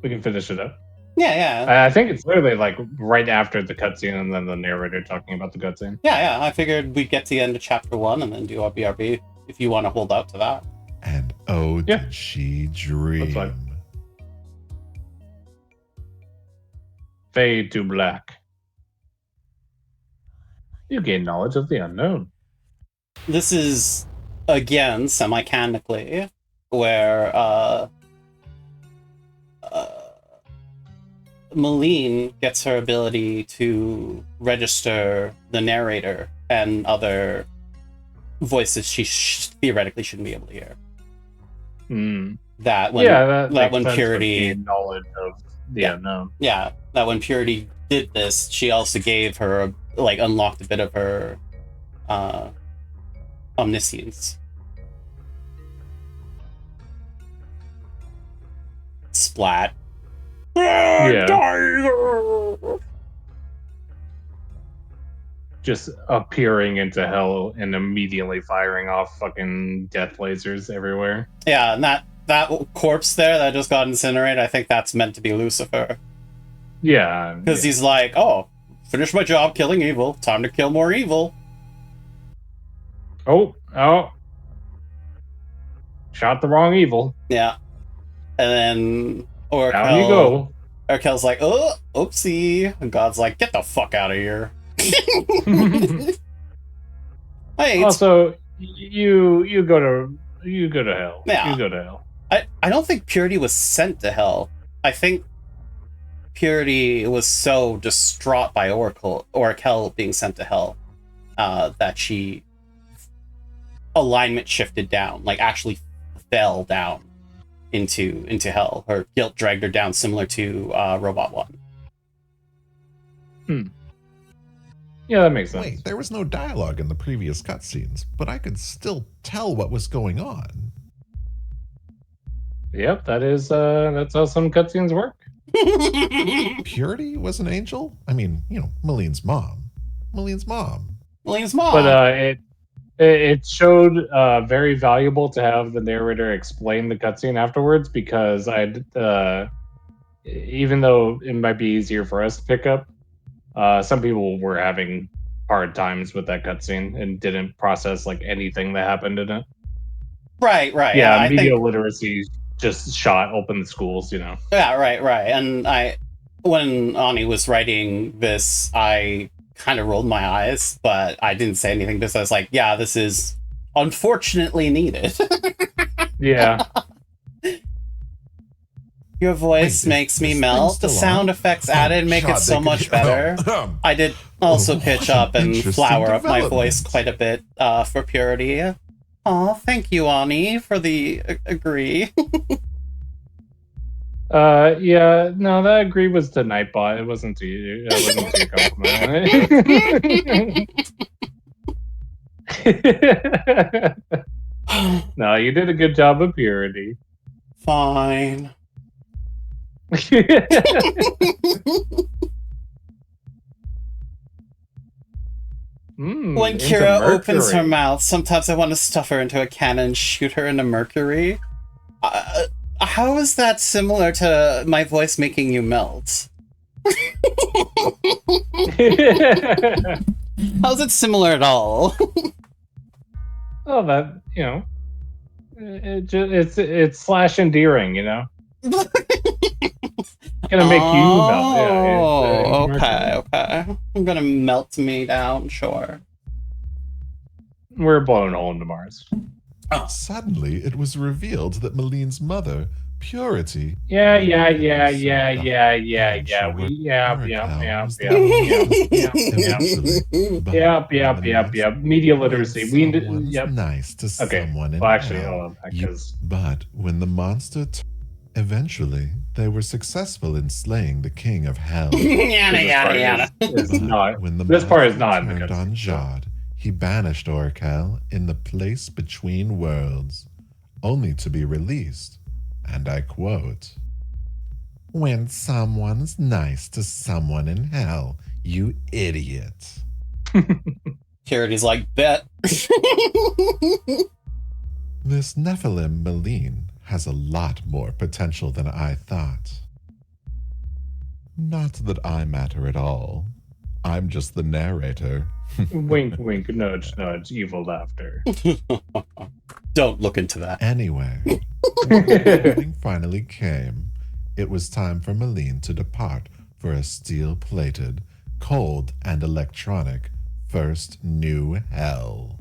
finish it up. Yeah. I think it's literally like right after the cutscene and then the narrator talking about the cutscene. Yeah. I figured we'd get to the end of chapter 1 and then do our BRB if you want to hold out to that. And oh, did she dream? Fade to black. You gain knowledge of the unknown. This is, again, semi-canonically, where Maline gets her ability to register the narrator and other voices she theoretically shouldn't be able to hear. That when Purity knowledge of the unknown. Yeah, that when Purity did this, she also gave her unlocked a bit of her omniscience. Splat. Yeah. just appearing into hell and immediately firing off fucking death lasers everywhere. Yeah, and that corpse there that just got incinerated, I think that's meant to be Lucifer. Yeah. Because he's like, oh, finish my job killing evil. Time to kill more evil. Oh. Shot the wrong evil. Yeah. And then Oracle... Down you go. Oracle's like, oh, oopsie. And God's like, get the fuck out of here. Hey, also, you go to hell. Yeah. You go to hell. I don't think Purity was sent to hell. I think Purity was so distraught by Oracle being sent to hell that she alignment shifted down, like actually fell down into hell. Her guilt dragged her down, similar to Robot 1. Yeah, that makes sense. Wait, there was no dialogue in the previous cutscenes, but I could still tell what was going on. Yep, that's how some cutscenes work. Purity was an angel? I mean, Maline's mom. Maline's mom. But it showed very valuable to have the narrator explain the cutscene afterwards, because even though it might be easier for us to pick up, some people were having hard times with that cutscene and didn't process like anything that happened in it. Right. Yeah, I media think... literacy just shot open the schools, Yeah, right. And when Ani was writing this, I kind of rolled my eyes, but I didn't say anything because I was like, yeah, this is unfortunately needed. Yeah. Your voice makes me melt. The sound effects added make it so much better. I did also pitch up and flower up my voice quite a bit for Purity. Aw, thank you, Ani, for the agree. Yeah, no, that agree was to Nightbot. It wasn't to you. It wasn't to your compliment. No, you did a good job of Purity. Fine. When Kira opens her mouth, sometimes I want to stuff her into a cannon and shoot her into Mercury. How is that similar to my voice making you melt? How's it similar at all? Oh, that, it's slash endearing, Gonna make you melt. Oh, okay. I'm gonna melt me down, sure. We're blowing a hole into Mars. Suddenly, it was revealed that Maline's mother, Purity... Yeah. Media literacy. Nice to someone in hell. But when the monster... Eventually, they were successful in slaying the king of hell. Yada. When the this part is not turned on Jod, he banished Orakel in the place between worlds, only to be released, and I quote, "When someone's nice to someone in hell, you idiot." Purity's like, bet. This Nephilim Maline has a lot more potential than I thought. Not that I matter at all. I'm just the narrator. Wink, wink, nudge, nudge, evil laughter. Don't look into that. Anyway, when the morning finally came, it was time for Maline to depart for a steel-plated, cold, and electronic first new hell.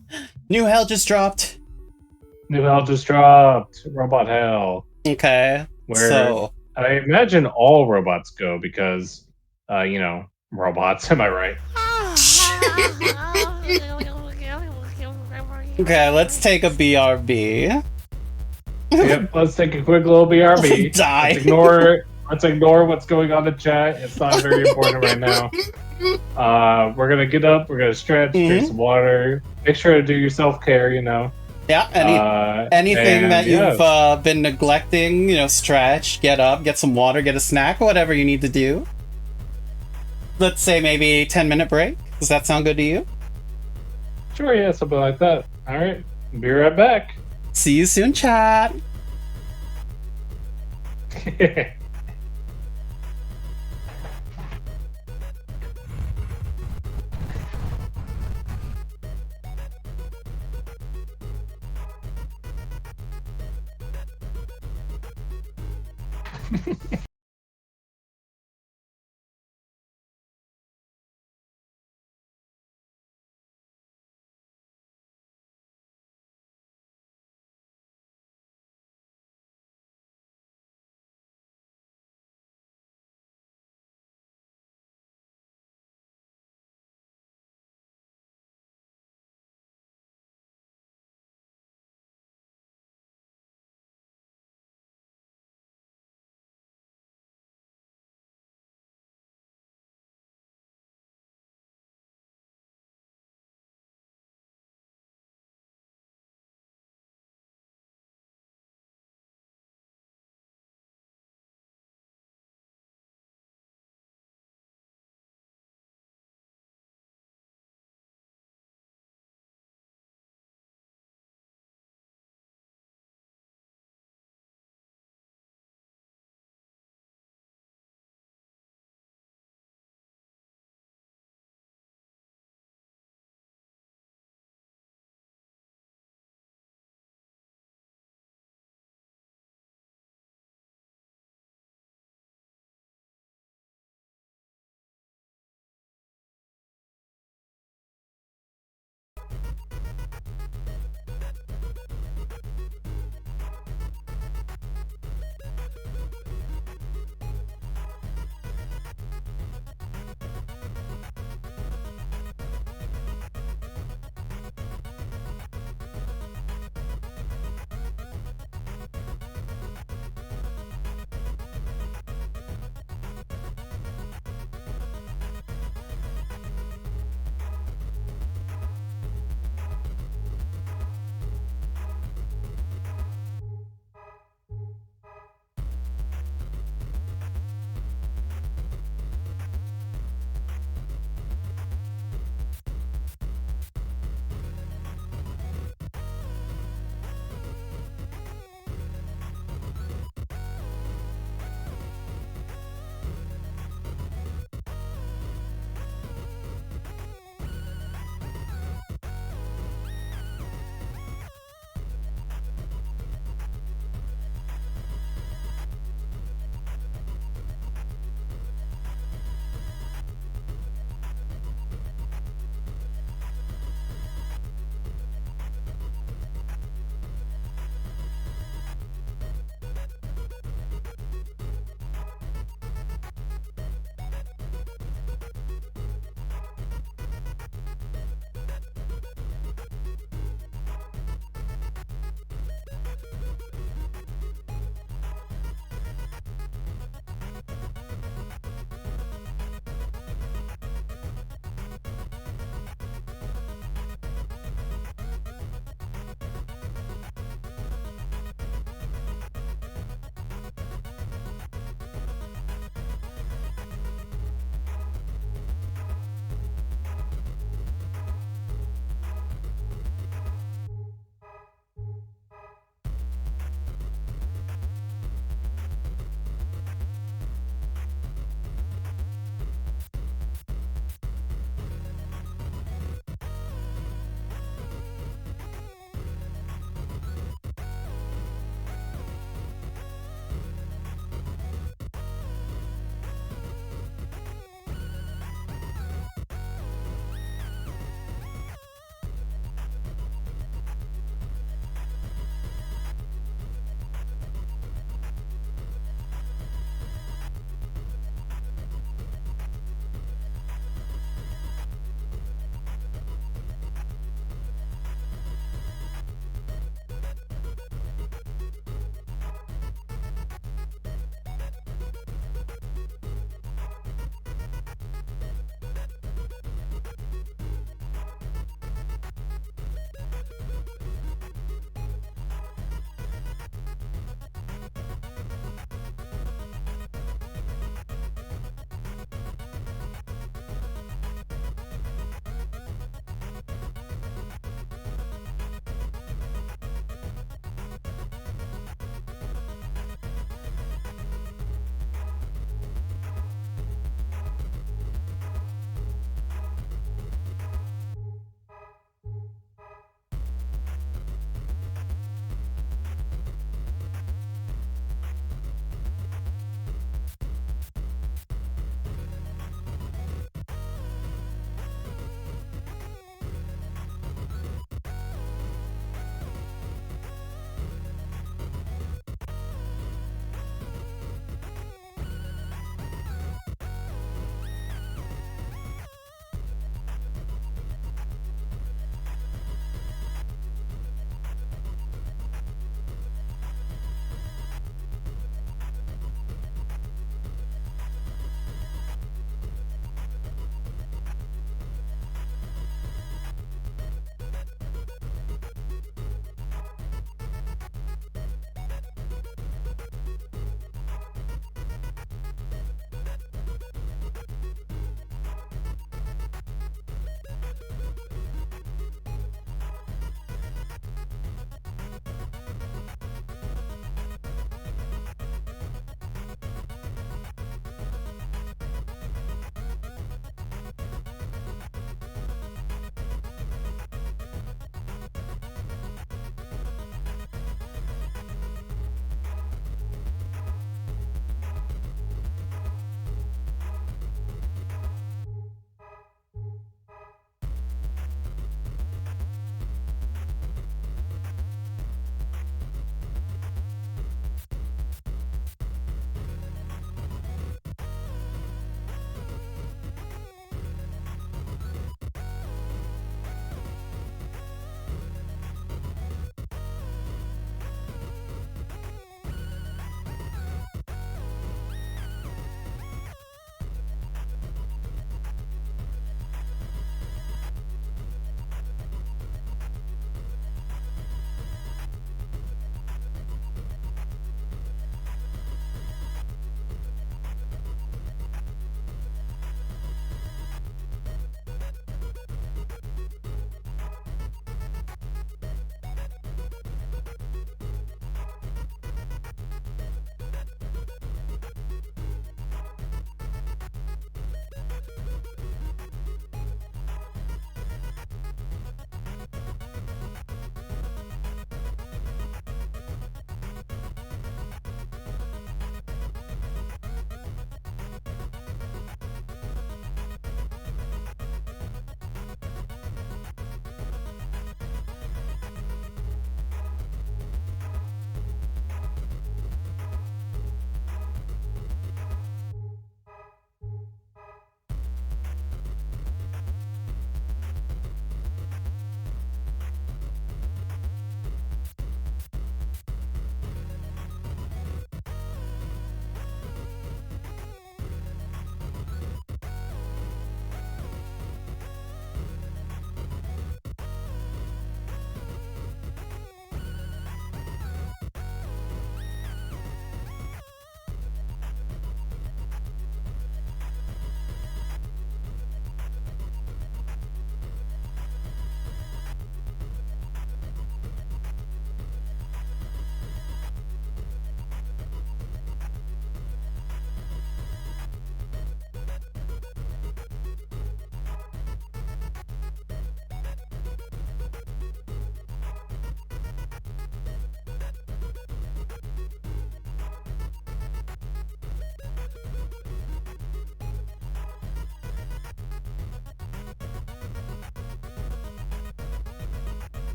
New hell just dropped. Robot hell. Okay. Where I imagine all robots go because, robots. Am I right? Okay, let's take a BRB. Yep, let's take a quick little BRB. Die. Let's ignore what's going on in chat. It's not very important right now. We're gonna get up. We're gonna stretch. Drink some water. Make sure to do your self-care. Yeah, anything that you've been neglecting, stretch, get up, get some water, get a snack, whatever you need to do. Let's say maybe 10-minute break. Does that sound good to you? Sure, yeah, something like that. All right, be right back. See you soon, chat.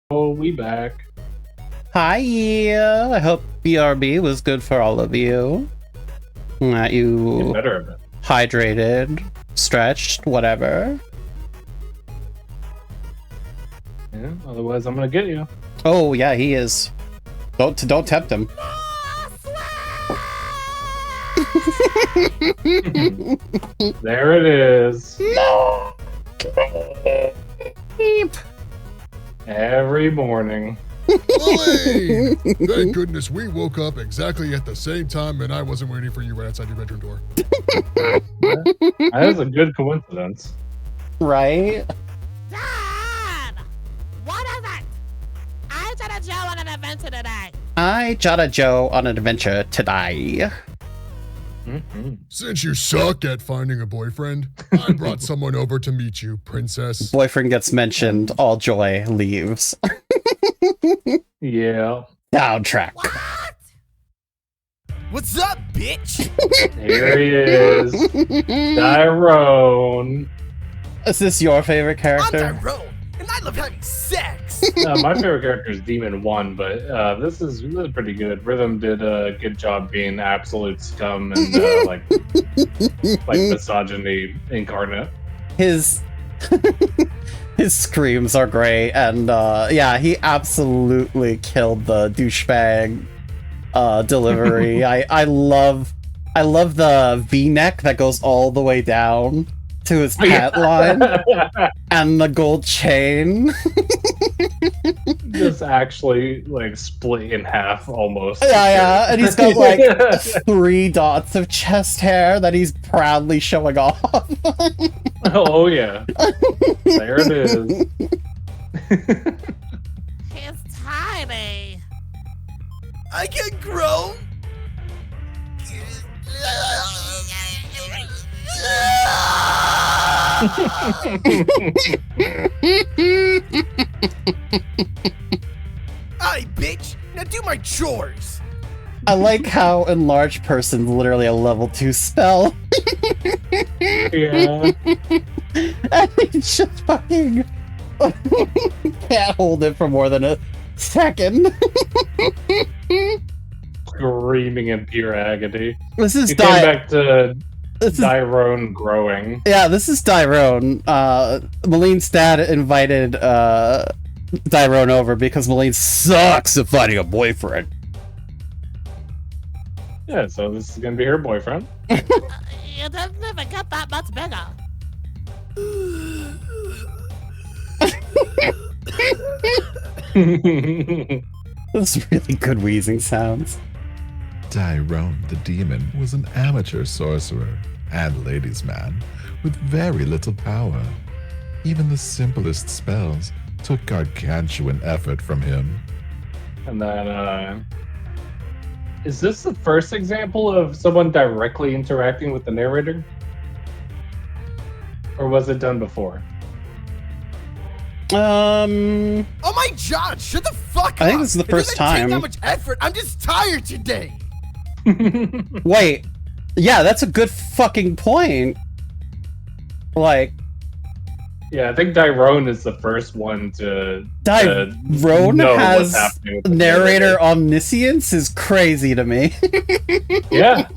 we back. Hi, I hope BRB was good for all of you. That you better have been. Hydrated, stretched, whatever. Yeah, otherwise I'm gonna get you. Oh yeah, he is. Don't tempt him. There it is. No. Every morning. Maline! Thank goodness we woke up exactly at the same time and I wasn't waiting for you right outside your bedroom door. That is a good coincidence. Right? Dad! What is it? I Jada Joe on an adventure today. I Jada Joe on an adventure today. Since you suck at finding a boyfriend, I brought someone over to meet you, princess. Boyfriend gets mentioned, all joy leaves. Yeah. Soundtrack. What's up, bitch? Here he is. Tyrone. Is this your favorite character? I'm Tyrone, and I love having sex. My favorite character is Demon 1, but this is pretty good. Rhythm did a good job being absolute scum and like misogyny incarnate. His screams are great, and yeah, he absolutely killed the douchebag delivery. I love the V-neck that goes all the way down to his pant line and the gold chain. Just actually like split in half almost. Yeah, and he's got like 3 dots of chest hair that he's proudly showing off. Oh yeah. There it is. He's tiny. I can grow. Aye, bitch! Now do my chores! I like how enlarged person's literally a level 2 spell. Yeah. And he just fucking can't hold it for more than a second. Screaming in pure agony. This is you came back to Tyrone growing. Yeah, this is Tyrone. Maline's dad invited Tyrone over because Maline sucks at finding a boyfriend. Yeah, so this is gonna be her boyfriend. It doesn't even get that much bigger. That's really good wheezing sounds. Tyrone the demon was an amateur sorcerer and ladies' man with very little power. Even the simplest spells took gargantuan effort from him. And then, is this the first example of someone directly interacting with the narrator? Or was it done before? Oh my god, shut the fuck up! I think this is the first It doesn't take time. that much effort, I'm just tired today! Wait, yeah, that's a good fucking point. Like, yeah, I think Tyrone is the first one to Tyrone know what's has happening with the narrator omniscience is crazy to me. Yeah.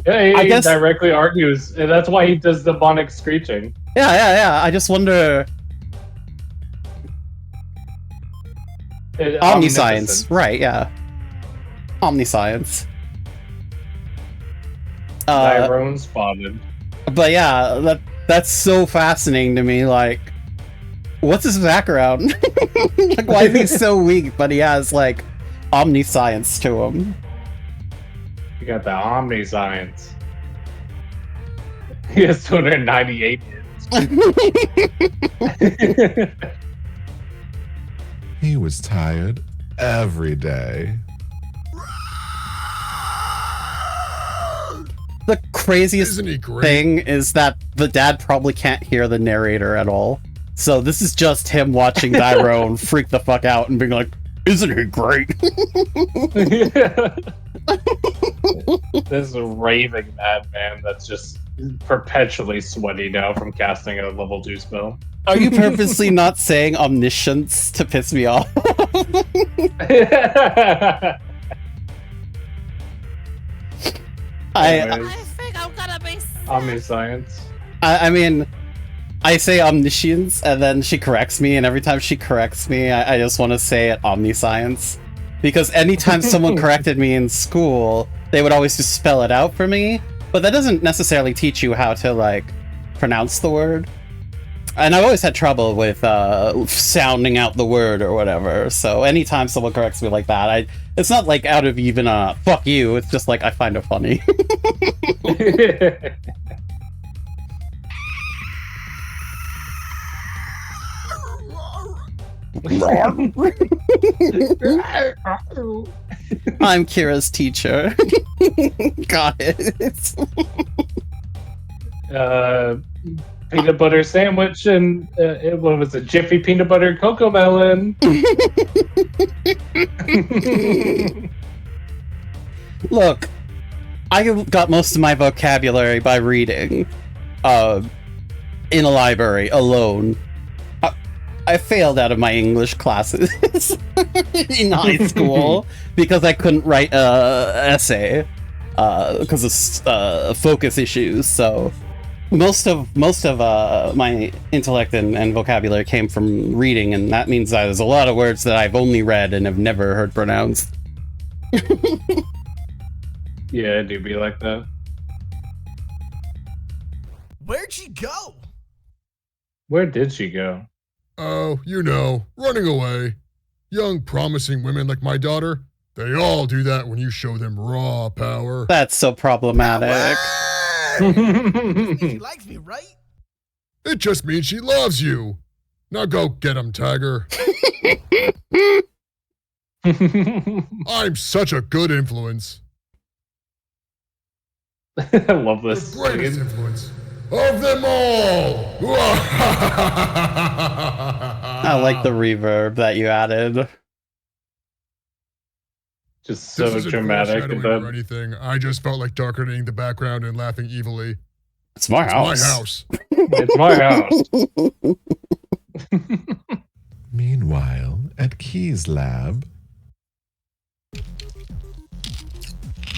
Yeah, he I guess- directly argues, and that's why he does the demonic screeching. Yeah. I just wonder. Omniscience, right? Yeah, omniscience. Tyrone spotted. But yeah, that's so fascinating to me. Like, what's his background? Like, why is he so weak? But he has like omniscience to him. You got the omniscience. He has 298 hits. He was tired every day. The craziest Isn't he great? thing is that the dad probably can't hear the narrator at all. So this is just him watching Tyrone freak the fuck out and being like, "Isn't he great?" This raving madman that's just perpetually sweaty now from casting a level 2 spell. Are you purposely not saying omniscience to piss me off? Anyways, I think I'm gonna be omniscience. I mean, I say omniscience, and then she corrects me, and every time she corrects me, I just want to say it omniscience. Because anytime someone corrected me in school, they would always just spell it out for me, but that doesn't necessarily teach you how to, like, pronounce the word. And I've always had trouble with sounding out the word or whatever, so anytime someone corrects me like that, it's not like out of even a fuck you, it's just like I find it funny. I'm Kira's teacher. Got it. Peanut butter sandwich and what was it? Jiffy peanut butter cocoa melon. Look, I got most of my vocabulary by reading in a library alone. I failed out of my English classes in high school because I couldn't write an essay because of focus issues. So most of my intellect and vocabulary came from reading, and that means that there's a lot of words that I've only read and have never heard pronounced. Yeah, it do be like that. Where'd she go? Where did she go? Oh, you know, running away. Young, promising women like my daughter, they all do that when you show them raw power. That's so problematic. She likes me, right? It just means she loves you. Now go get him, Tiger. I'm such a good influence. I love this. The greatest influence of them all. I like the reverb that you added. Just so dramatic. Or anything. I just felt like darkening the background and laughing evilly. It's my house. My house. It's my house. Meanwhile, at Key's lab,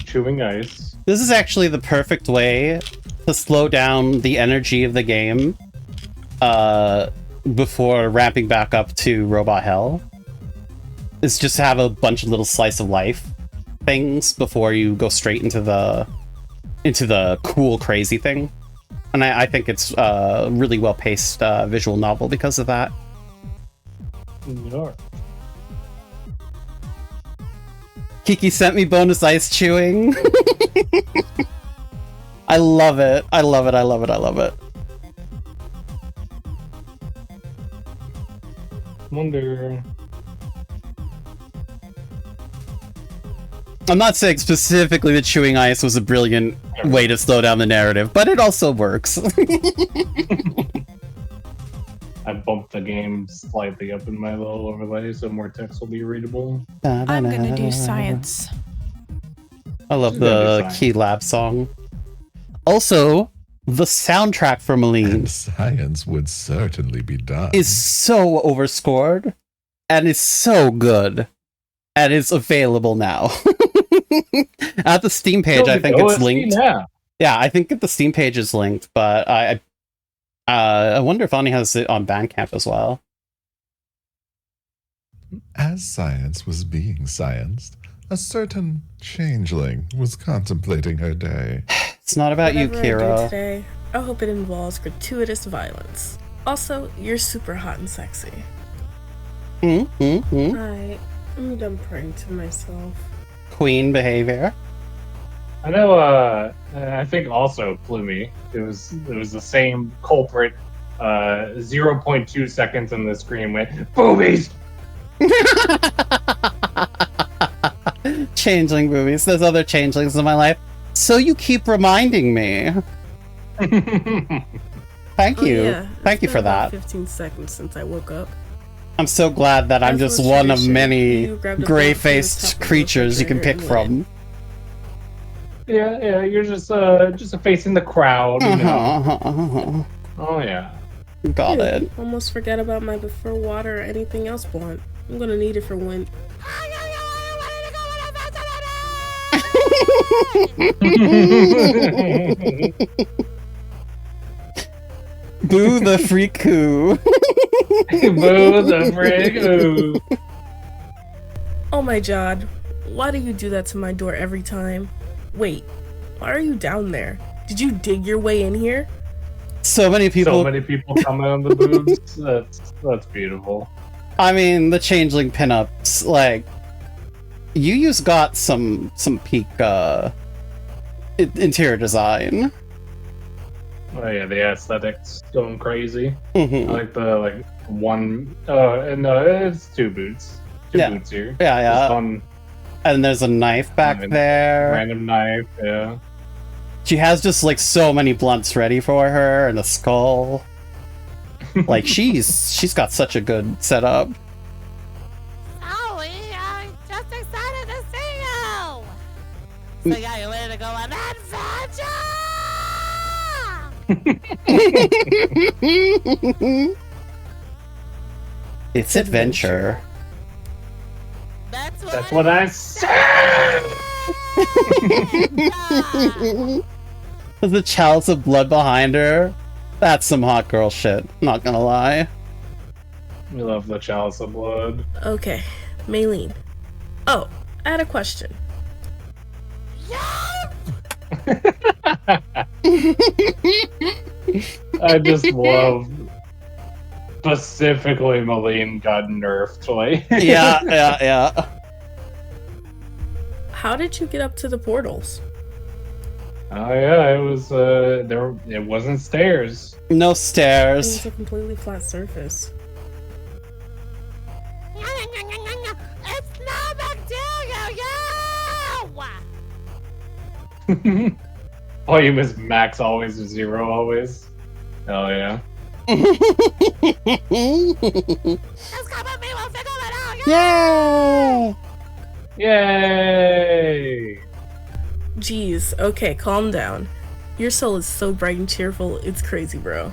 chewing ice. This is actually the perfect way to slow down the energy of the game before ramping back up to Robot Hell. Is just have a bunch of little slice of life things before you go straight into the cool crazy thing. And I think it's a really well paced visual novel because of that. Yeah. Kiki sent me bonus ice chewing. I love it. I love it. I love it. I love it. Wonder. I'm not saying specifically that chewing ice was a brilliant way to slow down the narrative, but it also works. I bumped the game slightly up in my little overlay so more text will be readable. I'm gonna do science. I love the Collab song. Also, the soundtrack for Maline science would certainly be done. Is so overscored and is so good and is available now. At the Steam page, I think it's linked. Yeah, I think the Steam page is linked, but I wonder if Ani has it on Bandcamp as well. As science was being scienced, a certain changeling was contemplating her day. It's not about Whatever you, Kira. I do today, I hope it involves gratuitous violence. Also, you're super hot and sexy. Alright, I'm done praying to myself. Queen behavior. I know, I think also Plumie. It was the same culprit. 0.2 seconds and the screen went, boobies! Changeling boobies. There's other changelings in my life. So you keep reminding me. Thank you. Yeah, Thank you for about that. 15 seconds since I woke up. I'm so glad that I'm just one of many gray-faced creatures you can pick from. Yeah, you're just facing the crowd, you know. Oh yeah. Got Dude, it. Almost forget about my before water or anything else blunt. I'm gonna need it for when. Boo the freak who. Boo the freak who. Oh my god, why do you do that to my door every time? Wait, why are you down there? Did you dig your way in here? So many people comment on the boobs. That's beautiful. I mean, the changeling pinups, like, Yu's got some peak interior design. Oh yeah, the aesthetics going crazy. Mhm. I like the one. And it's two boots. Two boots here. Yeah. There's one And there's a knife back there. random knife. Yeah. She has just like so many blunts ready for her and a skull. Like she's got such a good setup. Ollie, I'm just excited to see you. So yeah, you ready to go on adventure? It's adventure. That's what I said. There's the chalice of blood behind her. That's some hot girl shit. Not gonna lie. We love the chalice of blood. Okay, Maline. Oh, I had a question. I just love specifically Maline got nerfed. Like yeah. How did you get up to the portals? Oh yeah, it was there. It wasn't stairs. No It stairs. was a completely flat surface. It's no big deal, yo! Volume is max always, zero always. Hell yeah. Just come with me, we'll figure it out, Yay! Yay! Jeez, okay, calm down. Your soul is so bright and cheerful, it's crazy, bro.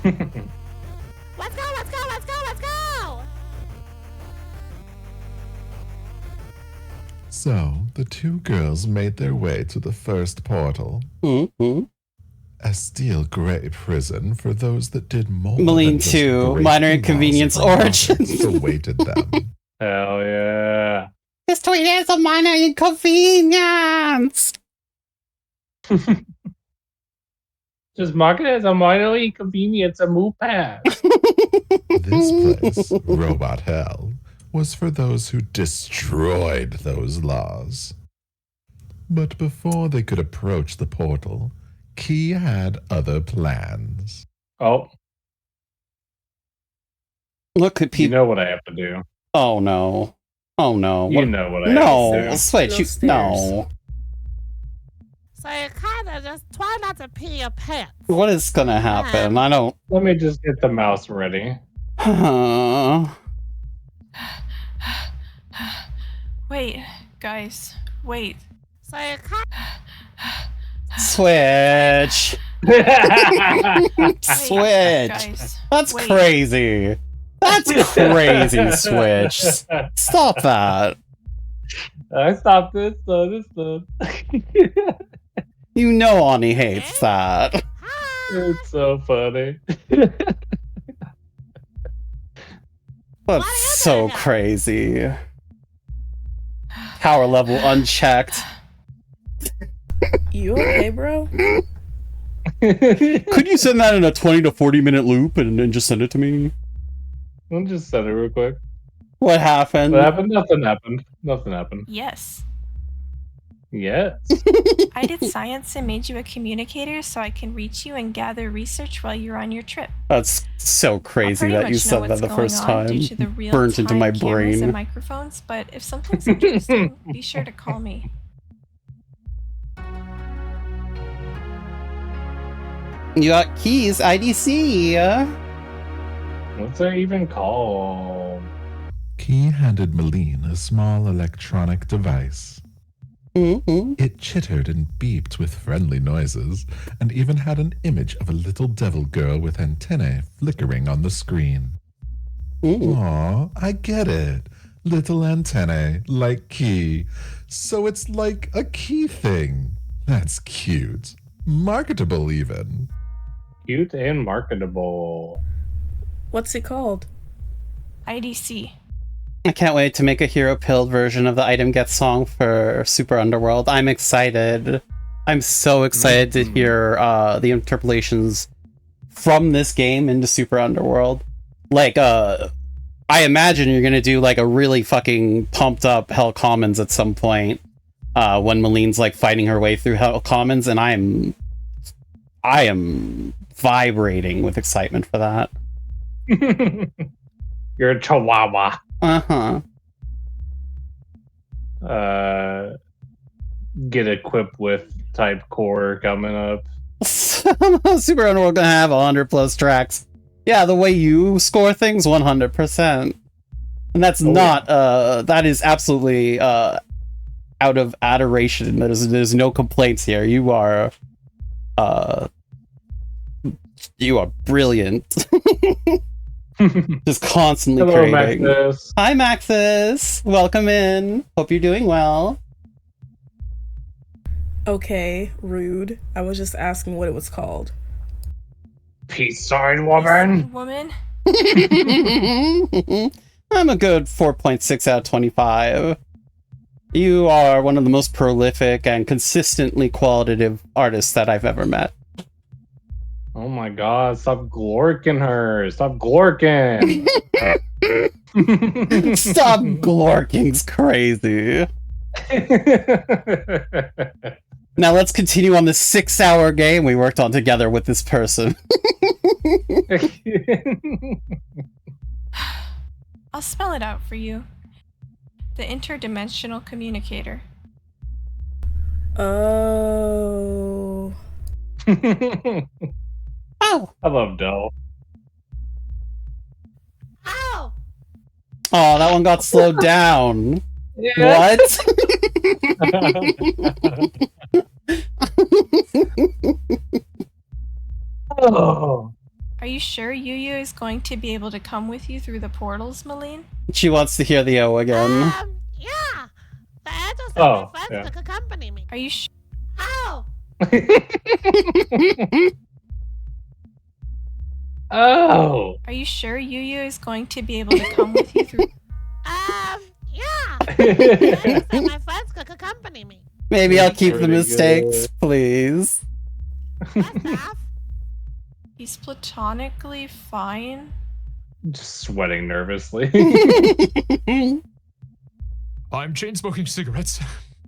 Let's go! So, the two girls made their way to the first portal. Mm-hmm. A steel gray prison for those that did more Maline than just 2, break minor the inconvenience laws of origins. awaited them. Hell yeah. This tweet is a minor inconvenience. Just mark it as a minor inconvenience and move past. This place, Robot Hell, was for those who destroyed those laws. But before they could approach the portal, Key had other plans. Oh. Look at people. You know what I have to do. Oh no. Oh no. You know what I No, have to do. Switch, No you stairs. no. So you kinda just try not to pee your pants. What is gonna happen? I don't. Let me just get the mouse ready. Wait, guys, wait. So you Switch. Switch. Guys, That's wait. crazy. That's crazy, Switch. Stop that. I stopped it, so it's done. You know Ani hates that. It's so funny. That's so crazy. Power level unchecked. You okay, bro? Could you send that in a 20 to 40 minute loop and then just send it to me? I'll just send it real quick. What happened? What happened? Nothing happened. Nothing happened. Yes. Yes. I did science and made you a communicator so I can reach you and gather research while you're on your trip. That's so crazy Pretty that much you know said what's that the going first on time. due to the Burnt into my real-time cameras and brain. microphones, but if something's interesting, be sure to call me. You got keys, IDC. What's that even called? Key handed Maline a small electronic device. It chittered and beeped with friendly noises, and even had an image of a little devil girl with antennae flickering on the screen. Aw, I get it. Little antennae, like key. So it's like a key thing. That's cute. Marketable, even. Cute and marketable. What's it called? IDC. I can't wait to make a hero pilled version of the Item Get song for Super Underworld. I'm excited. I'm so excited to hear the interpolations from this game into Super Underworld. Like, I imagine you're gonna do like a really fucking pumped up Hell Commons at some point when Maline's like fighting her way through Hell Commons, and I am vibrating with excitement for that. You're a chihuahua. Get equipped with type core coming up. Super Underworld gonna have 100+ tracks. Yeah, the way you score things, 100%. And that's that is absolutely out of adoration. There's no complaints here. You are brilliant. Just constantly Hello, creating. Maxis. Hi, Maxis. Welcome in. Hope you're doing well. Okay, rude. I was just asking what it was called. Peace sign woman. Woman. I'm a good 4.6 out of 25. You are one of the most prolific and consistently qualitative artists that I've ever met. Oh my god, stop glorking her. Stop glorking. Stop glorking's crazy. Now let's continue on this 6-hour game we worked on together with this person. I'll spell it out for you. The interdimensional communicator. Oh. Oh. I love Dell. Ow! Oh, that one got slowed down. Yeah. What? Oh. Are you sure Yu is going to be able to come with you through the portals, Maline? She wants to hear the O again. Yeah. The angel said Oh, my friends yeah. could accompany me. Are you sure? Ow! Oh. Are you sure Yu is going to be able to come with you through? Yeah. The angel said my friends could accompany me. Maybe I'll keep the Pretty mistakes, please. He's platonically fine. Just sweating nervously. I'm chain smoking cigarettes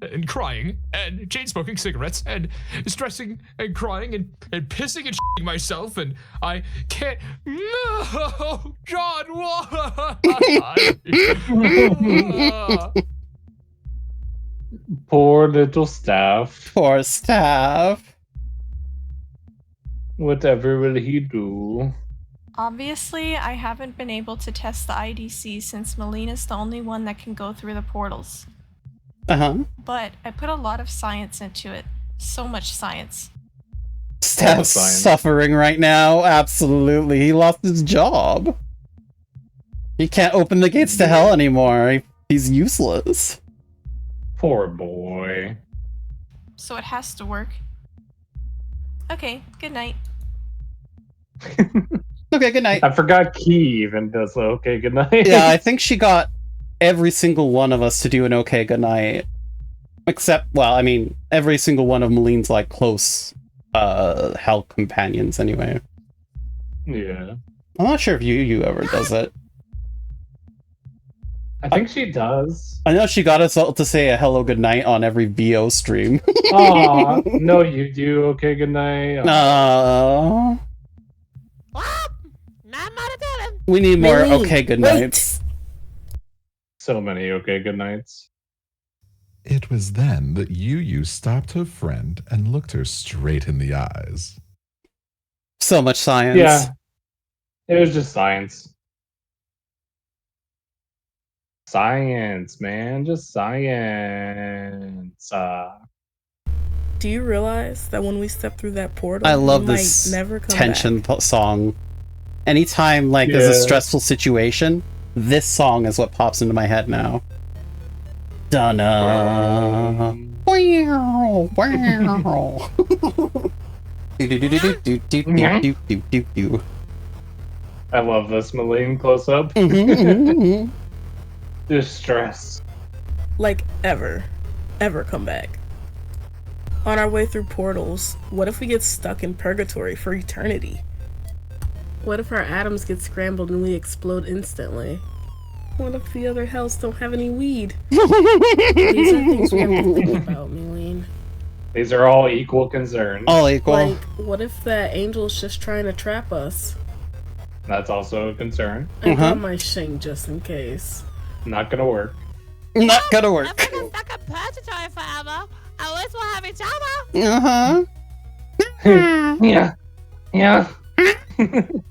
and crying and chain smoking cigarettes and stressing and crying and pissing and shitting myself, and I can't. No, God, why? Poor little staff. Poor staff. Whatever will he do? Obviously, I haven't been able to test the IDC since Maline is the only one that can go through the portals. Uh-huh. But I put a lot of science into it. So much science. Staff's suffering right now. Absolutely. He lost his job. He can't open the gates to hell anymore. He's useless. Poor boy. So it has to work. Okay, good night. Okay, good night. I forgot Key even does okay, good night. Yeah, I think she got every single one of us to do an okay good night. Except, well, I mean, every single one of Maline's, like, close hell companions, anyway. Yeah. I'm not sure if you ever does it. I think she does. I know she got us all to say a hello good night on every VO stream. Aw, no, you do okay, good night. No. We need more Maline, okay good wait. nights. So many okay, good nights. It was then that Yu stopped her friend and looked her straight in the eyes. So much science. Yeah. It was just science. Science, man, just science. Do you realize that when we step through that portal, I love we this might never come tension back? song. Anytime like there's a stressful situation, this song is what pops into my head now. Donna. Wow, wow. I love this Maline close up. Distress. Like ever come back. On our way through portals, what if we get stuck in purgatory for eternity? What if our atoms get scrambled and we explode instantly? What if the other hells don't have any weed? These are things we have to think about, Maline. These are all equal concerns. All equal. Like, what if that angel's just trying to trap us? That's also a concern. I got my shank just in case. Not gonna work. Not gonna work. If we get stuck in purgatory forever, at least we'll have each other. Yeah.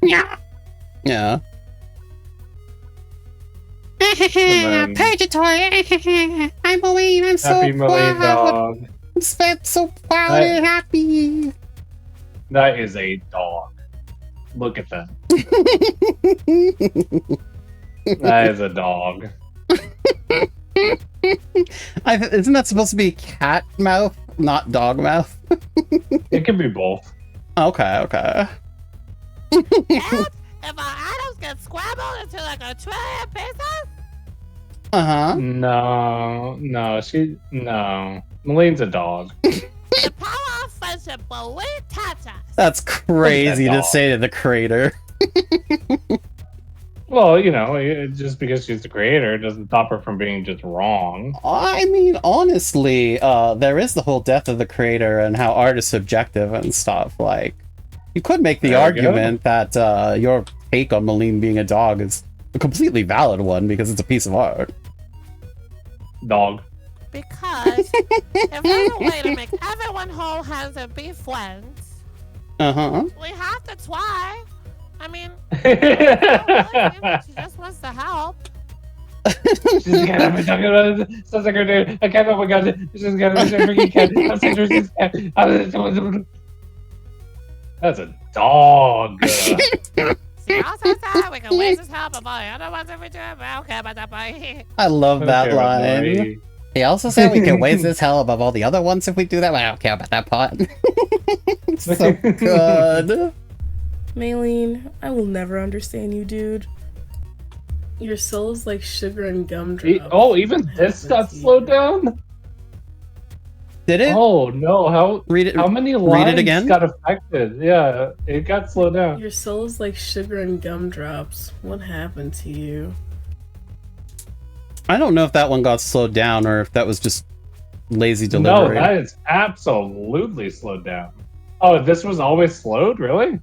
Yeah. Yeah. then- Purgatory. I'm Maline. I'm so Happy Maline proud. dog. I'm so proud and happy. That is a dog. Look at that. That is a dog. Isn't that supposed to be cat mouth, not dog mouth? It can be both. Okay, okay. If our atoms get scrambled into like a trillion pieces, Uh-huh. No. Maline's a dog. the power of friendship will retouch us. That's crazy to dog. say to the creator. Well, you know, just because she's the creator doesn't stop her from being just wrong. I mean, honestly, there is the whole death of the creator and how art is subjective and stuff. Like, you could make the There we go. argument that your take on Maline being a dog is a completely valid one because it's a piece of art. Dog. Because if there's a way to make everyone hold hands and be friends, Uh-huh. we have to try. I mean, she just wants to help. She's got to be talking about it. Sounds like her dude. I can't. Oh my god. She's got to be a freaking cat. I'm saying she's cat. That's a dog. She also said we can waste his help about the other ones if we do it, but I don't care about that part. I love that Okay, line. Marie. He also said we can raise this hell above all the other ones if we do that. I don't care about that part. So good. Maline, I will never understand you, dude. Your soul's like sugar and gumdrops. Oh, even this got slowed down? Did it? Oh no! How Read it. How many Read lines it again. got affected? Yeah, it got slowed down. Your soul's like sugar and gumdrops. What happened to you? I don't know if that one got slowed down or if that was just lazy No, delivery. that is absolutely slowed down. Oh, this was always slowed? Really?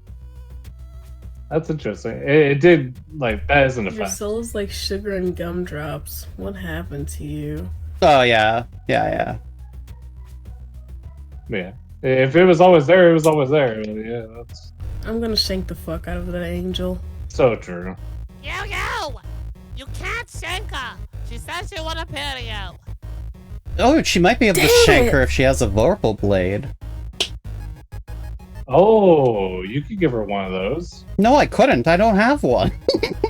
That's interesting. It did, like, that is an Your effect. soul's like sugar and gumdrops. What happened to you? Oh, yeah. Yeah. Yeah. If it was always there, it was always there. Yeah, that's I'm gonna shank the fuck out of that angel. so true. Yo! You can't shank her. She says she won't appear to you. Oh, she might be able to Damn shank it. her if she has a Vorpal blade. Oh, you could give her one of those. No, I couldn't. I don't have one.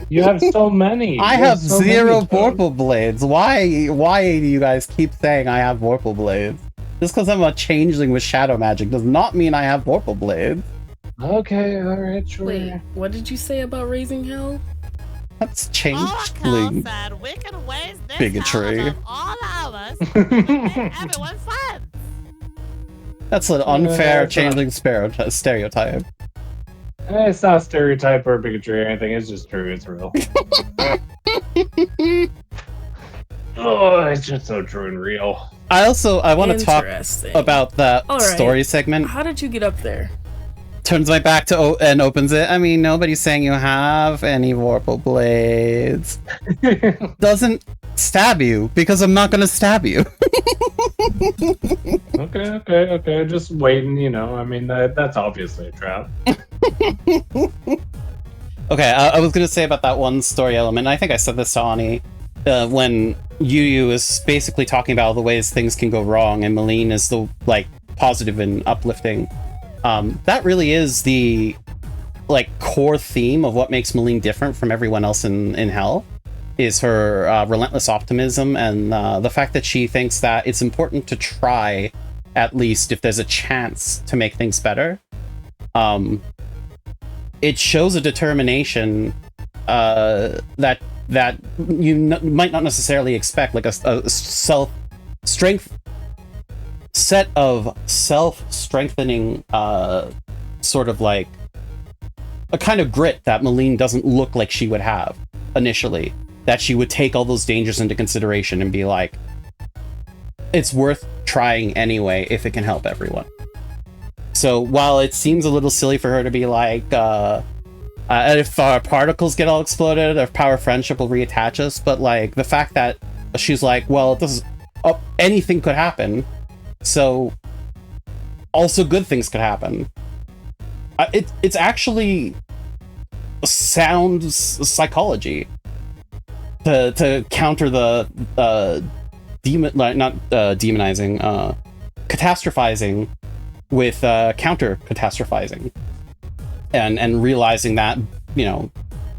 You have so many. I You have so zero many, Toad. Vorpal blades. Why do you guys keep saying I have Vorpal blades? Just because I'm a changeling with shadow magic does not mean I have Vorpal blades. Okay, alright, sure. Wait, what did you say about raising hell? That's Oracle changeling said we can waste this bigotry. house of all hours to make everyone friends. That's an unfair changeling stereotype. It's not a stereotype or bigotry or anything. It's just true. It's real. Oh, it's just so true and real. I want to talk Interesting. about that All right. story segment. How did you get up there? Turns my back to and opens it. I mean, nobody's saying you have any Vorpal blades. Doesn't stab you because I'm not gonna stab you. Okay. Just waiting, you know. I mean, that's obviously a trap. Okay, I was gonna say about that one story element. I think I said this to Ani. when Yu is basically talking about all the ways things can go wrong, and Maline is the like positive and uplifting. That really is the like core theme of what makes Maline different from everyone else in Hell, is her relentless optimism and the fact that she thinks that it's important to try, at least if there's a chance to make things better. It shows a determination that you might not necessarily expect, like a set of self-strengthening sort of like a kind of grit that Maline doesn't look like she would have initially, that she would take all those dangers into consideration and be like, it's worth trying anyway if it can help everyone. So while it seems a little silly for her to be like, if our particles get all exploded, our power of friendship will reattach us, but like the fact that she's like, well, this is anything could happen, so also good things could happen. It's actually sound psychology to counter the demonizing, catastrophizing with counter catastrophizing, and realizing that, you know,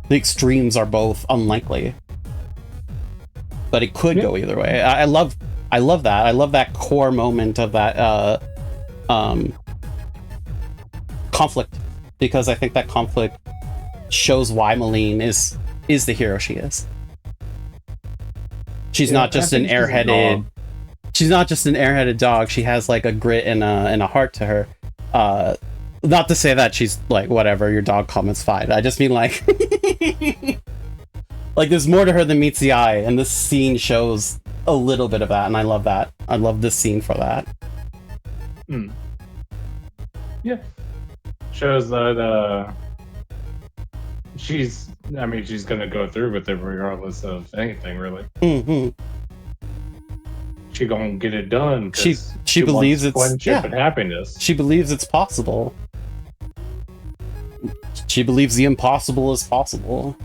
the extremes are both unlikely, but it could go either way. I love that. I love that core moment of that conflict, because I think that conflict shows why Maline is the hero she is. She's not just an airheaded. She's not just an airheaded dog. She has like a grit and a heart to her. Not to say that she's like, whatever, your dog comments fine. I just mean like, like there's more to her than meets the eye, and this scene shows a little bit of that, and I love that. I love this scene for that. Yeah. Shows that she's gonna go through with it regardless of anything, really. She gonna get it done. She believes it's friendship and happiness. She believes it's possible. She believes the impossible is possible.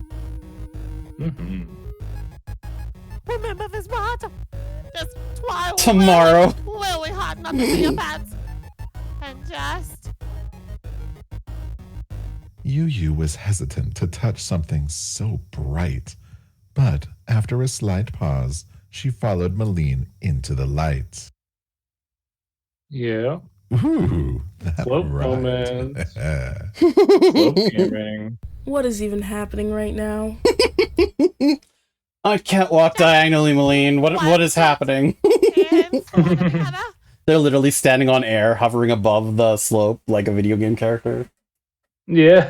Remember this part? Just try Tomorrow. really hard not to see your pants. And just... Yu was hesitant to touch something so bright, but after a slight pause, she followed Maline into the light. Yeah. Ooh, that Slope right. moment. Slope gaming. What is even happening right now? I can't walk diagonally, Maline. What is happening? They're literally standing on air, hovering above the slope like a video game character. Yeah.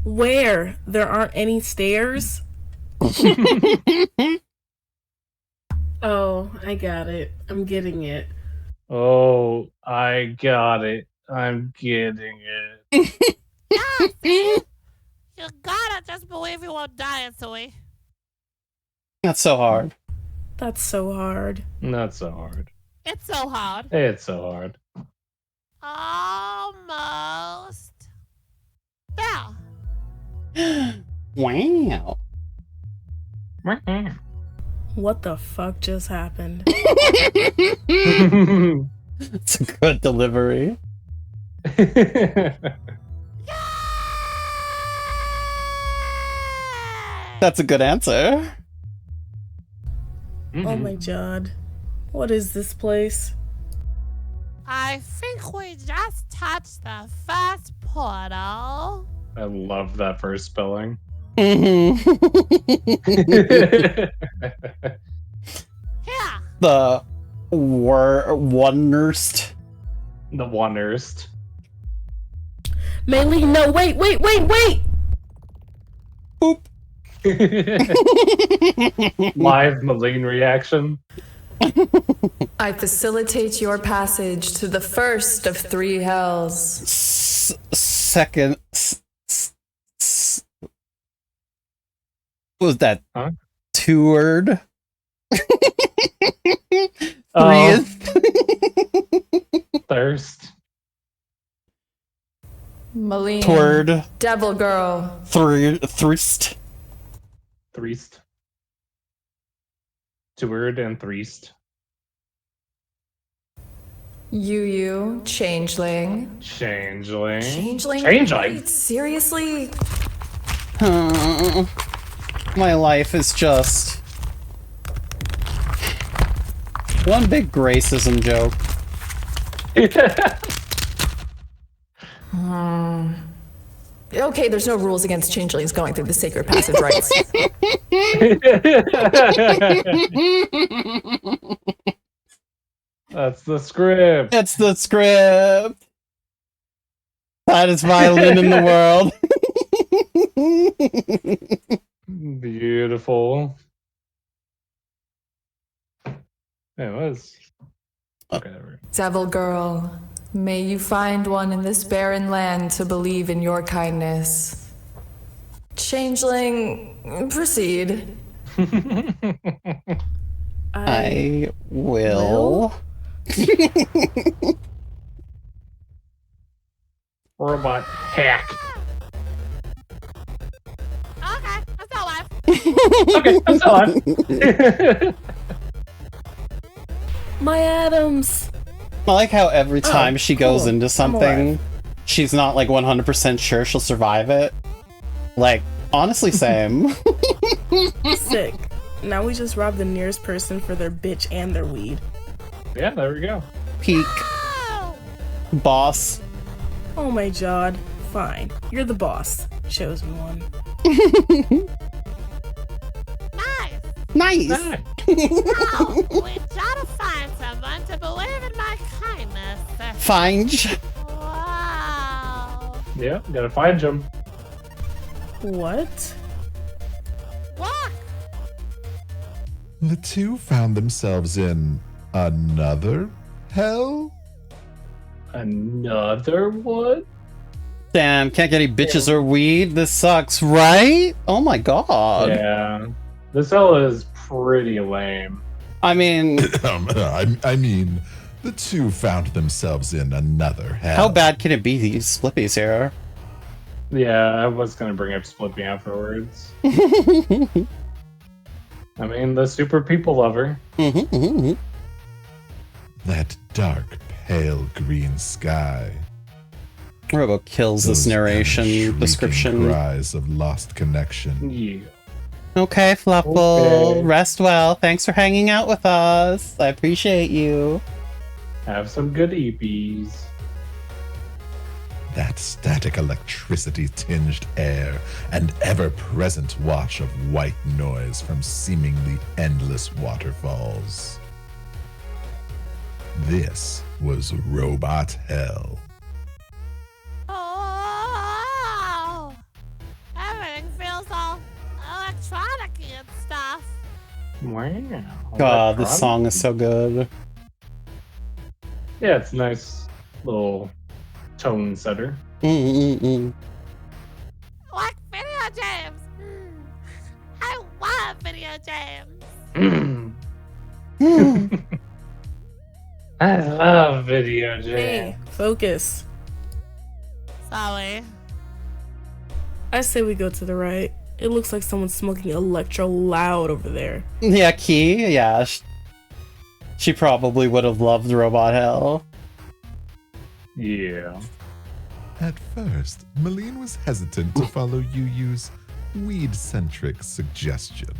Where? There aren't any stairs? Oh, I got it. I'm getting it. Oh, I got it. I'm getting it. Yeah, see? You gotta just believe you won't die, Sui. That's so hard. That's so hard. Not so hard. It's so hard. It's so hard. Almost. There. Wow. What the fuck just happened? It's a good delivery. That's a good answer. Oh my god. What is this place? I think we just touched the first portal. I love that first spelling. Yeah. The Wonderst. The Wonderst. Maline, no, wait! Boop. Live Maline reaction. I facilitate your passage to the first of three hells. Second. What was that? Huh? Two word? Thirst. Maline. Tword. Devil girl. Thirst. Threest. Toward and Threest. You, changeling. Changeling. Changeling? Changeling? Wait, seriously? My life is just one big racism joke. Okay, there's no rules against changelings going through the sacred passage rites. That's the script. It's the script. That is violin in the world. Beautiful. It was. Okay. Devil girl, may you find one in this barren land to believe in your kindness. Changeling, proceed. I will. Robot hack. Okay, I'm still alive. Okay, I'm still alive. My Adams. I like how every time she goes cool. into I'm something, alive. she's not like 100% sure she'll survive it. Like, honestly, same. Sick. Now we just rob the nearest person for their bitch and their weed. Yeah, there we go. Peak. Boss. Oh my god. Fine. You're the boss. Chosen one. Nice. Now, we gotta find someone to believe in my kindness. Find. Wow. Yeah, gotta find him. What? Look! The two found themselves in another hell? Another one? Damn, can't get any bitches or weed? This sucks, right? Oh my god. Yeah. This hell is pretty lame. I mean... I mean, the two found themselves in another hell. How bad can it be, these Splippies here? Yeah, I was gonna bring up Splippy afterwards. I mean, the super people lover. That dark, pale green sky. Robo kills this Those narration shrieking description. Cries of lost connection. Yeah. Okay, Fluffle. Okay. Rest well. Thanks for hanging out with us. I appreciate you. Have some good EPs. That static electricity tinged air and ever present wash of white noise from seemingly endless waterfalls. This was Robot Hell. Oh, everything feels all electronic-y and stuff. Wow. God, this song is so good. Yeah, it's a nice little tone setter. Mm-mm-mm. Like video games. I love video games. I love video games. Hey, focus. Sorry. I say we go to the right. It looks like someone's smoking electro loud over there. Yeah, Key. Yeah. She probably would have loved Robot Hell. Yeah. At first, Maline was hesitant to follow Yu-Yu's weed-centric suggestion.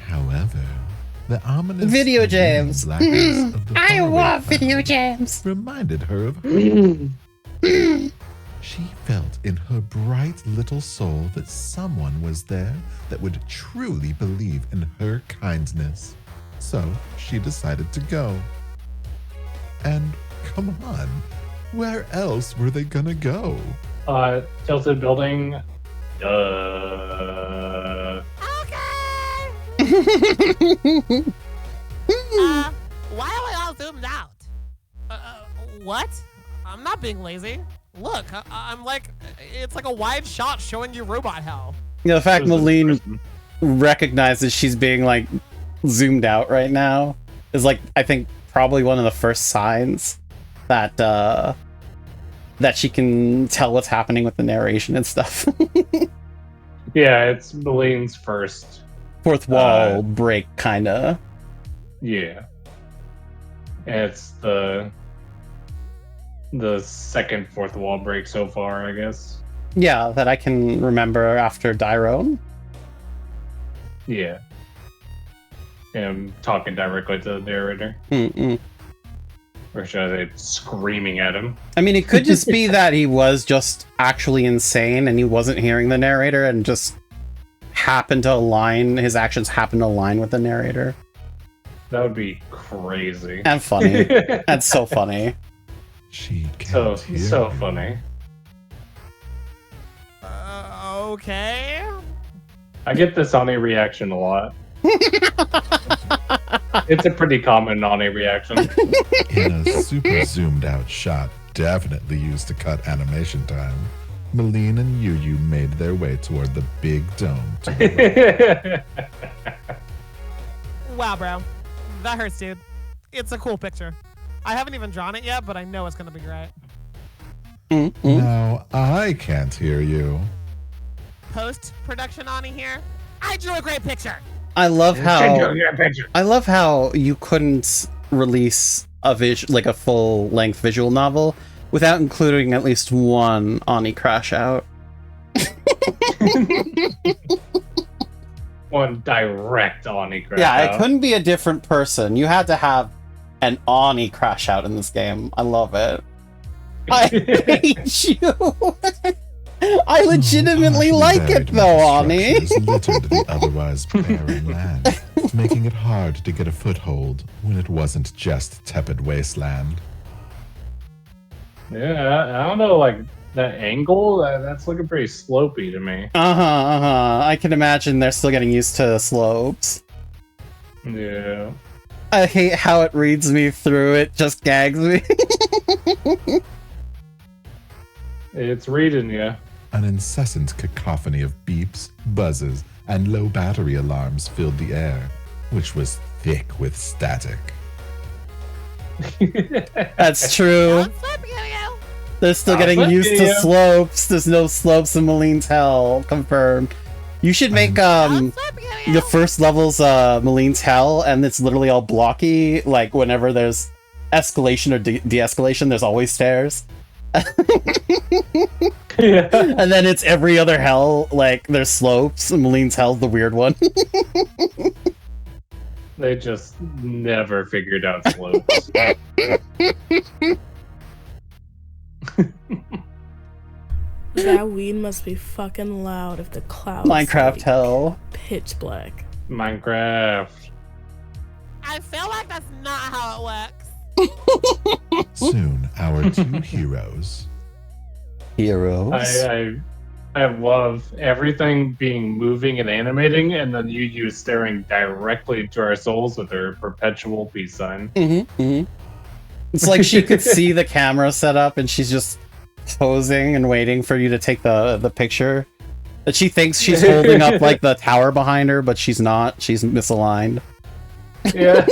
However, the ominous Video games. blackness of the I faraway love video family games. reminded her of home. She felt in her bright little soul that someone was there that would truly believe in her kindness. So she decided to go. And come on, where else were they gonna go? Tilted building. Why are we all zoomed out? What? I'm not being lazy. Look, I'm like, it's like a wide shot showing you robot hell. Yeah, the fact Maline recognizes she's being like zoomed out right now is like, I think, probably one of the first signs that that she can tell what's happening with the narration and stuff. Yeah, it's Maline's first fourth wall break, kinda. Yeah. And it's the second fourth wall break so far, I guess. Yeah, that I can remember after Dyrone. Yeah. Him talking directly to the narrator. Or should I say screaming at him? I mean, it could just be that he was just actually insane and he wasn't hearing the narrator and just happened to align, his actions happened to align with the narrator. That would be crazy. And funny. That's so funny. She so funny. Okay. I get this Ani reaction a lot. It's a pretty common Ani reaction. In a super zoomed out shot, definitely used to cut animation time, Maline and Yu made their way toward the big dome. To the Wow, bro. That hurts, dude. It's a cool picture. I haven't even drawn it yet, but I know it's gonna be great. Now, I can't hear you. Post-production Ani here. I drew a great picture. I love how you couldn't release a full-length visual novel without including at least one Ani crash out. One direct Ani crash Yeah, out. it couldn't be a different person. You had to have an Ani crash out in this game. I love it. I hate you. I legitimately like it though, Ani. Littered the otherwise barren land, making it hard to get a foothold when it wasn't just tepid wasteland. Yeah, I don't know, like, that angle, that's looking pretty slopey to me. I can imagine they're still getting used to slopes. Yeah. I hate how it reads me through, it just gags me. It's reading you. An incessant cacophony of beeps, buzzes, and low battery alarms filled the air, which was thick with static. That's true. They're still getting used to slopes. There's no slopes in Maline's Hell. Confirmed. You should make the first level's Maline's Hell, and it's literally all blocky. Like whenever there's escalation or de-escalation, there's always stairs. Yeah. And then it's every other hell, like there's slopes, and Maline's Hell's the weird one. They just never figured out slopes. That weed must be fucking loud if the clouds Minecraft Hell. Pitch black. Minecraft. I feel like that's not how it works. Soon, our two heroes. I love everything being moving and animating, and then you staring directly into our souls with her perpetual peace sign. It's like she could see the camera set up, and she's just posing and waiting for you to take the picture. That she thinks she's holding up like the tower behind her, but she's not. She's misaligned. Yeah.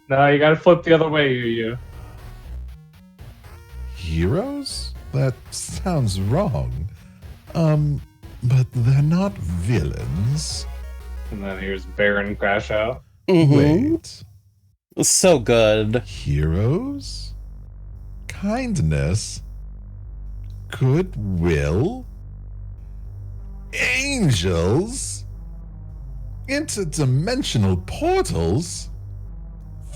No, you gotta flip the other way, you. Heroes? That sounds wrong. But they're not villains. And then here's Baron crash out. Wait. So good. Heroes? Kindness? Goodwill? Angels? Interdimensional portals?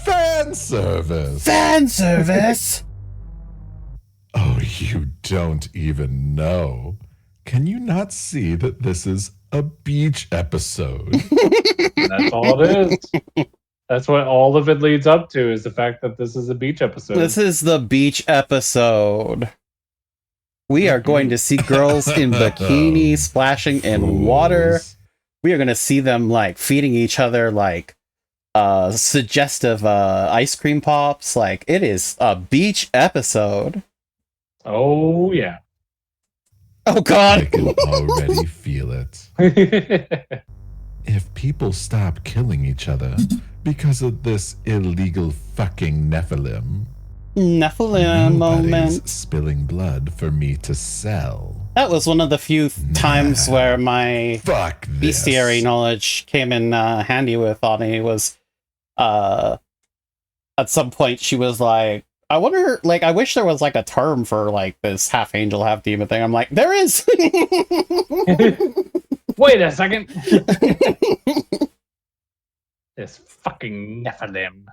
Fan service! Fan service? Oh, you don't even know. Can you not see that this is a beach episode? That's all it is. That's what all of it leads up to, is the fact that this is a beach episode. This is the beach episode. We are going to see girls in bikinis splashing in water. We are going to see them like feeding each other like suggestive ice cream pops. Like, it is a beach episode. Oh, yeah. Oh, God. I can already feel it. If people stop killing each other because of this illegal fucking Nephilim Nephilim nobody's moment. spilling blood for me to sell. That was one of the few times where my bestiary knowledge came in handy with Ani. Was at some point she was like, I wonder, like, I wish there was like a term for like this half angel, half demon thing. I'm like, there is. Wait a second. This fucking Nephilim.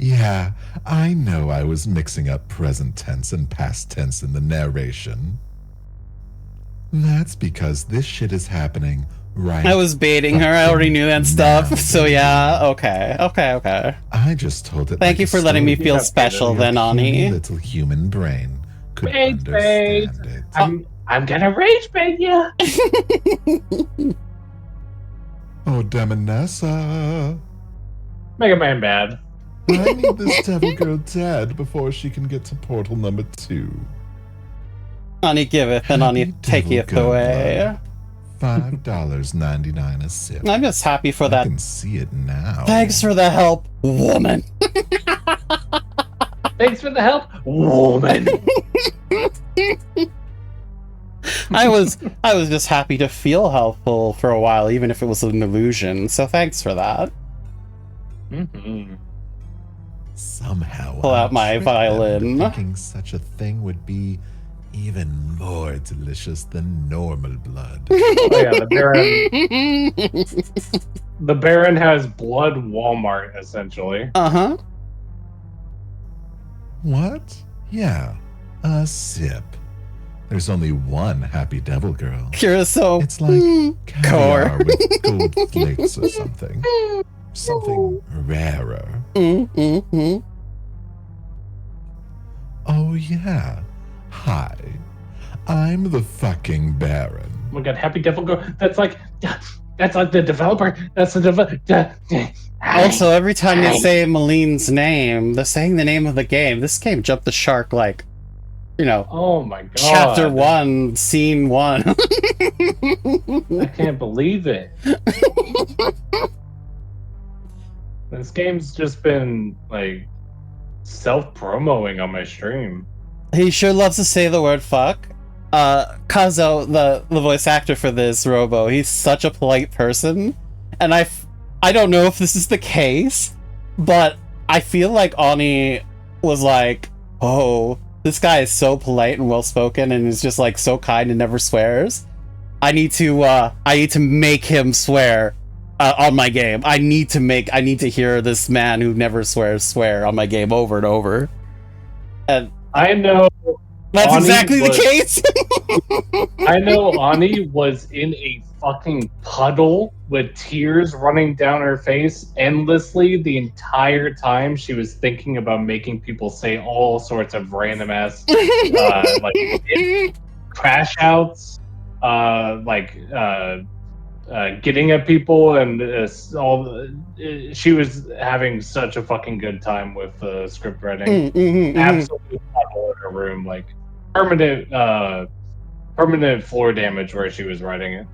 Yeah, I know I was mixing up present tense and past tense in the narration. That's because this shit is happening right. I was baiting her. I already knew that stuff. So yeah, okay. I just told it. Thank you for letting me feel special, then, Ani. Little human brain could Rage bait. I'm gonna rage bait ya. Oh, Demonessa. Mega Man bad. I need this devil girl dead before she can get to portal number 2. Ani giveth and Ani taketh away. $5.99 a sip. I'm just happy for that. I can see it now. Thanks for the help, woman. Thanks for the help, woman. I was just happy to feel helpful for a while, even if it was an illusion. So thanks for that. Mm-hmm. Somehow, Pull out my violin. Thinking such a thing would be even more delicious than normal blood. Oh yeah, the Baron. The Baron has blood Walmart, essentially. Uh-huh. What? Yeah, a sip. There's only one happy devil girl. You're so it's like caviar with gold flakes or something. Something rarer. Mm-hmm. Oh yeah. Hi. I'm the fucking Baron. Oh my god, happy devil girl. That's like the developer. That's the developer. Also, every time you say Maline's name, they're saying the name of the game. This game jumped the shark like, you know. Oh my god. Chapter 1, Scene 1. I can't believe it. This game's just been like self-promoting on my stream. He sure loves to say the word fuck. Kazo, the voice actor for this Robo, he's such a polite person. And I don't know if this is the case, but I feel like Ani was like, oh, this guy is so polite and well-spoken and is just like so kind and never swears. I need to make him swear on my game. I need to hear this man who never swear on my game over and over. And I know that's Ani exactly the case. I know Ani was in a fucking puddle with tears running down her face endlessly the entire time she was thinking about making people say all sorts of random ass like crash outs, getting at people, and she was having such a fucking good time with script writing. Absolutely puddle in her room, like permanent floor damage where she was writing it.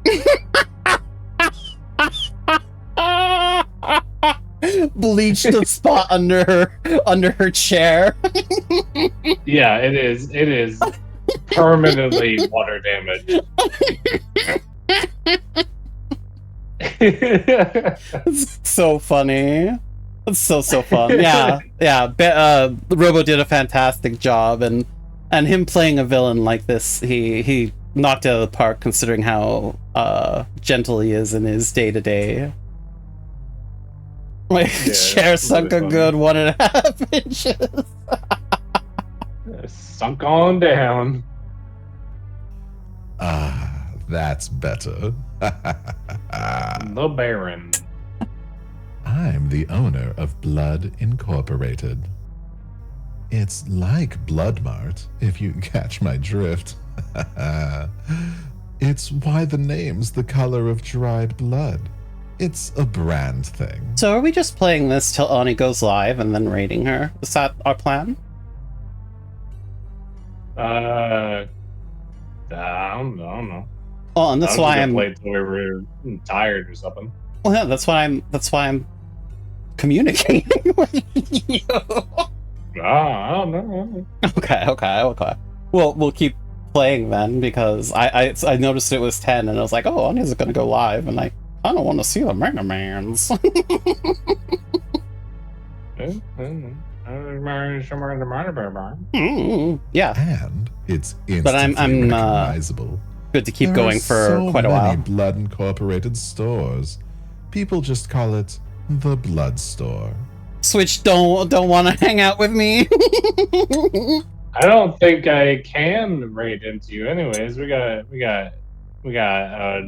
Bleached the spot under her chair. Yeah, it is permanently water damage. It's so funny. It's so fun. Yeah. Robo did a fantastic job, and him playing a villain like this, he knocked it out of the park, considering how gentle he is in his day-to-day. My chair sunk a good 1.5 inches. Sunk on down. Ah, that's better. The Baron. I'm the owner of Blood Incorporated. It's like Blood Mart, if you catch my drift. It's why the name's the color of dried blood. It's a brand thing. So are we just playing this till Ani goes live and then raiding her? Is that our plan? I don't know. Well, and that's why I'm played till we were tired or something. Well, yeah, that's why I'm communicating with you. I don't know. Okay. We'll keep playing then because I noticed it was 10 and I was like, oh, Anya's gonna go live and I don't want to see the Mega Mans. Yeah. And it's But instantly I'm recognizable. good to keep There going are for so quite a many while. Blood Incorporated stores. People just call it the Blood Store. Switch don't want to hang out with me. I don't think I can raid into you. Anyways, we got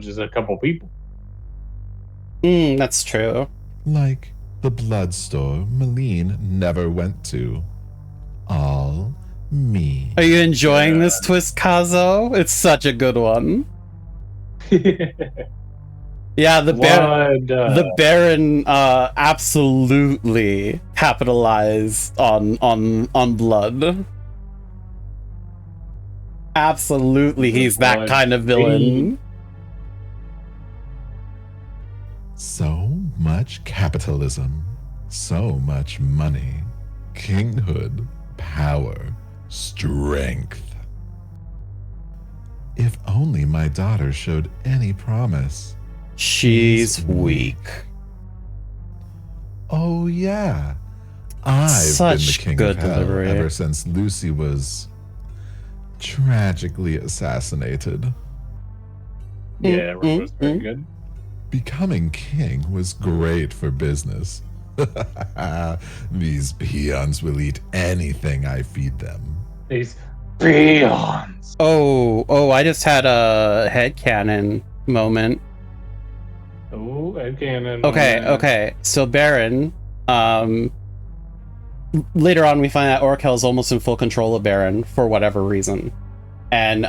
just a couple people. That's true. Like the Blood Store Maline never went to. All me. Are you enjoying this twist, Kazo? It's such a good one. Yeah, the Baron absolutely capitalized on blood. Absolutely, he's that kind of villain. So much capitalism, so much money, kinghood, power, strength. If only my daughter showed any promise. She's weak. Oh yeah. I've Such been the king good of hell delivery. ever since Lucy was tragically assassinated. Yeah, Rick was pretty good. Becoming king was great for business. These peons will eat anything I feed them. These peons. Oh, I just had a headcanon moment. Oh, headcanon. Okay. So Baron, later on we find out Orakel is almost in full control of Baron for whatever reason. And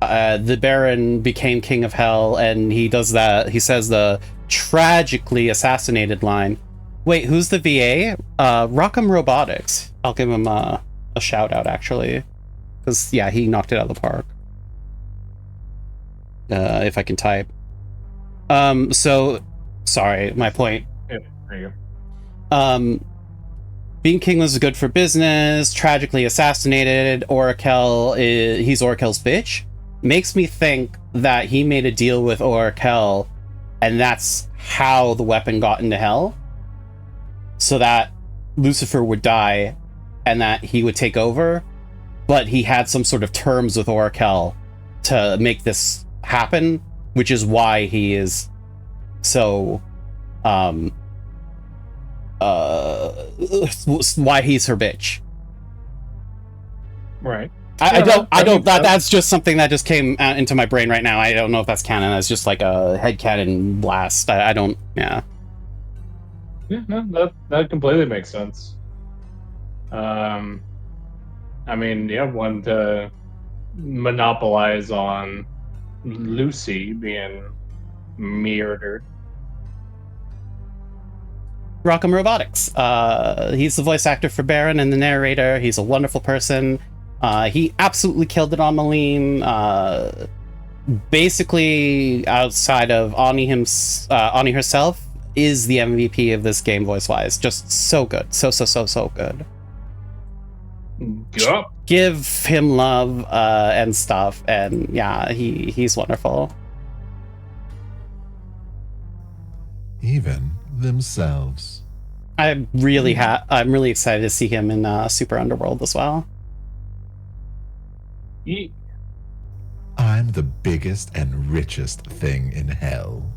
the Baron became king of hell and he does that. He says the tragically assassinated line. Wait, who's the VA? Rockham Robotics. I'll give him a shout out actually. Because yeah, he knocked it out of the park. If I can type. So sorry, my point. Yeah, there you go. Being king was good for business, tragically assassinated, Orakel he's Orakel's bitch. Makes me think that he made a deal with Orakel and that's how the weapon got into hell. So that Lucifer would die and that he would take over. But he had some sort of terms with Orakel to make this happen, which is why he is so why he's her bitch. Right. I don't that's just something that just came into my brain right now. I don't know if that's canon. That's just like a headcanon blast. I don't, yeah. Yeah, no, that completely makes sense. I mean, yeah, one to monopolize on Lucy being murdered. Rockham Robotics. He's the voice actor for Baron and the narrator. He's a wonderful person. He absolutely killed it on Maline. Basically, outside of Ani herself, is the MVP of this game voice-wise. Just so good. So good. Yep. Give him love and stuff, and yeah, he's wonderful. Even themselves. I'm really excited to see him in Super Underworld as well. Yeah. I'm the biggest and richest thing in hell.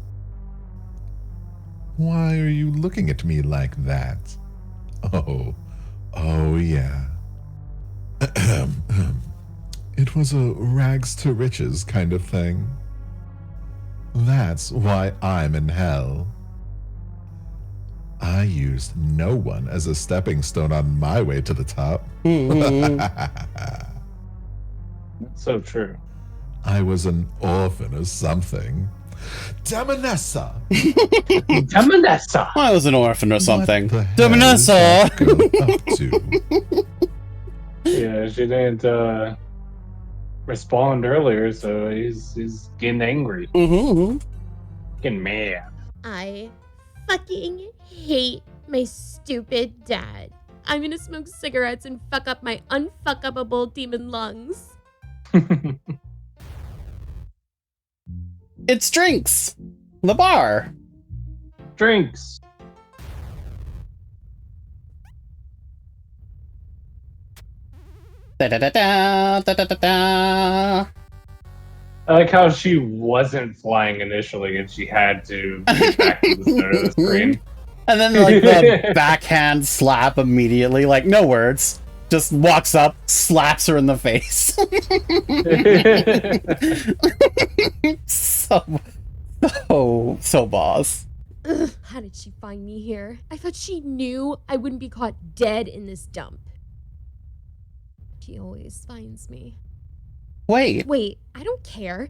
Why are you looking at me like that? Oh yeah. It was a rags to riches kind of thing. That's why I'm in hell. I used no one as a stepping stone on my way to the top. That's so true. I was an orphan or something. Demonessa! Demonessa! I was an orphan or something. Demonessa! Yeah, she didn't respond earlier, so he's getting angry. Getting mad. I fucking hate my stupid dad. I'm gonna smoke cigarettes and fuck up my unfuckable demon lungs. It's drinks! The bar! Drinks! Da da da da da da da da. I like how she wasn't flying initially and she had to be back to the center of the screen. And then, like, the backhand slap immediately, like, no words. Just walks up, slaps her in the face. so boss. Ugh, how did she find me here? I thought she knew I wouldn't be caught dead in this dump. She always finds me. Wait, I don't care.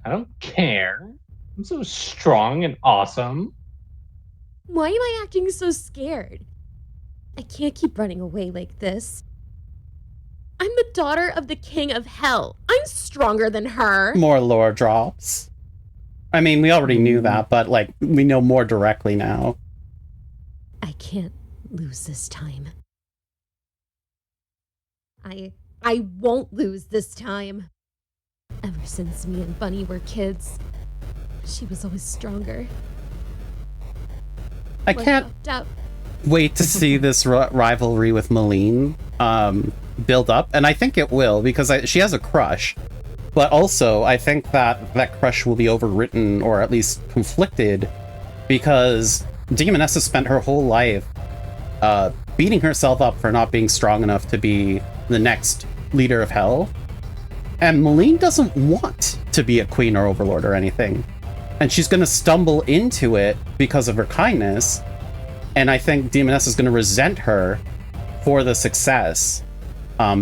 I don't care. I'm so strong and awesome. Why am I acting so scared? I can't keep running away like this. I'm the daughter of the king of hell. I'm stronger than her. More lore drops. I mean, we already knew that, but, like, we know more directly now. I can't lose this time. I won't lose this time. Ever since me and Bunny were kids, she was always stronger. I can't wait to see this rivalry with Maline build up, and I think it will, because she has a crush. But also, I think that crush will be overwritten, or at least conflicted, because Demoness has spent her whole life beating herself up for not being strong enough to be the next leader of hell. And Maline doesn't want to be a queen or overlord or anything. And she's going to stumble into it because of her kindness. And I think Demoness is going to resent her for the success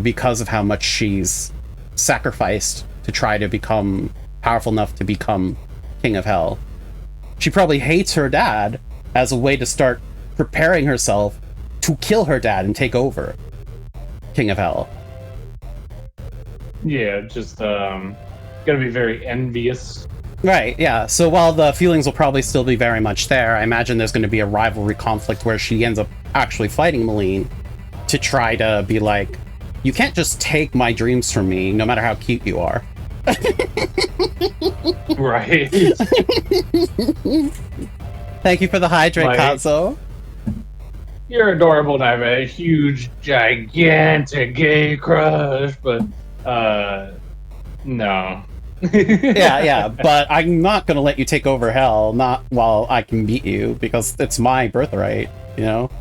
because of how much she's sacrificed to try to become powerful enough to become King of Hell. She probably hates her dad as a way to start preparing herself to kill her dad and take over King of Hell. Yeah, just gonna be very envious. Right, yeah. So while the feelings will probably still be very much there, I imagine there's going to be a rivalry conflict where she ends up actually fighting Maline to try to be like, you can't just take my dreams from me, no matter how cute you are. Right. Thank you for the hydrate, Like, Kazo. You're adorable and I have a huge, gigantic gay crush, but, no. yeah, but I'm not gonna let you take over hell, not while I can beat you, because it's my birthright, you know?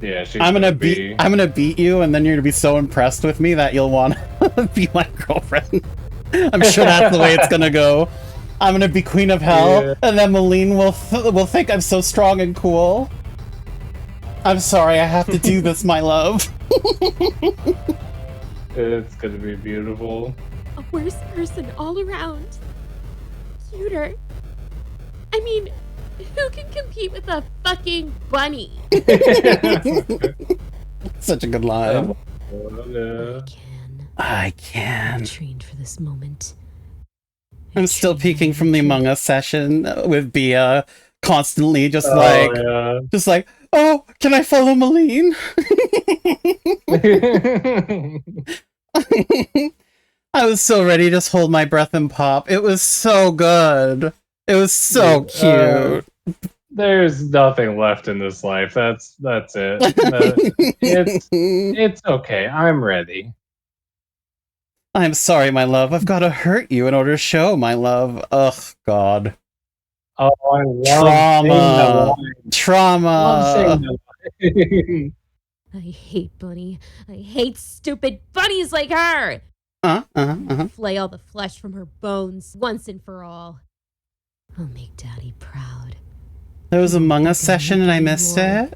Yeah, she's I'm gonna beat you, and then you're gonna be so impressed with me that you'll want to be my girlfriend. I'm sure that's the way it's gonna go. I'm gonna be queen of hell, Yeah. and then Maline will think I'm so strong and cool. I'm sorry, I have to do this, my love. It's gonna be beautiful. A worse person all around. Cuter. I mean, who can compete with a fucking bunny? Such a good line. Oh, I can. I trained for this moment. I'm still peeking from the Among Us session with Bia, constantly just like, oh, can I follow Maline? I was so ready to just hold my breath and pop. It was so good. It was so cute. There's nothing left in this life. That's it. It's okay. I'm ready. I'm sorry, my love. I've got to hurt you in order to show my love. Ugh, God. Oh, I love Trauma. I hate Bunny. I hate stupid bunnies like her. Flay all the flesh from her bones once and for all. I'll make Daddy proud. There was Among Us session and I missed it.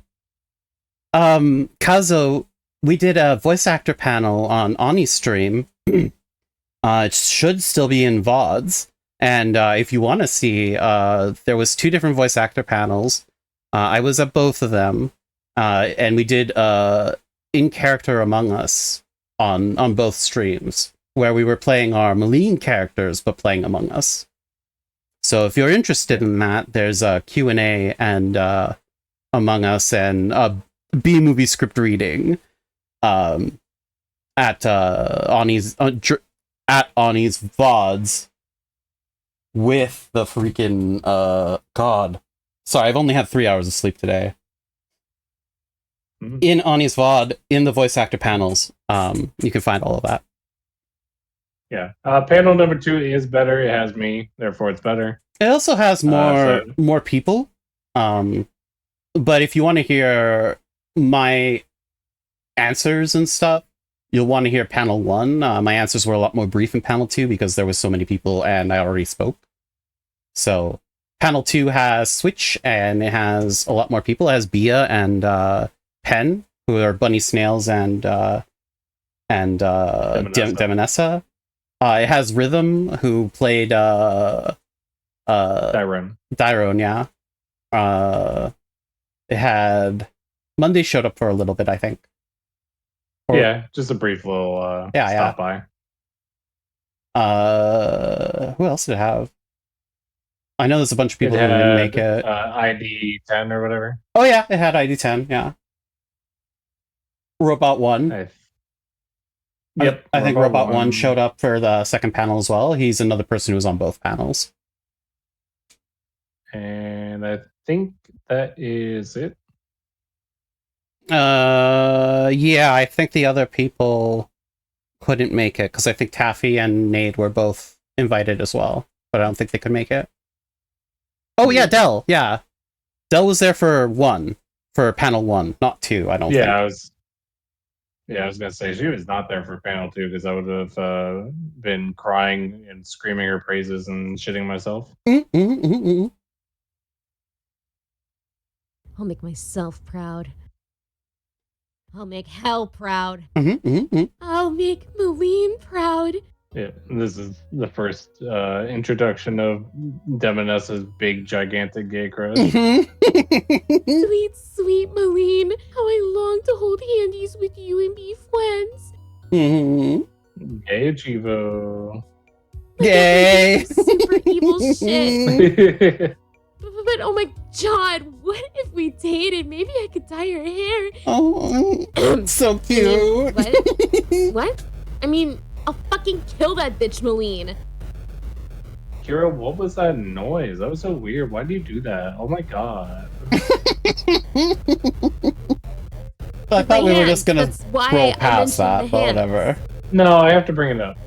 Kazo, we did a voice actor panel on Ani's stream. It should still be in VODs. And if you want to see, there was 2 different voice actor panels. I was at both of them. And we did in-character Among Us on both streams, where we were playing our Maline characters, but playing Among Us. So if you're interested in that, there's a Q&A and Among Us and B-movie script reading at at Ani's at Ani's VODs with the freaking God. Sorry, I've only had 3 hours of sleep today. In Ani's VOD, in the voice actor panels, you can find all of that. Yeah. Panel number 2 is better. It has me, therefore it's better. It also has more people. But if you want to hear my answers and stuff, you'll want to hear panel 1. My answers were a lot more brief in panel 2 because there was so many people and I already spoke. So panel 2 has Switch and it has a lot more people. It has Bia and Pen, who are Bunny Snails and Demonessa. It has Rhythm, who played Dyrone, yeah. It had Monday showed up for a little bit, I think. Yeah, just a brief little stop by. Who else did it have? I know there's a bunch of people who didn't make it. ID 10 or whatever. Oh yeah, it had ID 10. Yeah. Robot 1. Yep. I think Robot 1 showed up for the second panel as well. He's another person who was on both panels. And I think that is it. Yeah, I think the other people couldn't make it because I think Taffy and Nade were both invited as well, but I don't think they could make it. Oh yeah, Dell. Yeah, Dell was there for panel 1, not 2. I don't think. I was gonna say she was not there for panel 2 because I would have been crying and screaming her praises and shitting myself. I'll make myself proud. I'll make hell proud. I'll make Maline proud. Yeah, this is the first introduction of Demonessa's big, gigantic gay crush. Sweet, sweet Maline. How I long to hold handies with you and be friends. Gay Chivo. Gay. Super evil shit. But oh my god, what if we dated? Maybe I could dye your hair. Oh, so cute. What? I mean, I'll fucking kill that bitch, Maline. Kira, what was that noise? That was so weird. Why do you do that? Oh my god. I thought we were just gonna roll past that, but whatever. No, I have to bring it up.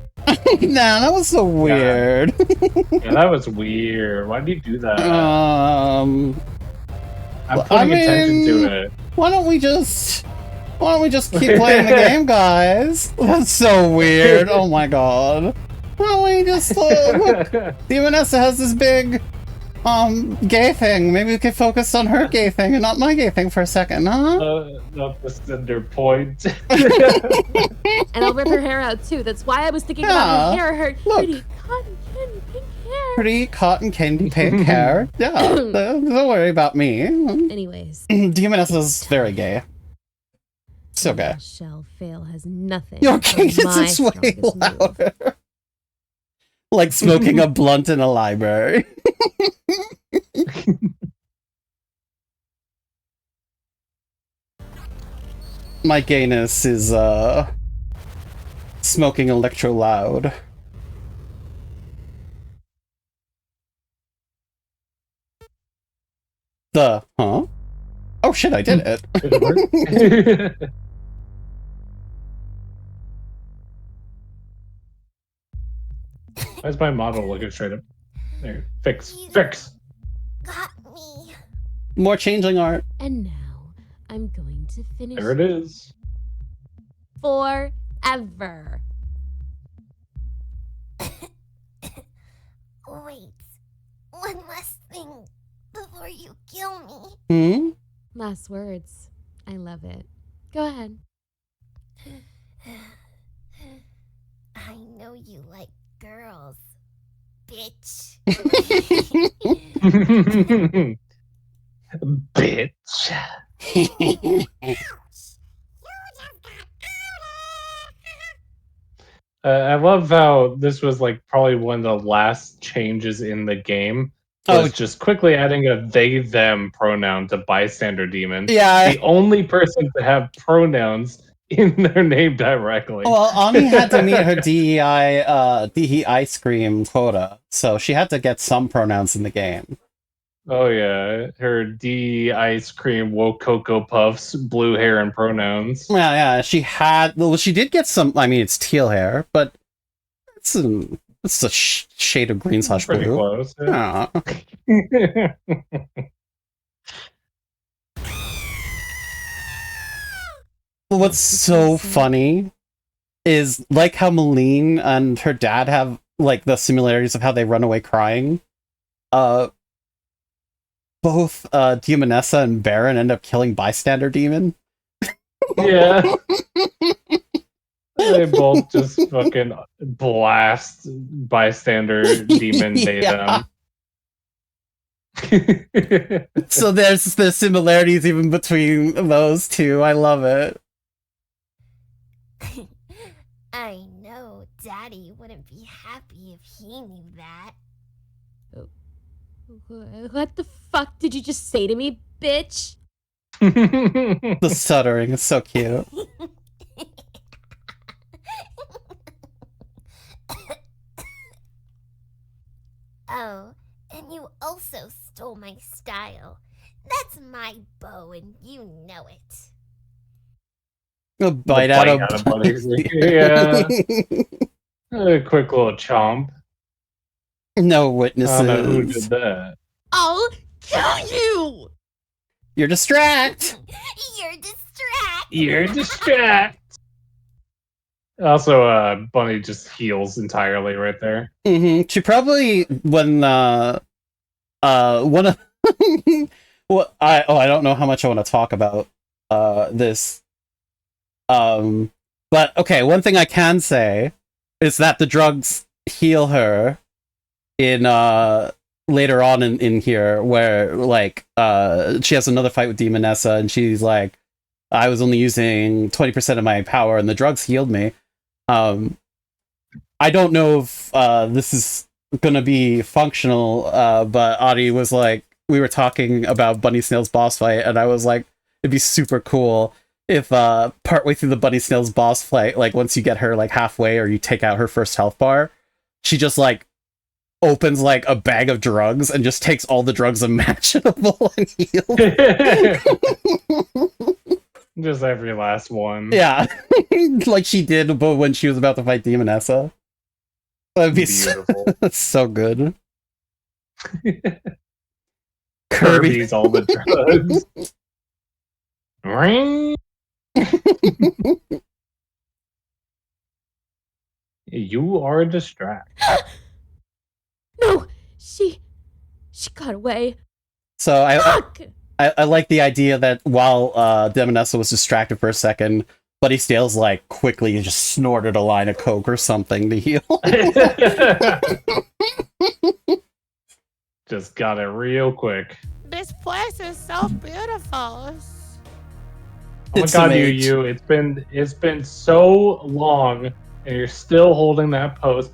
Nah, that was so weird. Yeah, that was weird. Why do you do that? I'm putting attention to it. Why don't we just keep playing the game, guys? That's so weird. Oh my god. Why don't we just look? Demonessa has this big gay thing. Maybe we could focus on her gay thing and not my gay thing for a second, huh? Not the center point. And I'll rip her hair out too. That's why I was thinking about her hair. Her pretty cotton candy pink hair. Pretty cotton candy pink hair. Yeah, don't worry about me. Anyways. Demonessa's very gay. So gay. Shell fail has nothing. Your cadence is way louder. Like smoking a blunt in a library. My gayness is smoking electro loud. Huh? Oh shit, I did it. Did it work? Why's my model looking straight up? There. Fix. Got me. More changeling art. And now I'm going to finish. There it is. Forever. Wait. One last thing before you kill me. Last words. I love it. Go ahead. I know you like girls, bitch. Bitch. I love how this was like probably one of the last changes in the game. Was just quickly adding a they/them pronoun to bystander demon. Yeah. The only person to have pronouns in their name directly. Well, Ani had to meet her DEI ice cream quota, so she had to get some pronouns in the game. Oh yeah, her D ice cream, woke cocoa puffs, blue hair, and pronouns. Yeah, she had. Well, she did get some. I mean, it's teal hair, but it's a shade of green / blue. Pretty close. Yeah. What's so funny is like how Maline and her dad have like the similarities of how they run away crying. Both Demonessa and Baron end up killing bystander demon. Yeah. They both just fucking blast bystander demon data. So there's the similarities even between those two. I love it. I know Daddy wouldn't be happy if he knew that. What the fuck did you just say to me, bitch? The stuttering is so cute. Oh, and you also stole my style. That's my bow, and you know it. A bite out of Buddy's. Yeah. A quick little chomp. No witnesses. I don't know who did that. I'll kill you! You're distract. You're distract. Also, Bunny just heals entirely right there. She probably when one of well, I don't know how much I want to talk about this. But okay, one thing I can say is that the drugs heal her in later on in here, where like she has another fight with Demonessa and she's like, I was only using 20% of my power and the drugs healed me. I don't know if this is gonna be functional, but Adi was like, we were talking about Bunny Snail's boss fight, and I was like, it'd be super cool if partway through the Bunny Snail's boss fight, like once you get her like halfway or you take out her first health bar, she just like opens like a bag of drugs and just takes all the drugs imaginable and heals. Just every last one. Yeah. Like she did but when she was about to fight Demonessa. That'd be beautiful. So good. Kirby's all the drugs. Ring. You are a distract. No, she got away. So I like the idea that while Demonessa was distracted for a second, Buddy Stale's like quickly just snorted a line of coke or something to heal. Just got it real quick. This place is so beautiful. Oh my god, you! It's been so long, and you're still holding that pose.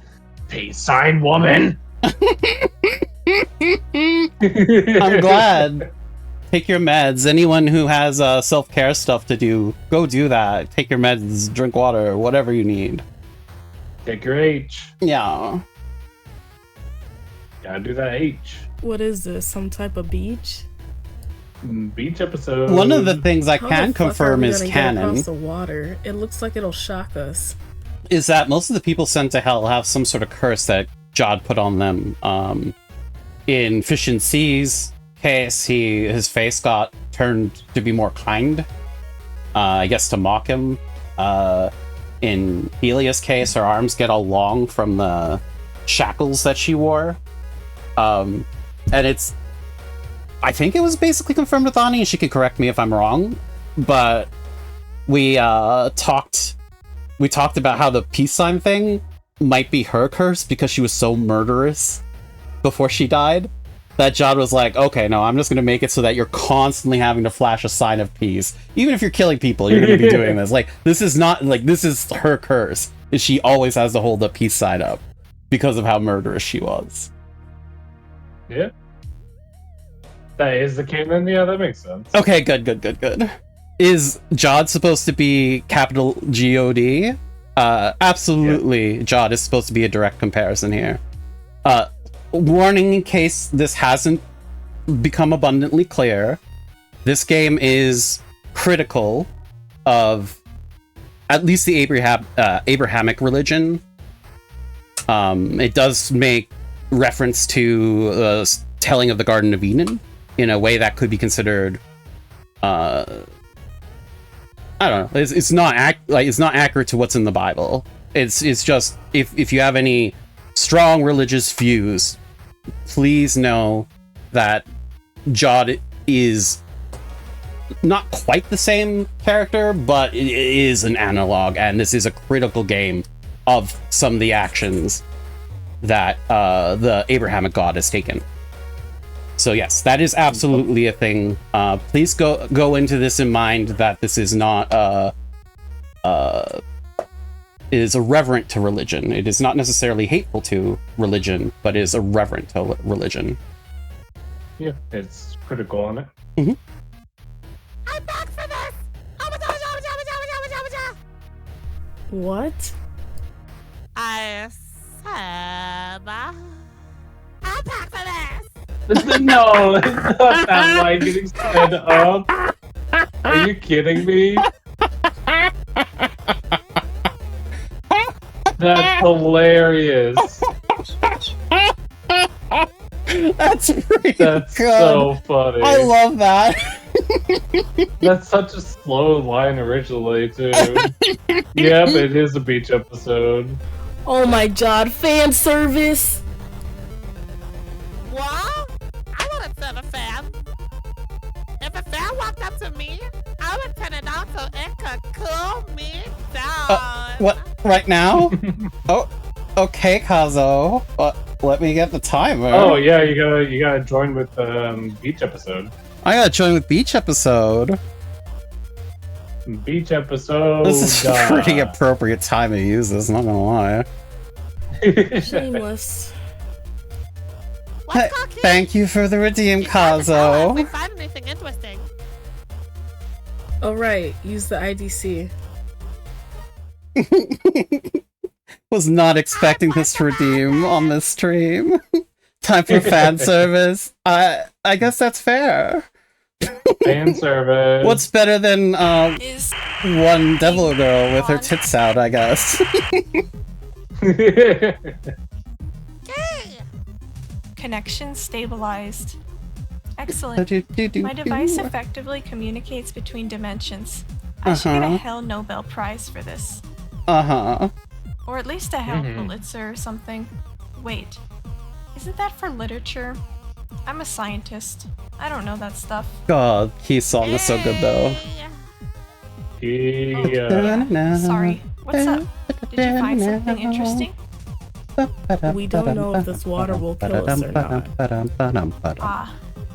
Peace sign, woman. I'm glad. Take your meds. Anyone who has self-care stuff to do, go do that. Take your meds, drink water, whatever you need. Take your H. Yeah. Gotta do that H. What is this? Some type of beach? Beach episode. One of the things I How can the fuck confirm are we is gonna get canon. across the water. It looks like it'll shock us. Is that most of the people sent to hell have some sort of curse that Jod put on them. In Fish and Sea's case, his face got turned to be more kind. I guess to mock him. In Helia's case, her arms get all long from the shackles that she wore. And it's... I think it was basically confirmed with Ani, and she could correct me if I'm wrong. But we talked about how the peace sign thing might be her curse because she was so murderous before she died that Jod was like, okay, no, I'm just going to make it so that you're constantly having to flash a sign of peace. Even if you're killing people, you're going to be doing this. Like, this is not, like, this is her curse. Is she always has to hold the peace sign up because of how murderous she was. Yeah. That is the canon. Yeah, that makes sense. Okay, good. Is Jod supposed to be capital G-O-D? Absolutely, yeah. Jod is supposed to be a direct comparison here. Warning in case this hasn't become abundantly clear, this game is critical of at least the Abrahamic religion. It does make reference to the telling of the Garden of Eden in a way that could be considered I don't know. It's not accurate to what's in the Bible. It's just if you have any strong religious views, please know that Jod is not quite the same character, but it is an analog, and this is a critical game of some of the actions that the Abrahamic God has taken. So yes, that is absolutely a thing. Please go into this in mind that this is not is irreverent to religion. It is not necessarily hateful to religion, but is irreverent to religion. Yeah, it's critical on it. Mm-hmm. I'm back for this! What? I said I'm back for this! No, it's not that line getting sped up. Are you kidding me? That's hilarious. That's really That's good. So funny. I love that. That's such a slow line originally, too. Yep, it is a beach episode. Oh my god, fan service! What? I wouldn't serve a fan. If a fan walked up to me, I would turn it on so it could cool me down. What? Right now? Oh, okay, Kazo. Let me get the timer. Oh yeah, you gotta join with beach episode. I gotta join with beach episode. Beach episode. This is a pretty appropriate time to use this, not gonna lie. Shameless. Thank you for the redeem, Kazo. We find anything interesting. Oh right, use the IDC. Was not expecting this to redeem on this stream. Time for fan service. I guess that's fair. Fan service. What's better than one devil girl with her tits out, I guess. Connection stabilized. Excellent. My device effectively communicates between dimensions. I should get a Hell Nobel Prize for this. Or at least a Hell Pulitzer or something. Wait, isn't that for literature? I'm a scientist. I don't know that stuff. God, Key's song is so good though. Yeah. Sorry, what's up? Did you find something interesting? We don't know if this water will kill us or not.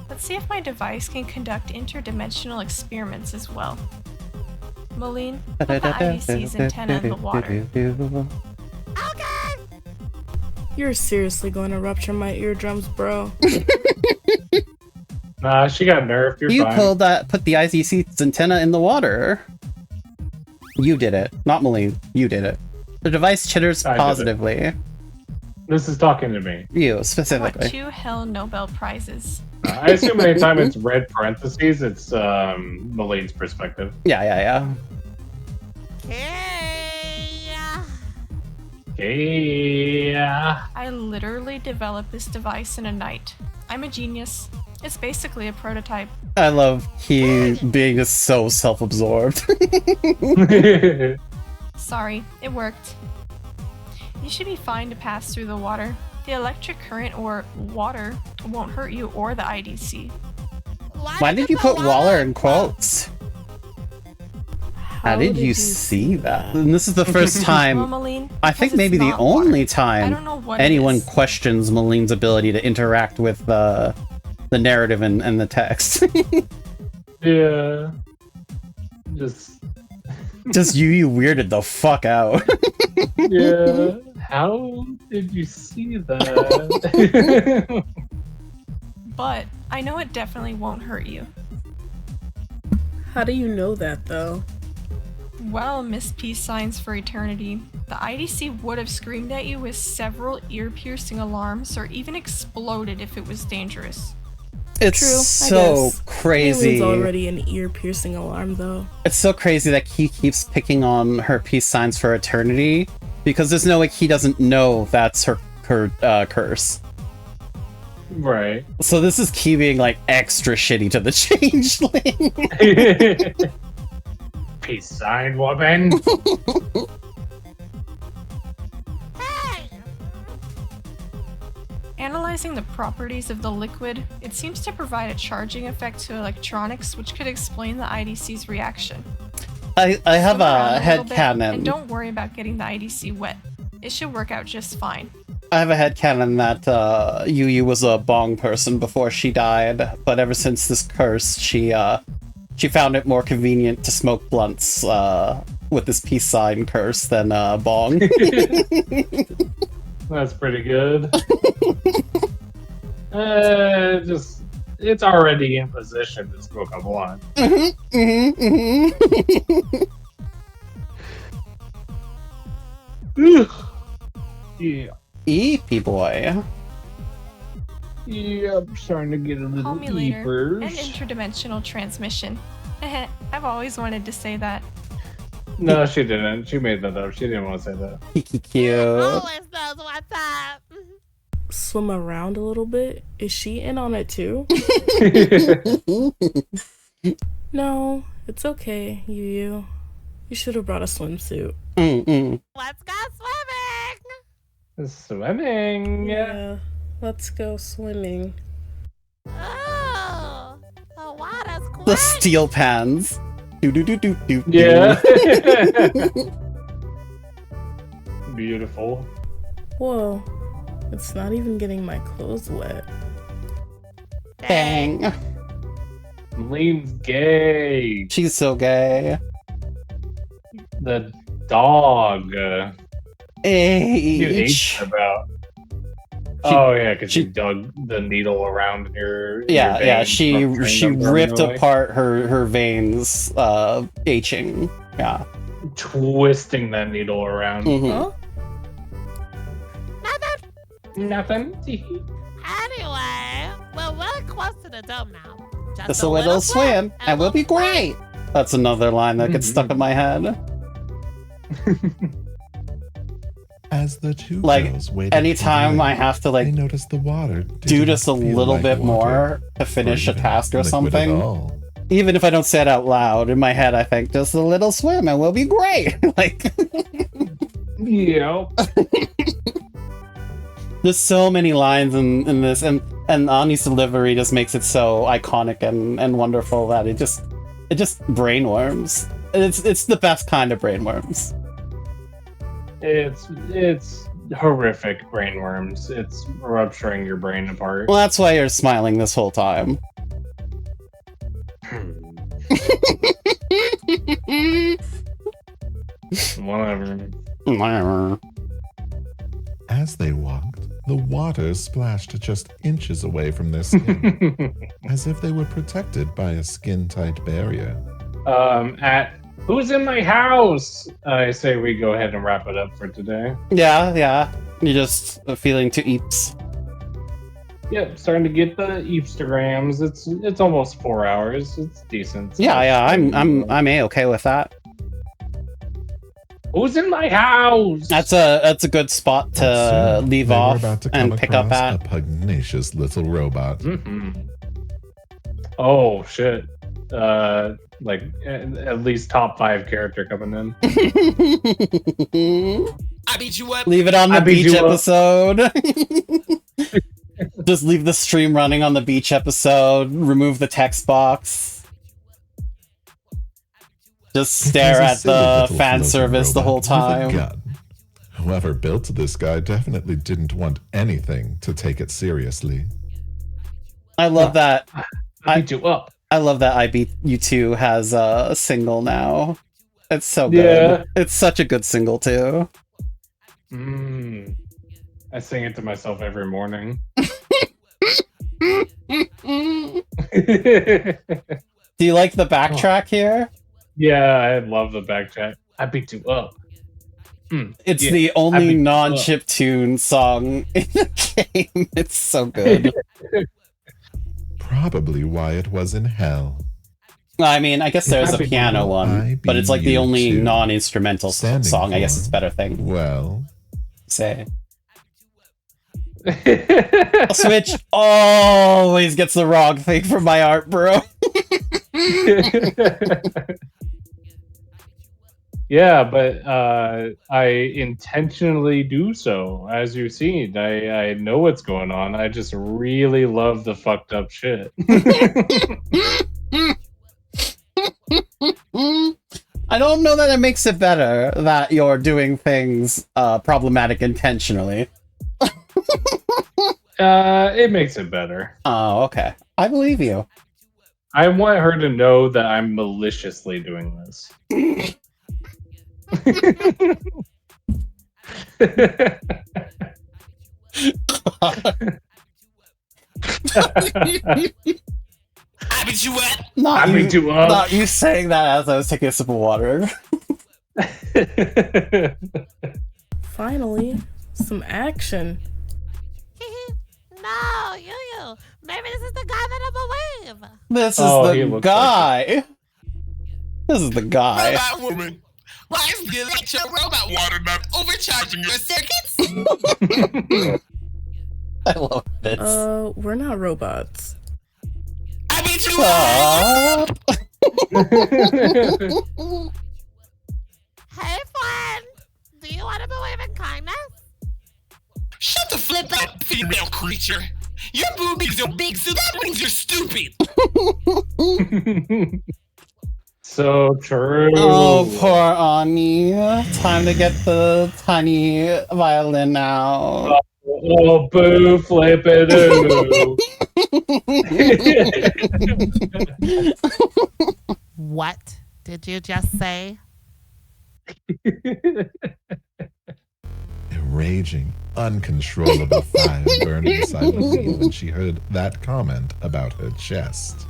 Let's see if my device can conduct interdimensional experiments as well. Maline, put the IDC's antenna in the water. You're seriously going to rupture my eardrums, bro. Nah, she got nerfed. You're fine. Put the IDC's antenna in the water. You did it, not Maline. You did it. The device chitters positively. This is talking to me. You, specifically. I want 2 Hell Nobel Prizes. I assume anytime it's red parentheses, it's Maline's perspective. Yeah. Yeah. I literally developed this device in a night. I'm a genius. It's basically a prototype. I love he being just so self-absorbed. Sorry, it worked. You should be fine to pass through the water. The electric current or water won't hurt you or the IDC. Why did you put Waller in quotes? How did you see that? And this is the first time, well, Maline, I think maybe the only time anyone is. questions Maline's ability to interact with the narrative and the text. Yeah. Just you weirded the fuck out. Yeah. How did you see that? But I know it definitely won't hurt you. How do you know that, though? Well, Miss Peace Signs for Eternity, the IDC would have screamed at you with several ear-piercing alarms or even exploded if it was dangerous. It's True, so crazy. Maline's already an ear-piercing alarm, though. It's so crazy that he keeps picking on her peace signs for eternity, because there's no way he doesn't know that's her curse. Right. So this is Key being like extra shitty to the changeling. Peace sign woman. Analyzing the properties of the liquid, it seems to provide a charging effect to electronics, which could explain the IDC's reaction. I have Swim around a little head bit, cannon. And don't worry about getting the IDC wet. It should work out just fine. I have a headcanon that Yu was a bong person before she died, but ever since this curse, she found it more convenient to smoke blunts with this peace sign curse than bong. That's pretty good. It's already in position to smoke a blunt. Yeah. Eepy boy. Yeah, I'm starting to get a little Call me later. deeper. An interdimensional transmission. I've always wanted to say that. No, she didn't. She made that up. She didn't want to say that. Cute. Always knows what's up. Swim around a little bit? Is she in on it too? No, it's okay, Yu. You should have brought a swimsuit. Let's go swimming. Swimming. Yeah, let's go swimming. Oh, the water's great. The steel pans. Do. Yeah. Beautiful. Whoa, it's not even getting my clothes wet. Bang. Maline's gay. She's so gay. The dog. You H. ate about. Oh yeah, because you dug the needle around your Yeah, your yeah. veins She from trying to ripped burn away. apart her veins, Hing. Yeah. Twisting that needle around. Mhm. Nothing. Anyway, we're close to the dome now. Just a little swim, and we'll be great. That's another line that gets stuck in my head. As the two Like, girls waited anytime for the I have to, like, they noticed the water do didn't just a feel little like bit water, more to finish a even task or liquid at something. all. Even if I don't say it out loud, in my head I think, just a little swim and we'll be great. Like, Yep. there's so many lines in this, and Ani's delivery just makes it so iconic and wonderful that it just brainworms. It's the best kind of brainworms. It's horrific brainworms. It's rupturing your brain apart. Well, that's why you're smiling this whole time. Whatever. As they walked, the water splashed just inches away from their skin, as if they were protected by a skin-tight barrier. At who's in my house? I say we go ahead and wrap it up for today. Yeah. You're just feeling to eeps. Yep, starting to get the Eepstagrams. It's almost 4 hours. It's decent. Yeah. I'm A-okay with that. Who's in my house? That's a good spot to Soon, leave they were off about to come and pick up across at. a pugnacious little robot. Oh shit! Like at least top 5 character coming in. I beat you up. Leave it on the I beat beach you up. episode. Just leave the stream running on the beach episode. Remove the text box. Just It stare was a at silly the little fan floating service the robot whole with a time. gun. Whoever built this guy definitely didn't want anything to take it seriously. I love that. I beat you up. I love that I Beat You 2 has a single now. It's so good. Yeah. It's such a good single too. I sing it to myself every morning. Do you like the backtrack here? Yeah, I love the backtrack. I beat you up. It's yeah, the I only beat you up. non-chiptune song in the game. It's so good. Probably why it was in hell. I mean, I guess there's a piano one, but it's like the only non-instrumental song. I guess it's a better thing. Well, say. Switch always gets the wrong thing from my art, bro. Yeah, but I intentionally do so. As you've seen, I know what's going on. I just really love the fucked up shit. I don't know that it makes it better that you're doing things problematic intentionally. It makes it better. Oh, okay. I believe you. I want her to know that I'm maliciously doing this. I beat you up. Not you saying that as I was taking a sip of water. Finally, some action. No, you. Maybe this is the guy that I'm with. This is the guy. This is the guy. Robot woman, why is the electric robot water not overcharging your circuits? I love this. We're not robots. I beat you up. Hey, friend. Do you want to believe in kindness? Shut the flip up, female creature. Your boobies are big, so that means you're stupid. So true. Oh, poor Ani. Time to get the tiny violin out. Oh, boo, flip it, What did you just say? A raging, uncontrollable fire burned inside Maline when she heard that comment about her chest.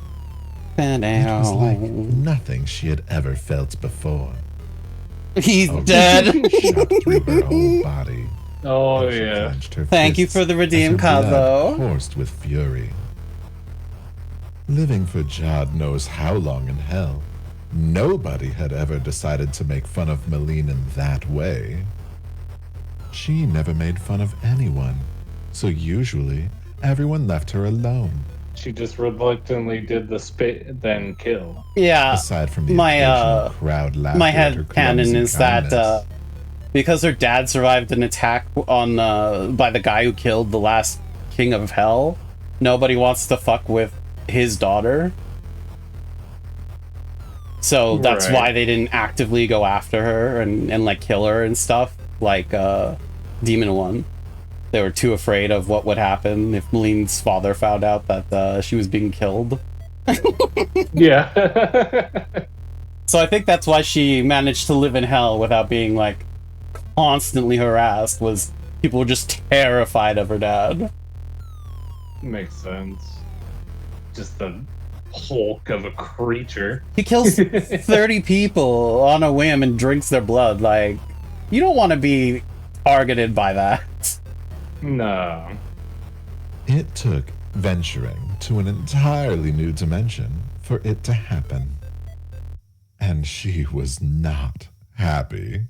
It was like nothing she had ever felt before. He's dead. Shot through her whole body. Oh, yeah. Thank you for the redeem, Kazo. Coursed with fury. Living for God knows how long in hell, nobody had ever decided to make fun of Maline in that way. She never made fun of anyone, so usually everyone left her alone. She just reluctantly did the spit, then kill. Yeah. Aside from the my crowd laughter my at her head canon clumsy is that kindness. because her dad survived an attack on by the guy who killed the last king of hell, nobody wants to fuck with his daughter. So that's Right. why they didn't actively go after her and like kill her and stuff like Demon One. They were too afraid of what would happen if Maline's father found out that she was being killed. Yeah. So I think that's why she managed to live in hell without being like constantly harassed, was people were just terrified of her dad. Makes sense. Just the hulk of a creature. He kills 30 people on a whim and drinks their blood. Like, you don't want to be targeted by that. No. It took venturing to an entirely new dimension for it to happen. And she was not happy.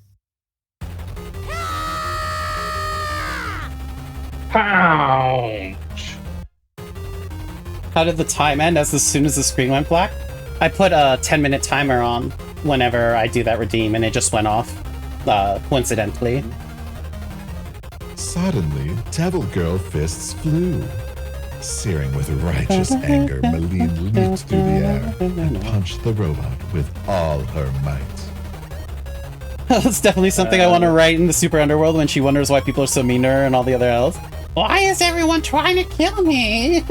Ouch. How did the time end as soon as the screen went black? I put a 10-minute timer on whenever I do that redeem, and it just went off, coincidentally. Suddenly, Devil Girl fists flew. Searing with righteous anger, Maline leaped through the air and punched the robot with all her might. That's definitely something I want to write in the Super Underworld when she wonders why people are so mean to her and all the other elves. Why is everyone trying to kill me?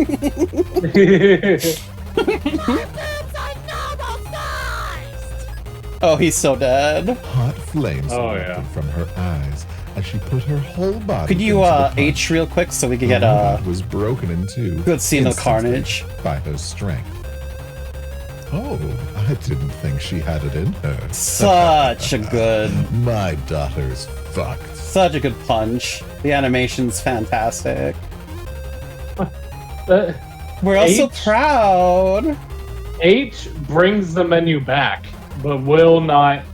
Oh, he's so dead. Hot flames erupted from her eyes as she put her whole body. Could you into the punch. H real quick so we can get The a robot was broken in two. good scene of instantly carnage? by her strength. Oh, I didn't think she had it in her. Such a good... My daughter's fucked. Such a good punch. The animation's fantastic. We're also proud. H brings the menu back, but will not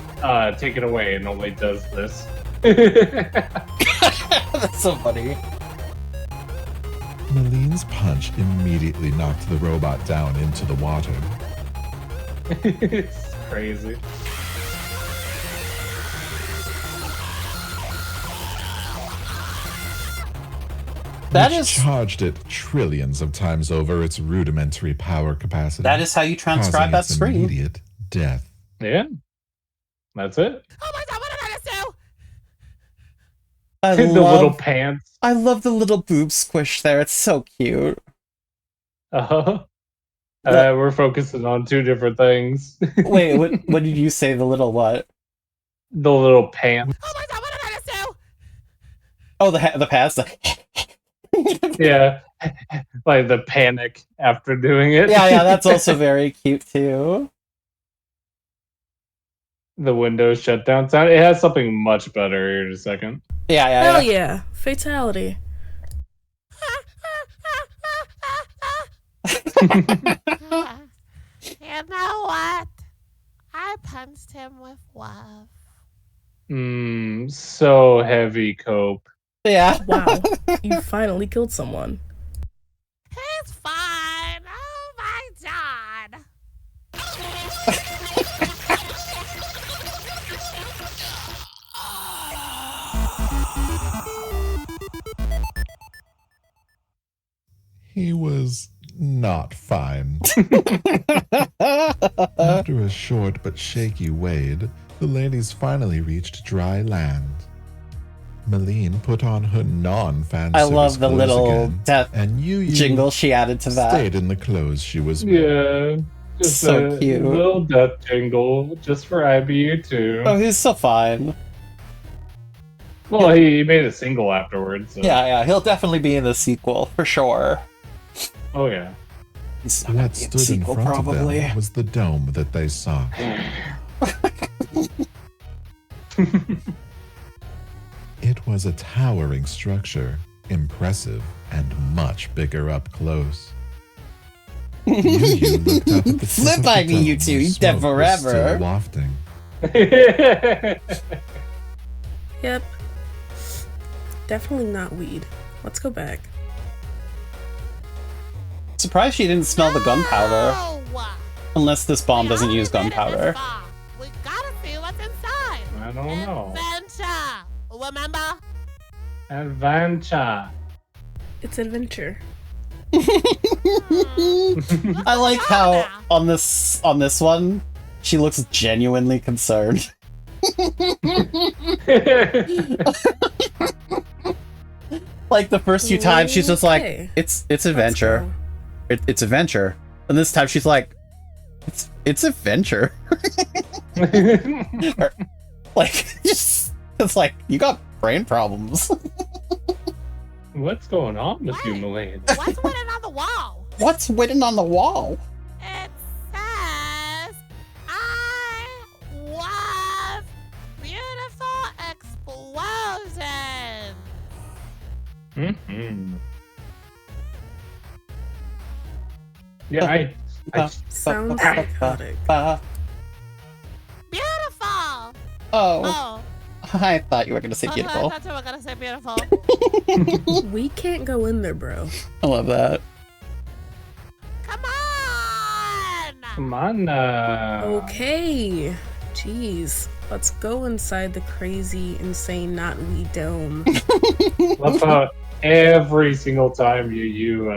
take it away and only does this. That's so funny. Maline's punch immediately knocked the robot down into the water. It's crazy. Which charged it trillions of times over its rudimentary power capacity. That is how you transcribe that causing its screen. Immediate death. Yeah. That's it. Oh my god, what did I just do? I The little pants. I love the little boob squish there. It's so cute. Uh-huh. We're focusing on two different things. Wait, what did you say? The little what? The little pants. Oh my god, what did I just do? Oh, the pants. Yeah. Like the panic after doing it. Yeah, that's also very cute too. The Windows shutdown sound. It has something much better here in a second. Yeah. Hell yeah. Fatality. You know what? I punched him with love. So heavy, Cope. Yeah. Wow. You finally killed someone. It's fine. Oh my god. He was not fine. After a short but shaky wade, the ladies finally reached dry land. Maline put on her non-fan I service love the clothes little again, death and you jingle she added to that. stayed in the clothes she was wearing. Yeah. Just So a cute. little death jingle just for IBU too. Oh, he's so fine. Well, he made a single afterwards. So. Yeah, he'll definitely be in the sequel for sure. Oh yeah. What stood in front of them was the dome that they saw. It was a towering structure, impressive and much bigger up close. You looked up at the Flip by me, you two. You dead forever. Still wafting. Yep. Definitely not weed. Let's go back. Surprised she didn't smell the gunpowder. Unless this bomb doesn't use gunpowder. We gotta see what's inside. I don't know. Adventure. Remember? Adventure. It's adventure. I like how on this one she looks genuinely concerned. Like the first few times she's just like, it's adventure. It's adventure. And this time she's like, it's adventure. Like just it's like you got brain problems. What's going on with you, Maline? What's written on the wall? What's written on the wall? It says, I love beautiful explosions. Mm-hmm. Yeah, I Sounds psychotic. Beautiful. Oh. I thought you were gonna say beautiful. I thought you were gonna say beautiful. We can't go in there, bro. I love that. Come on. Come on. Okay. Jeez. Let's go inside the crazy, insane, not weed dome. Love how every single time you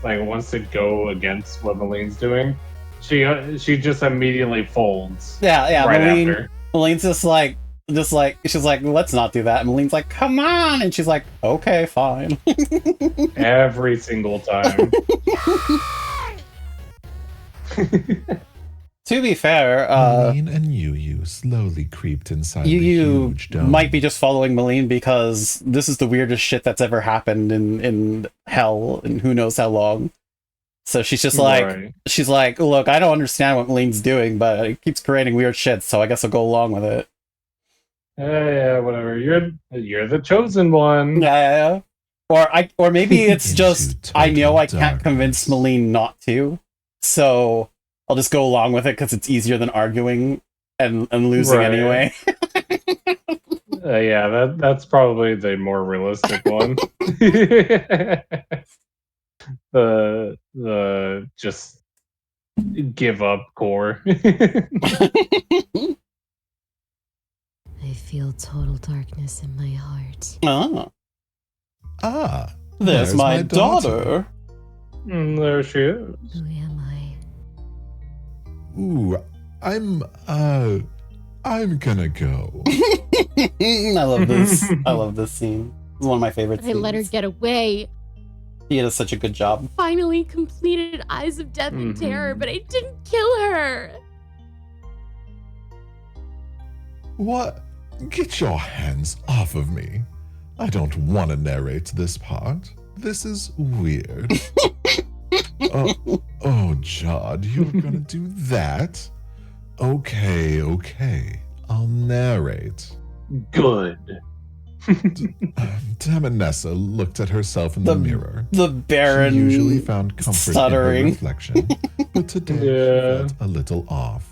like wants to go against what Maline's doing, she just immediately folds. Yeah. Right after. Maline's just like she's like, let's not do that. And Maline's like, come on, and she's like, okay, fine. Every single time. To be fair, Maline and Yu slowly creeped inside the huge dome. might be just following Maline because this is the weirdest shit that's ever happened in hell in who knows how long. So she's just like, she's like, look, I don't understand what Maline's doing, but it keeps creating weird shit, so I guess I'll go along with it. Yeah, whatever. You're the chosen one. Yeah. Or maybe it's just I know I can't convince Maline not to, so I'll just go along with it because it's easier than arguing and losing anyway. Yeah, that's probably the more realistic one. the just give up core. I feel total darkness in my heart. There's my daughter. There she is. Who am I? Ooh, I'm gonna go. I love this. I love this scene. It's one of my favorite I scenes. let her get away. He does such a good job. Finally completed Eyes of Death and Terror, but I didn't kill her. What? Get your hands off of me. I don't want to narrate this part. This is weird. Oh, Jod, you're gonna do that? Okay. I'll narrate. Good. Damanessa looked at herself in the mirror. The barren, she usually found comfort stuttering. in her reflection, but today she felt a little off.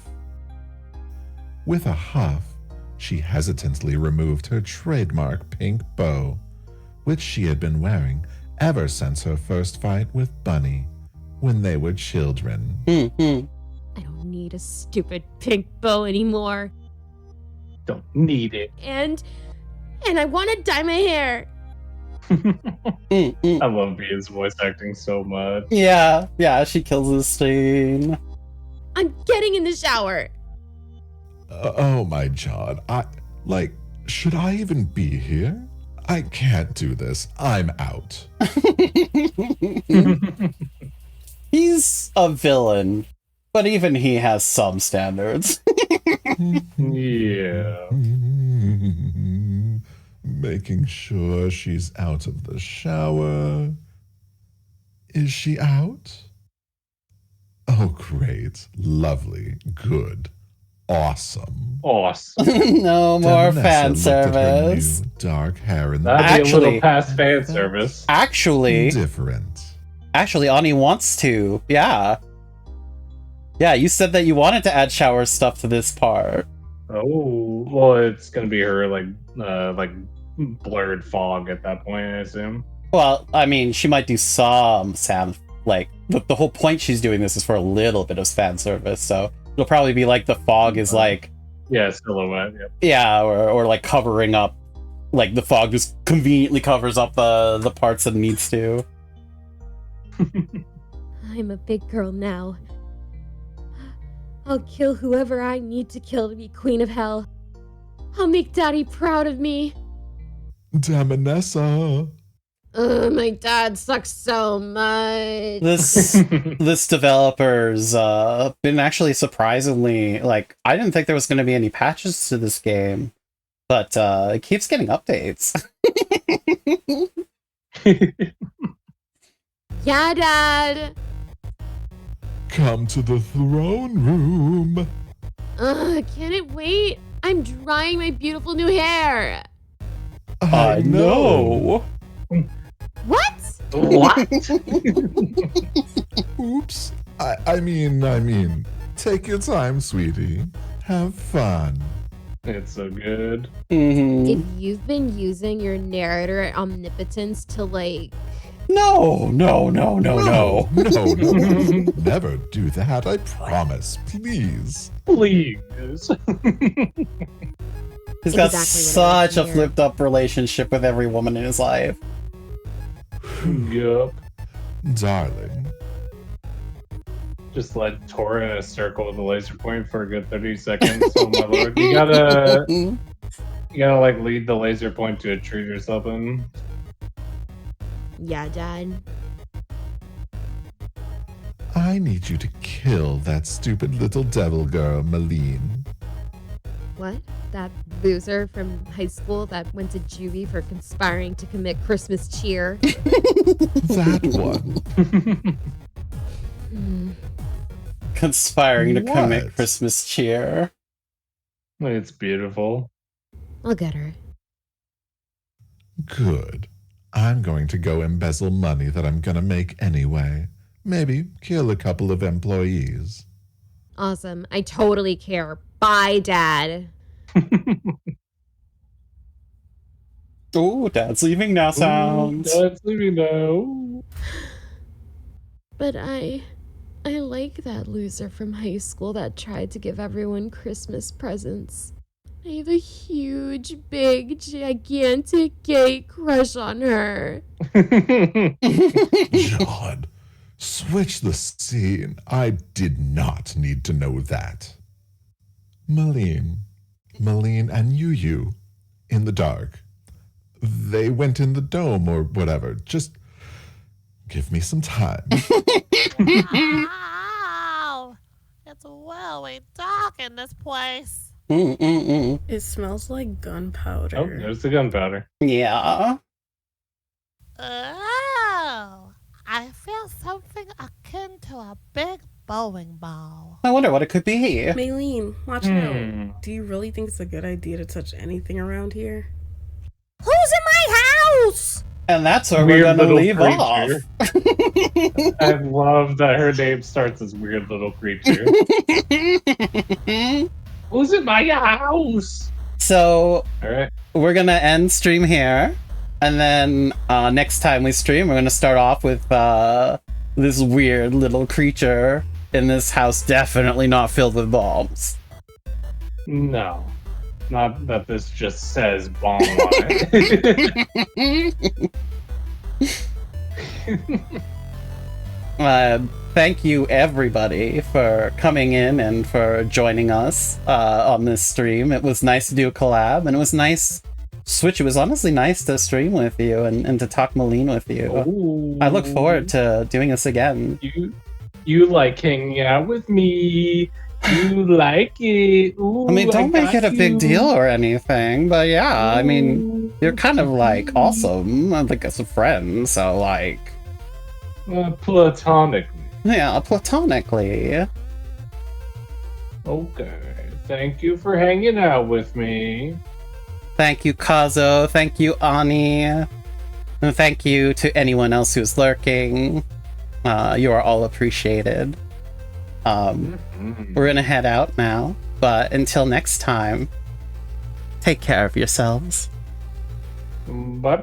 With a huff, she hesitantly removed her trademark pink bow, which she had been wearing ever since her first fight with Bunny when they were children. I don't need a stupid pink bow anymore. Don't need it. And I want to dye my hair. I love Bia's voice acting so much. Yeah, she kills this scene. I'm getting in the shower. Oh my God. Should I even be here? I can't do this. I'm out. He's a villain, but even he has some standards. Yeah. Making sure she's out of the shower. Is she out? Oh, great. Lovely. Good. Awesome. No more fan service. Dark hair in the That'd be a little past fan service. Actually, different. Actually, Ani wants to. Yeah, you said that you wanted to add shower stuff to this part. Oh, well, it's gonna be her like blurred fog at that point, I assume. Well, I mean, she might do some sound. Like the whole point she's doing this is for a little bit of fan service, so it'll probably be like the fog is like silhouette. Yep. Yeah, or like covering up, like the fog just conveniently covers up the parts that it needs to. I'm a big girl now. I'll kill whoever I need to kill to be Queen of Hell. I'll make Daddy proud of me. Damanessa. My dad sucks so much. This developer's been actually surprisingly, like, I didn't think there was going to be any patches to this game, but it keeps getting updates. Yeah, Dad. Come to the throne room. Can it wait? I'm drying my beautiful new hair. I know. What? Oops. I mean, take your time, sweetie. Have fun. It's so good. If you've been using your narrator omnipotence to like... No. Never do that, I promise. Please. He's got such a flipped up relationship with every woman in his life. Yup. Darling. Just let Tora circle with the laser point for a good 30 seconds. Oh my lord. You gotta like lead the laser point to a tree or something. Yeah, Dad. I need you to kill that stupid little devil girl, Maline. What? That loser from high school that went to juvie for conspiring to commit Christmas cheer? That one. Conspiring to commit What? Christmas cheer. It's beautiful. I'll get her. Good. I'm going to go embezzle money that I'm gonna make anyway. Maybe kill a couple of employees. Awesome. I totally care. Bye, Dad. Oh, Dad's leaving now sounds. Dad's leaving now. But I like that loser from high school that tried to give everyone Christmas presents. I have a huge, big, gigantic, gay crush on her. John, switch the scene. I did not need to know that. Maline and Yu in the dark. They went in the dome or whatever. Just give me some time. Ow! It's really dark in this place. It smells like gunpowder. Oh, there's the gunpowder. Yeah. Oh, I feel something akin to a big bowling ball. I wonder what it could be. Maylene, watch out. Do you really think it's a good idea to touch anything around here? Who's in my house? And that's where we're gonna leave creature. off. I love that her name starts as weird little creature. Who's in my house? So, all right, we're gonna end stream here, and then next time we stream, we're gonna start off with this weird little creature in this house, definitely not filled with bombs. No, not that this just says bomb on it. Thank you everybody for coming in and for joining us on this stream. It was nice to do a collab, and it was nice, Switch, it was honestly nice to stream with you and to talk Maline with you. Ooh. I look forward to doing this again. You like hanging out with me. You like it. Ooh, I mean, don't make it a big you. deal or anything, but yeah, I mean, you're kind of like awesome, like as a friend, so like... Platonically. Yeah, platonically. Okay, thank you for hanging out with me. Thank you, Kazo. Thank you, Ani. And thank you to anyone else who's lurking. You are all appreciated. We're gonna head out now, but until next time, take care of yourselves. Bye-bye.